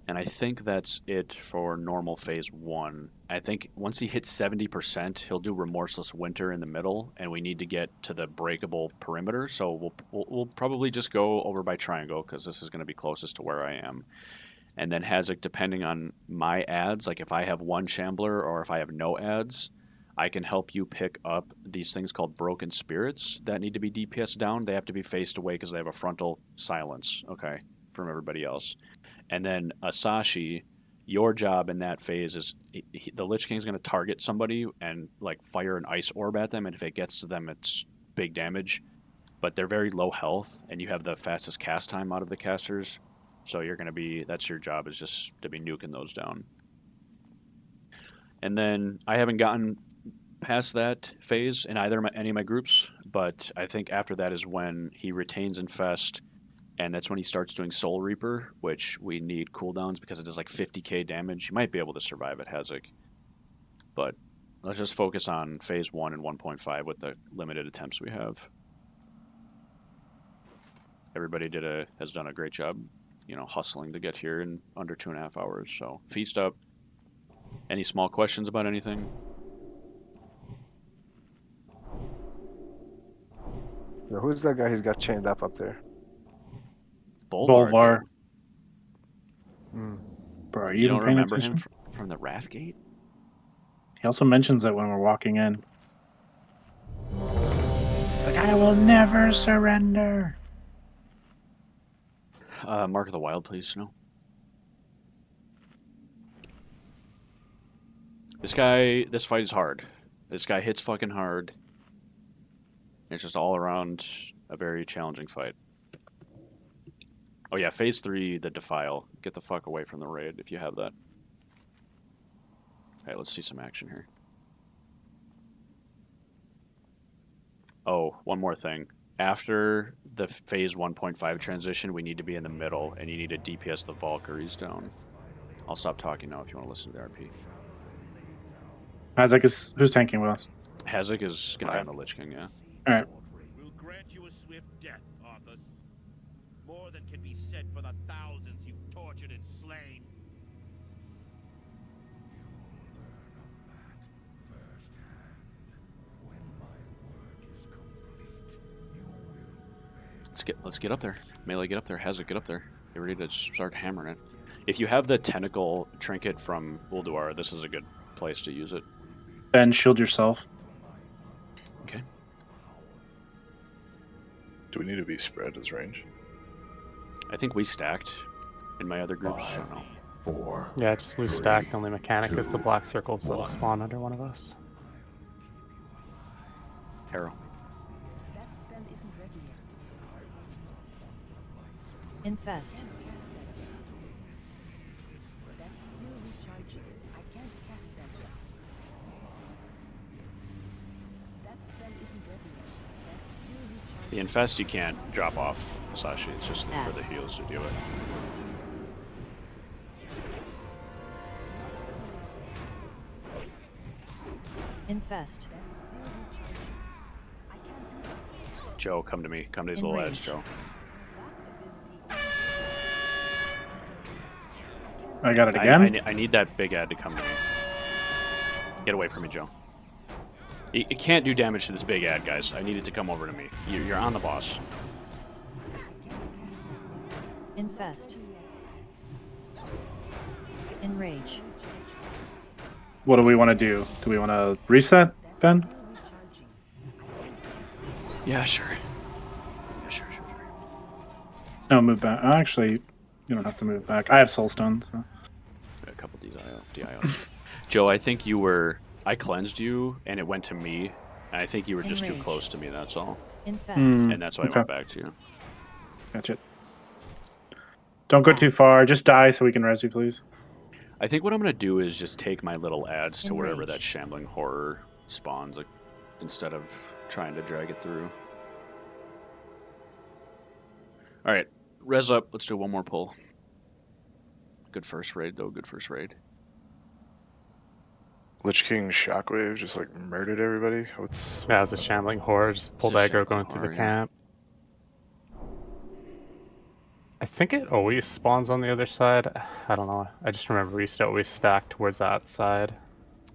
And I think that's it for normal phase 1. I think once he hits 70%, he'll do Remorseless Winter in the middle, and we need to get to the breakable perimeter. So we'll probably just go over by Triangle, because this is going to be closest to where I am. And then Hezek, depending on my ads, like if I have 1 Shambler or if I have no ads, I can help you pick up these things called Broken Spirits that need to be DPS down. They have to be faced away because they have a frontal silence, okay, from everybody else. And then Asashi, your job in that phase is the Lich King's going to target somebody and like fire an ice orb at them, and if it gets to them, it's big damage. But they're very low health, and you have the fastest cast time out of the casters, so you're going to be, that's your job, is just to be nuking those down. And then I haven't gotten past that phase in any of my groups, but I think after that is when he retains Infest. And that's when he starts doing Soul Reaper, which we need cooldowns because it does like 50k damage. You might be able to survive it, Hezek. But let's just focus on phase 1 and 1.5 with the limited attempts we have. Everybody has done a great job, hustling to get here in under 2.5 hours. So feast up. Any small questions about anything? Yo, who's that guy he's got chained up there? Bolvar. Mm. Bro, are You don't even paying remember attention? him from the Wrathgate? He also mentions it when we're walking in. It's like, I will never surrender. Mark of the Wild, please, Snow. This fight is hard. This guy hits fucking hard. It's just all around a very challenging fight. Oh yeah, phase 3, the Defile. Get the fuck away from the raid if you have that. Okay, let's see some action here. Oh, one more thing. After the phase 1.5 transition, we need to be in the middle, and you need to DPS the Valkyries down. I'll stop talking now if you want to listen to the RP. Hezek is, who's tanking with us? Hezek is going to be on the Lich King, yeah. Alright. We'll grant you a swift death, Arthas. More than can be said for the thousands you've tortured and slain. Let's get up there. Melee, get up there. Hezek, get up there. Get ready to start hammering it. If you have the tentacle trinket from Ulduar, this is a good place to use it. Ben, shield yourself. Okay. Do we need to be spread as range? I think we stacked in my other groups. I don't know. 4. Yeah, just loose 3, stack. The only mechanic is the 2, black circles that'll 1. spawn under one of us. Harrow. That spell isn't ready yet. Infest. That's still recharging. I can't cast that yet. That spell isn't ready yet. That's still recharging. The infest you can't drop off, Sashi. It's just for the heals to deal with. Infest. Joe, come to me. Come to his little edge, Joe. I got it again. I need that big ad to come to me. Get away from me, Joe. It can't do damage to this big ad, guys. I need it to come over to me. You're on the boss. Infest. Enrage. What do we want to do? Do we want to reset, Ben? Yeah, sure. Yeah, sure. No, move back. Actually, you don't have to move back. I have Soulstone. So. A couple DIOs. Joe, I think you were... I cleansed you, and it went to me. And I think you were just too close to me, that's all. And that's why I went back to you. Gotcha. Don't go too far. Just die so we can res you, please. I think what I'm going to do is just take my little ads to wherever that shambling horror spawns, like, instead of trying to drag it through. All right, res up. Let's do one more pull. Good first raid, though. Good first raid. Lich King Shockwave just like murdered everybody. Yeah, it's a shambling horde. Just pulled aggro going through the camp. I think it always spawns on the other side. I don't know. I just remember we used to always stack towards that side.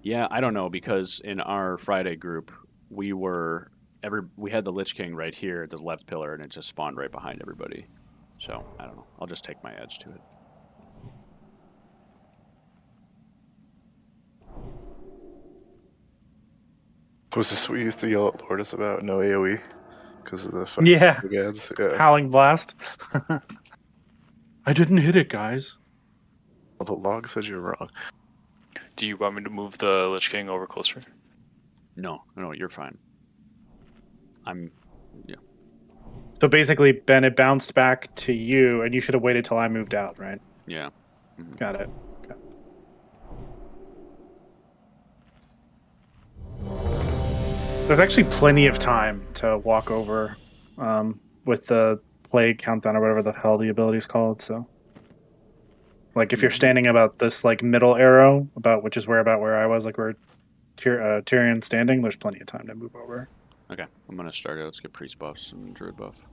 Yeah, I don't know, because in our Friday group, we had the Lich King right here at the left pillar, and it just spawned right behind everybody. So, I don't know. I'll just take my edge to it. Was this what you used to yell at Lourdes about? No AoE? Because of the fucking big ads? Yeah. Howling Blast. I didn't hit it, guys. Well, the log says you're wrong. Do you want me to move the Lich King over closer? No, you're fine. Yeah. So basically, Ben, it bounced back to you, and you should have waited till I moved out, right? Yeah. Mm-hmm. Got it. There's actually plenty of time to walk over with the plague countdown or whatever the hell the ability is called. So, like, if you're standing about this like middle arrow, which is about where I was, like where Tyrion's standing, there's plenty of time to move over. Okay, I'm gonna start it. Let's get priest buffs and druid buff.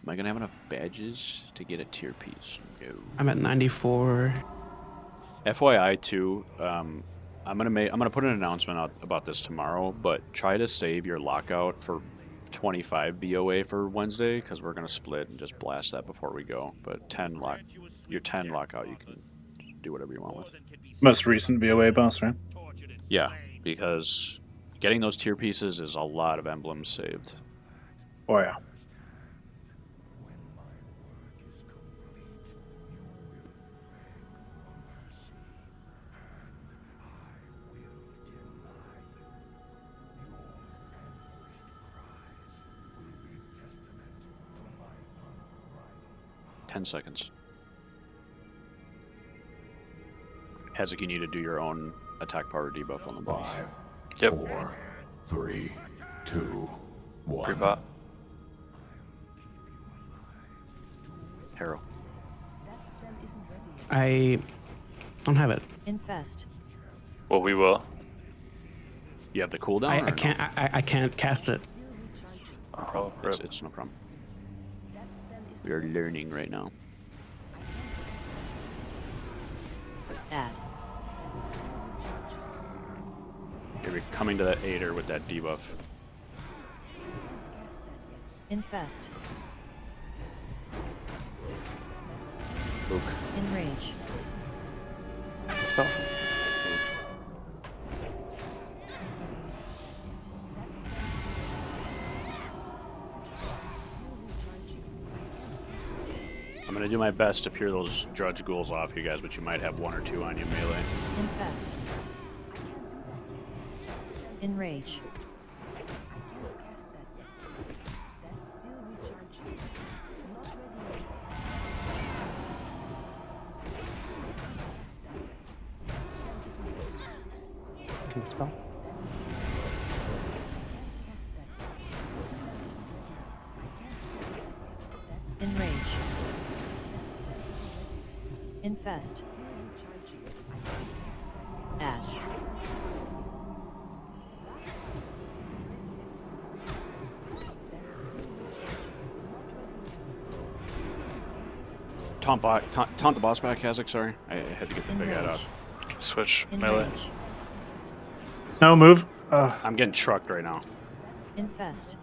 Am I gonna have enough badges to get a tier piece? No. I'm at 94. FYI too, I'm gonna put an announcement out about this tomorrow, but try to save your lockout for 25 BOA for Wednesday, because we're gonna split and just blast that before we go. But your 10 lockout, you can do whatever you want with. Most recent BOA boss, right? Yeah, because getting those tier pieces is a lot of emblems saved. Oh yeah. Seconds. Hezek, you need to do your own attack power debuff on the boss. 5, 4, 3, 2, 1. Pre-bot. Harrow. I don't have it. Infest. Well, we will. You have the cooldown? I can't cast it. Oh, it's no problem. We are learning right now. Add. You're coming to that aider with that debuff. Infest. Book. Enrage. Dispel. I'm gonna do my best to peer those Drudge Ghouls off you guys, but you might have 1 or 2 on you melee. Infest. Enrage. Can you spell? Enrage. Infest. Ash. Taunt the boss back, Kazakh, sorry. I had to get the big head out. Switch melee. Enrage. No, move. I'm getting trucked right now. Infest.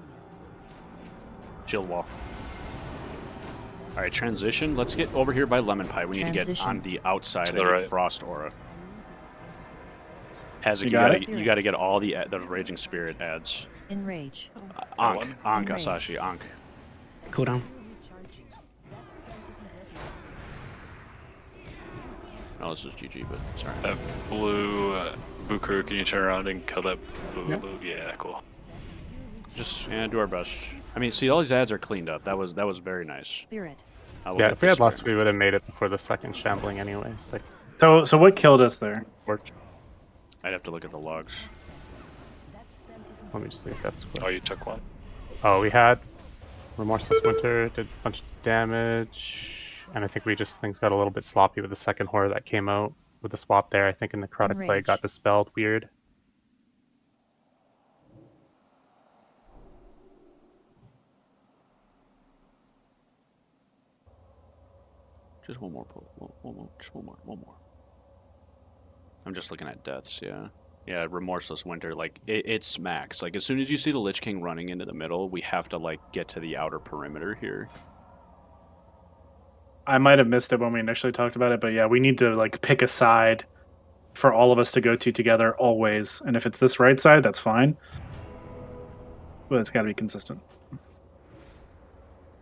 Shield wall. Alright, transition. Let's get over here by Lemon Pie. We need to get Transition. on the outside To of the the right. Frost Aura. Hazard, You you got gotta, it? you gotta get all the Raging Spirit ads. Enrage. Ankh, Enrage. Asashi, Ankh. Cooldown. Oh, this is GG, but sorry. That blue Bukuru, can you turn around and kill that blue? Yeah. Yeah, cool. Just do our best. I mean, see, all these ads are cleaned up. That was very nice. Spirit. I will Yeah, get if we the had lost, Spirit. we would have made it before the second shambling anyways. Like, So what killed us there? worked. I'd have to look at the logs. Let me just see if that's quick. Oh, you took one? Oh, we had Remorseless Winter, did a bunch of damage, and I think things got a little bit sloppy with the second horror that came out with the swap there. I think a Necrotic Plague Enrage. got dispelled weird. Just one more, just one more. I'm just looking at deaths, yeah. Yeah, Remorseless Winter, like, it smacks. Like, as soon as you see the Lich King running into the middle, we have to, like, get to the outer perimeter here. I might have missed it when we initially talked about it, but yeah, we need to like pick a side for all of us to go to together always. And if it's this right side, that's fine. But it's got to be consistent.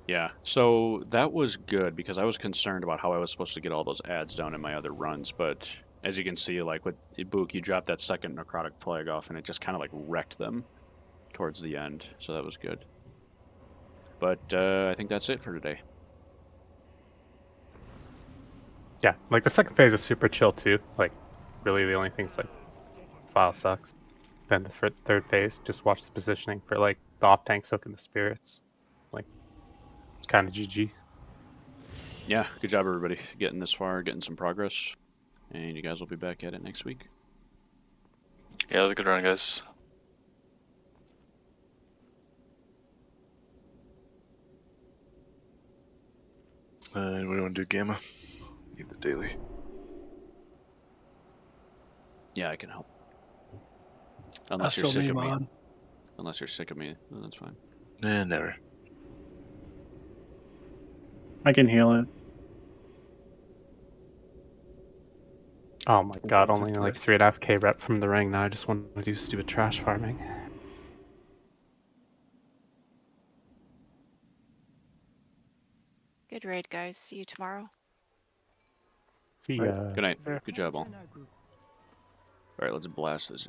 Yeah, so that was good because I was concerned about how I was supposed to get all those ads down in my other runs, but as you can see, like with Ibuki, you dropped that second Necrotic Plague off and it just kind of like wrecked them towards the end, so that was good. But I think that's it for today. Yeah, like the second phase is super chill too. Like, really the only thing's like, file sucks. Then the third phase, just watch the positioning for like the off tank soaking the spirits. Like, it's kind of GG. Yeah, good job everybody getting this far, getting some progress, and you guys will be back at it next week. Yeah, it was a good run, guys. What do you want to do, Gamma? Need the daily. Yeah, I can help. I Unless you're still sick need of me. mod. Unless you're sick of me, then that's fine. Never. I can heal it. Oh my god, only like 3.5k rep from the ring now. I just want to do stupid trash farming. Good raid, guys. See you tomorrow. See ya. Good night. Good job, all. Alright, let's blast this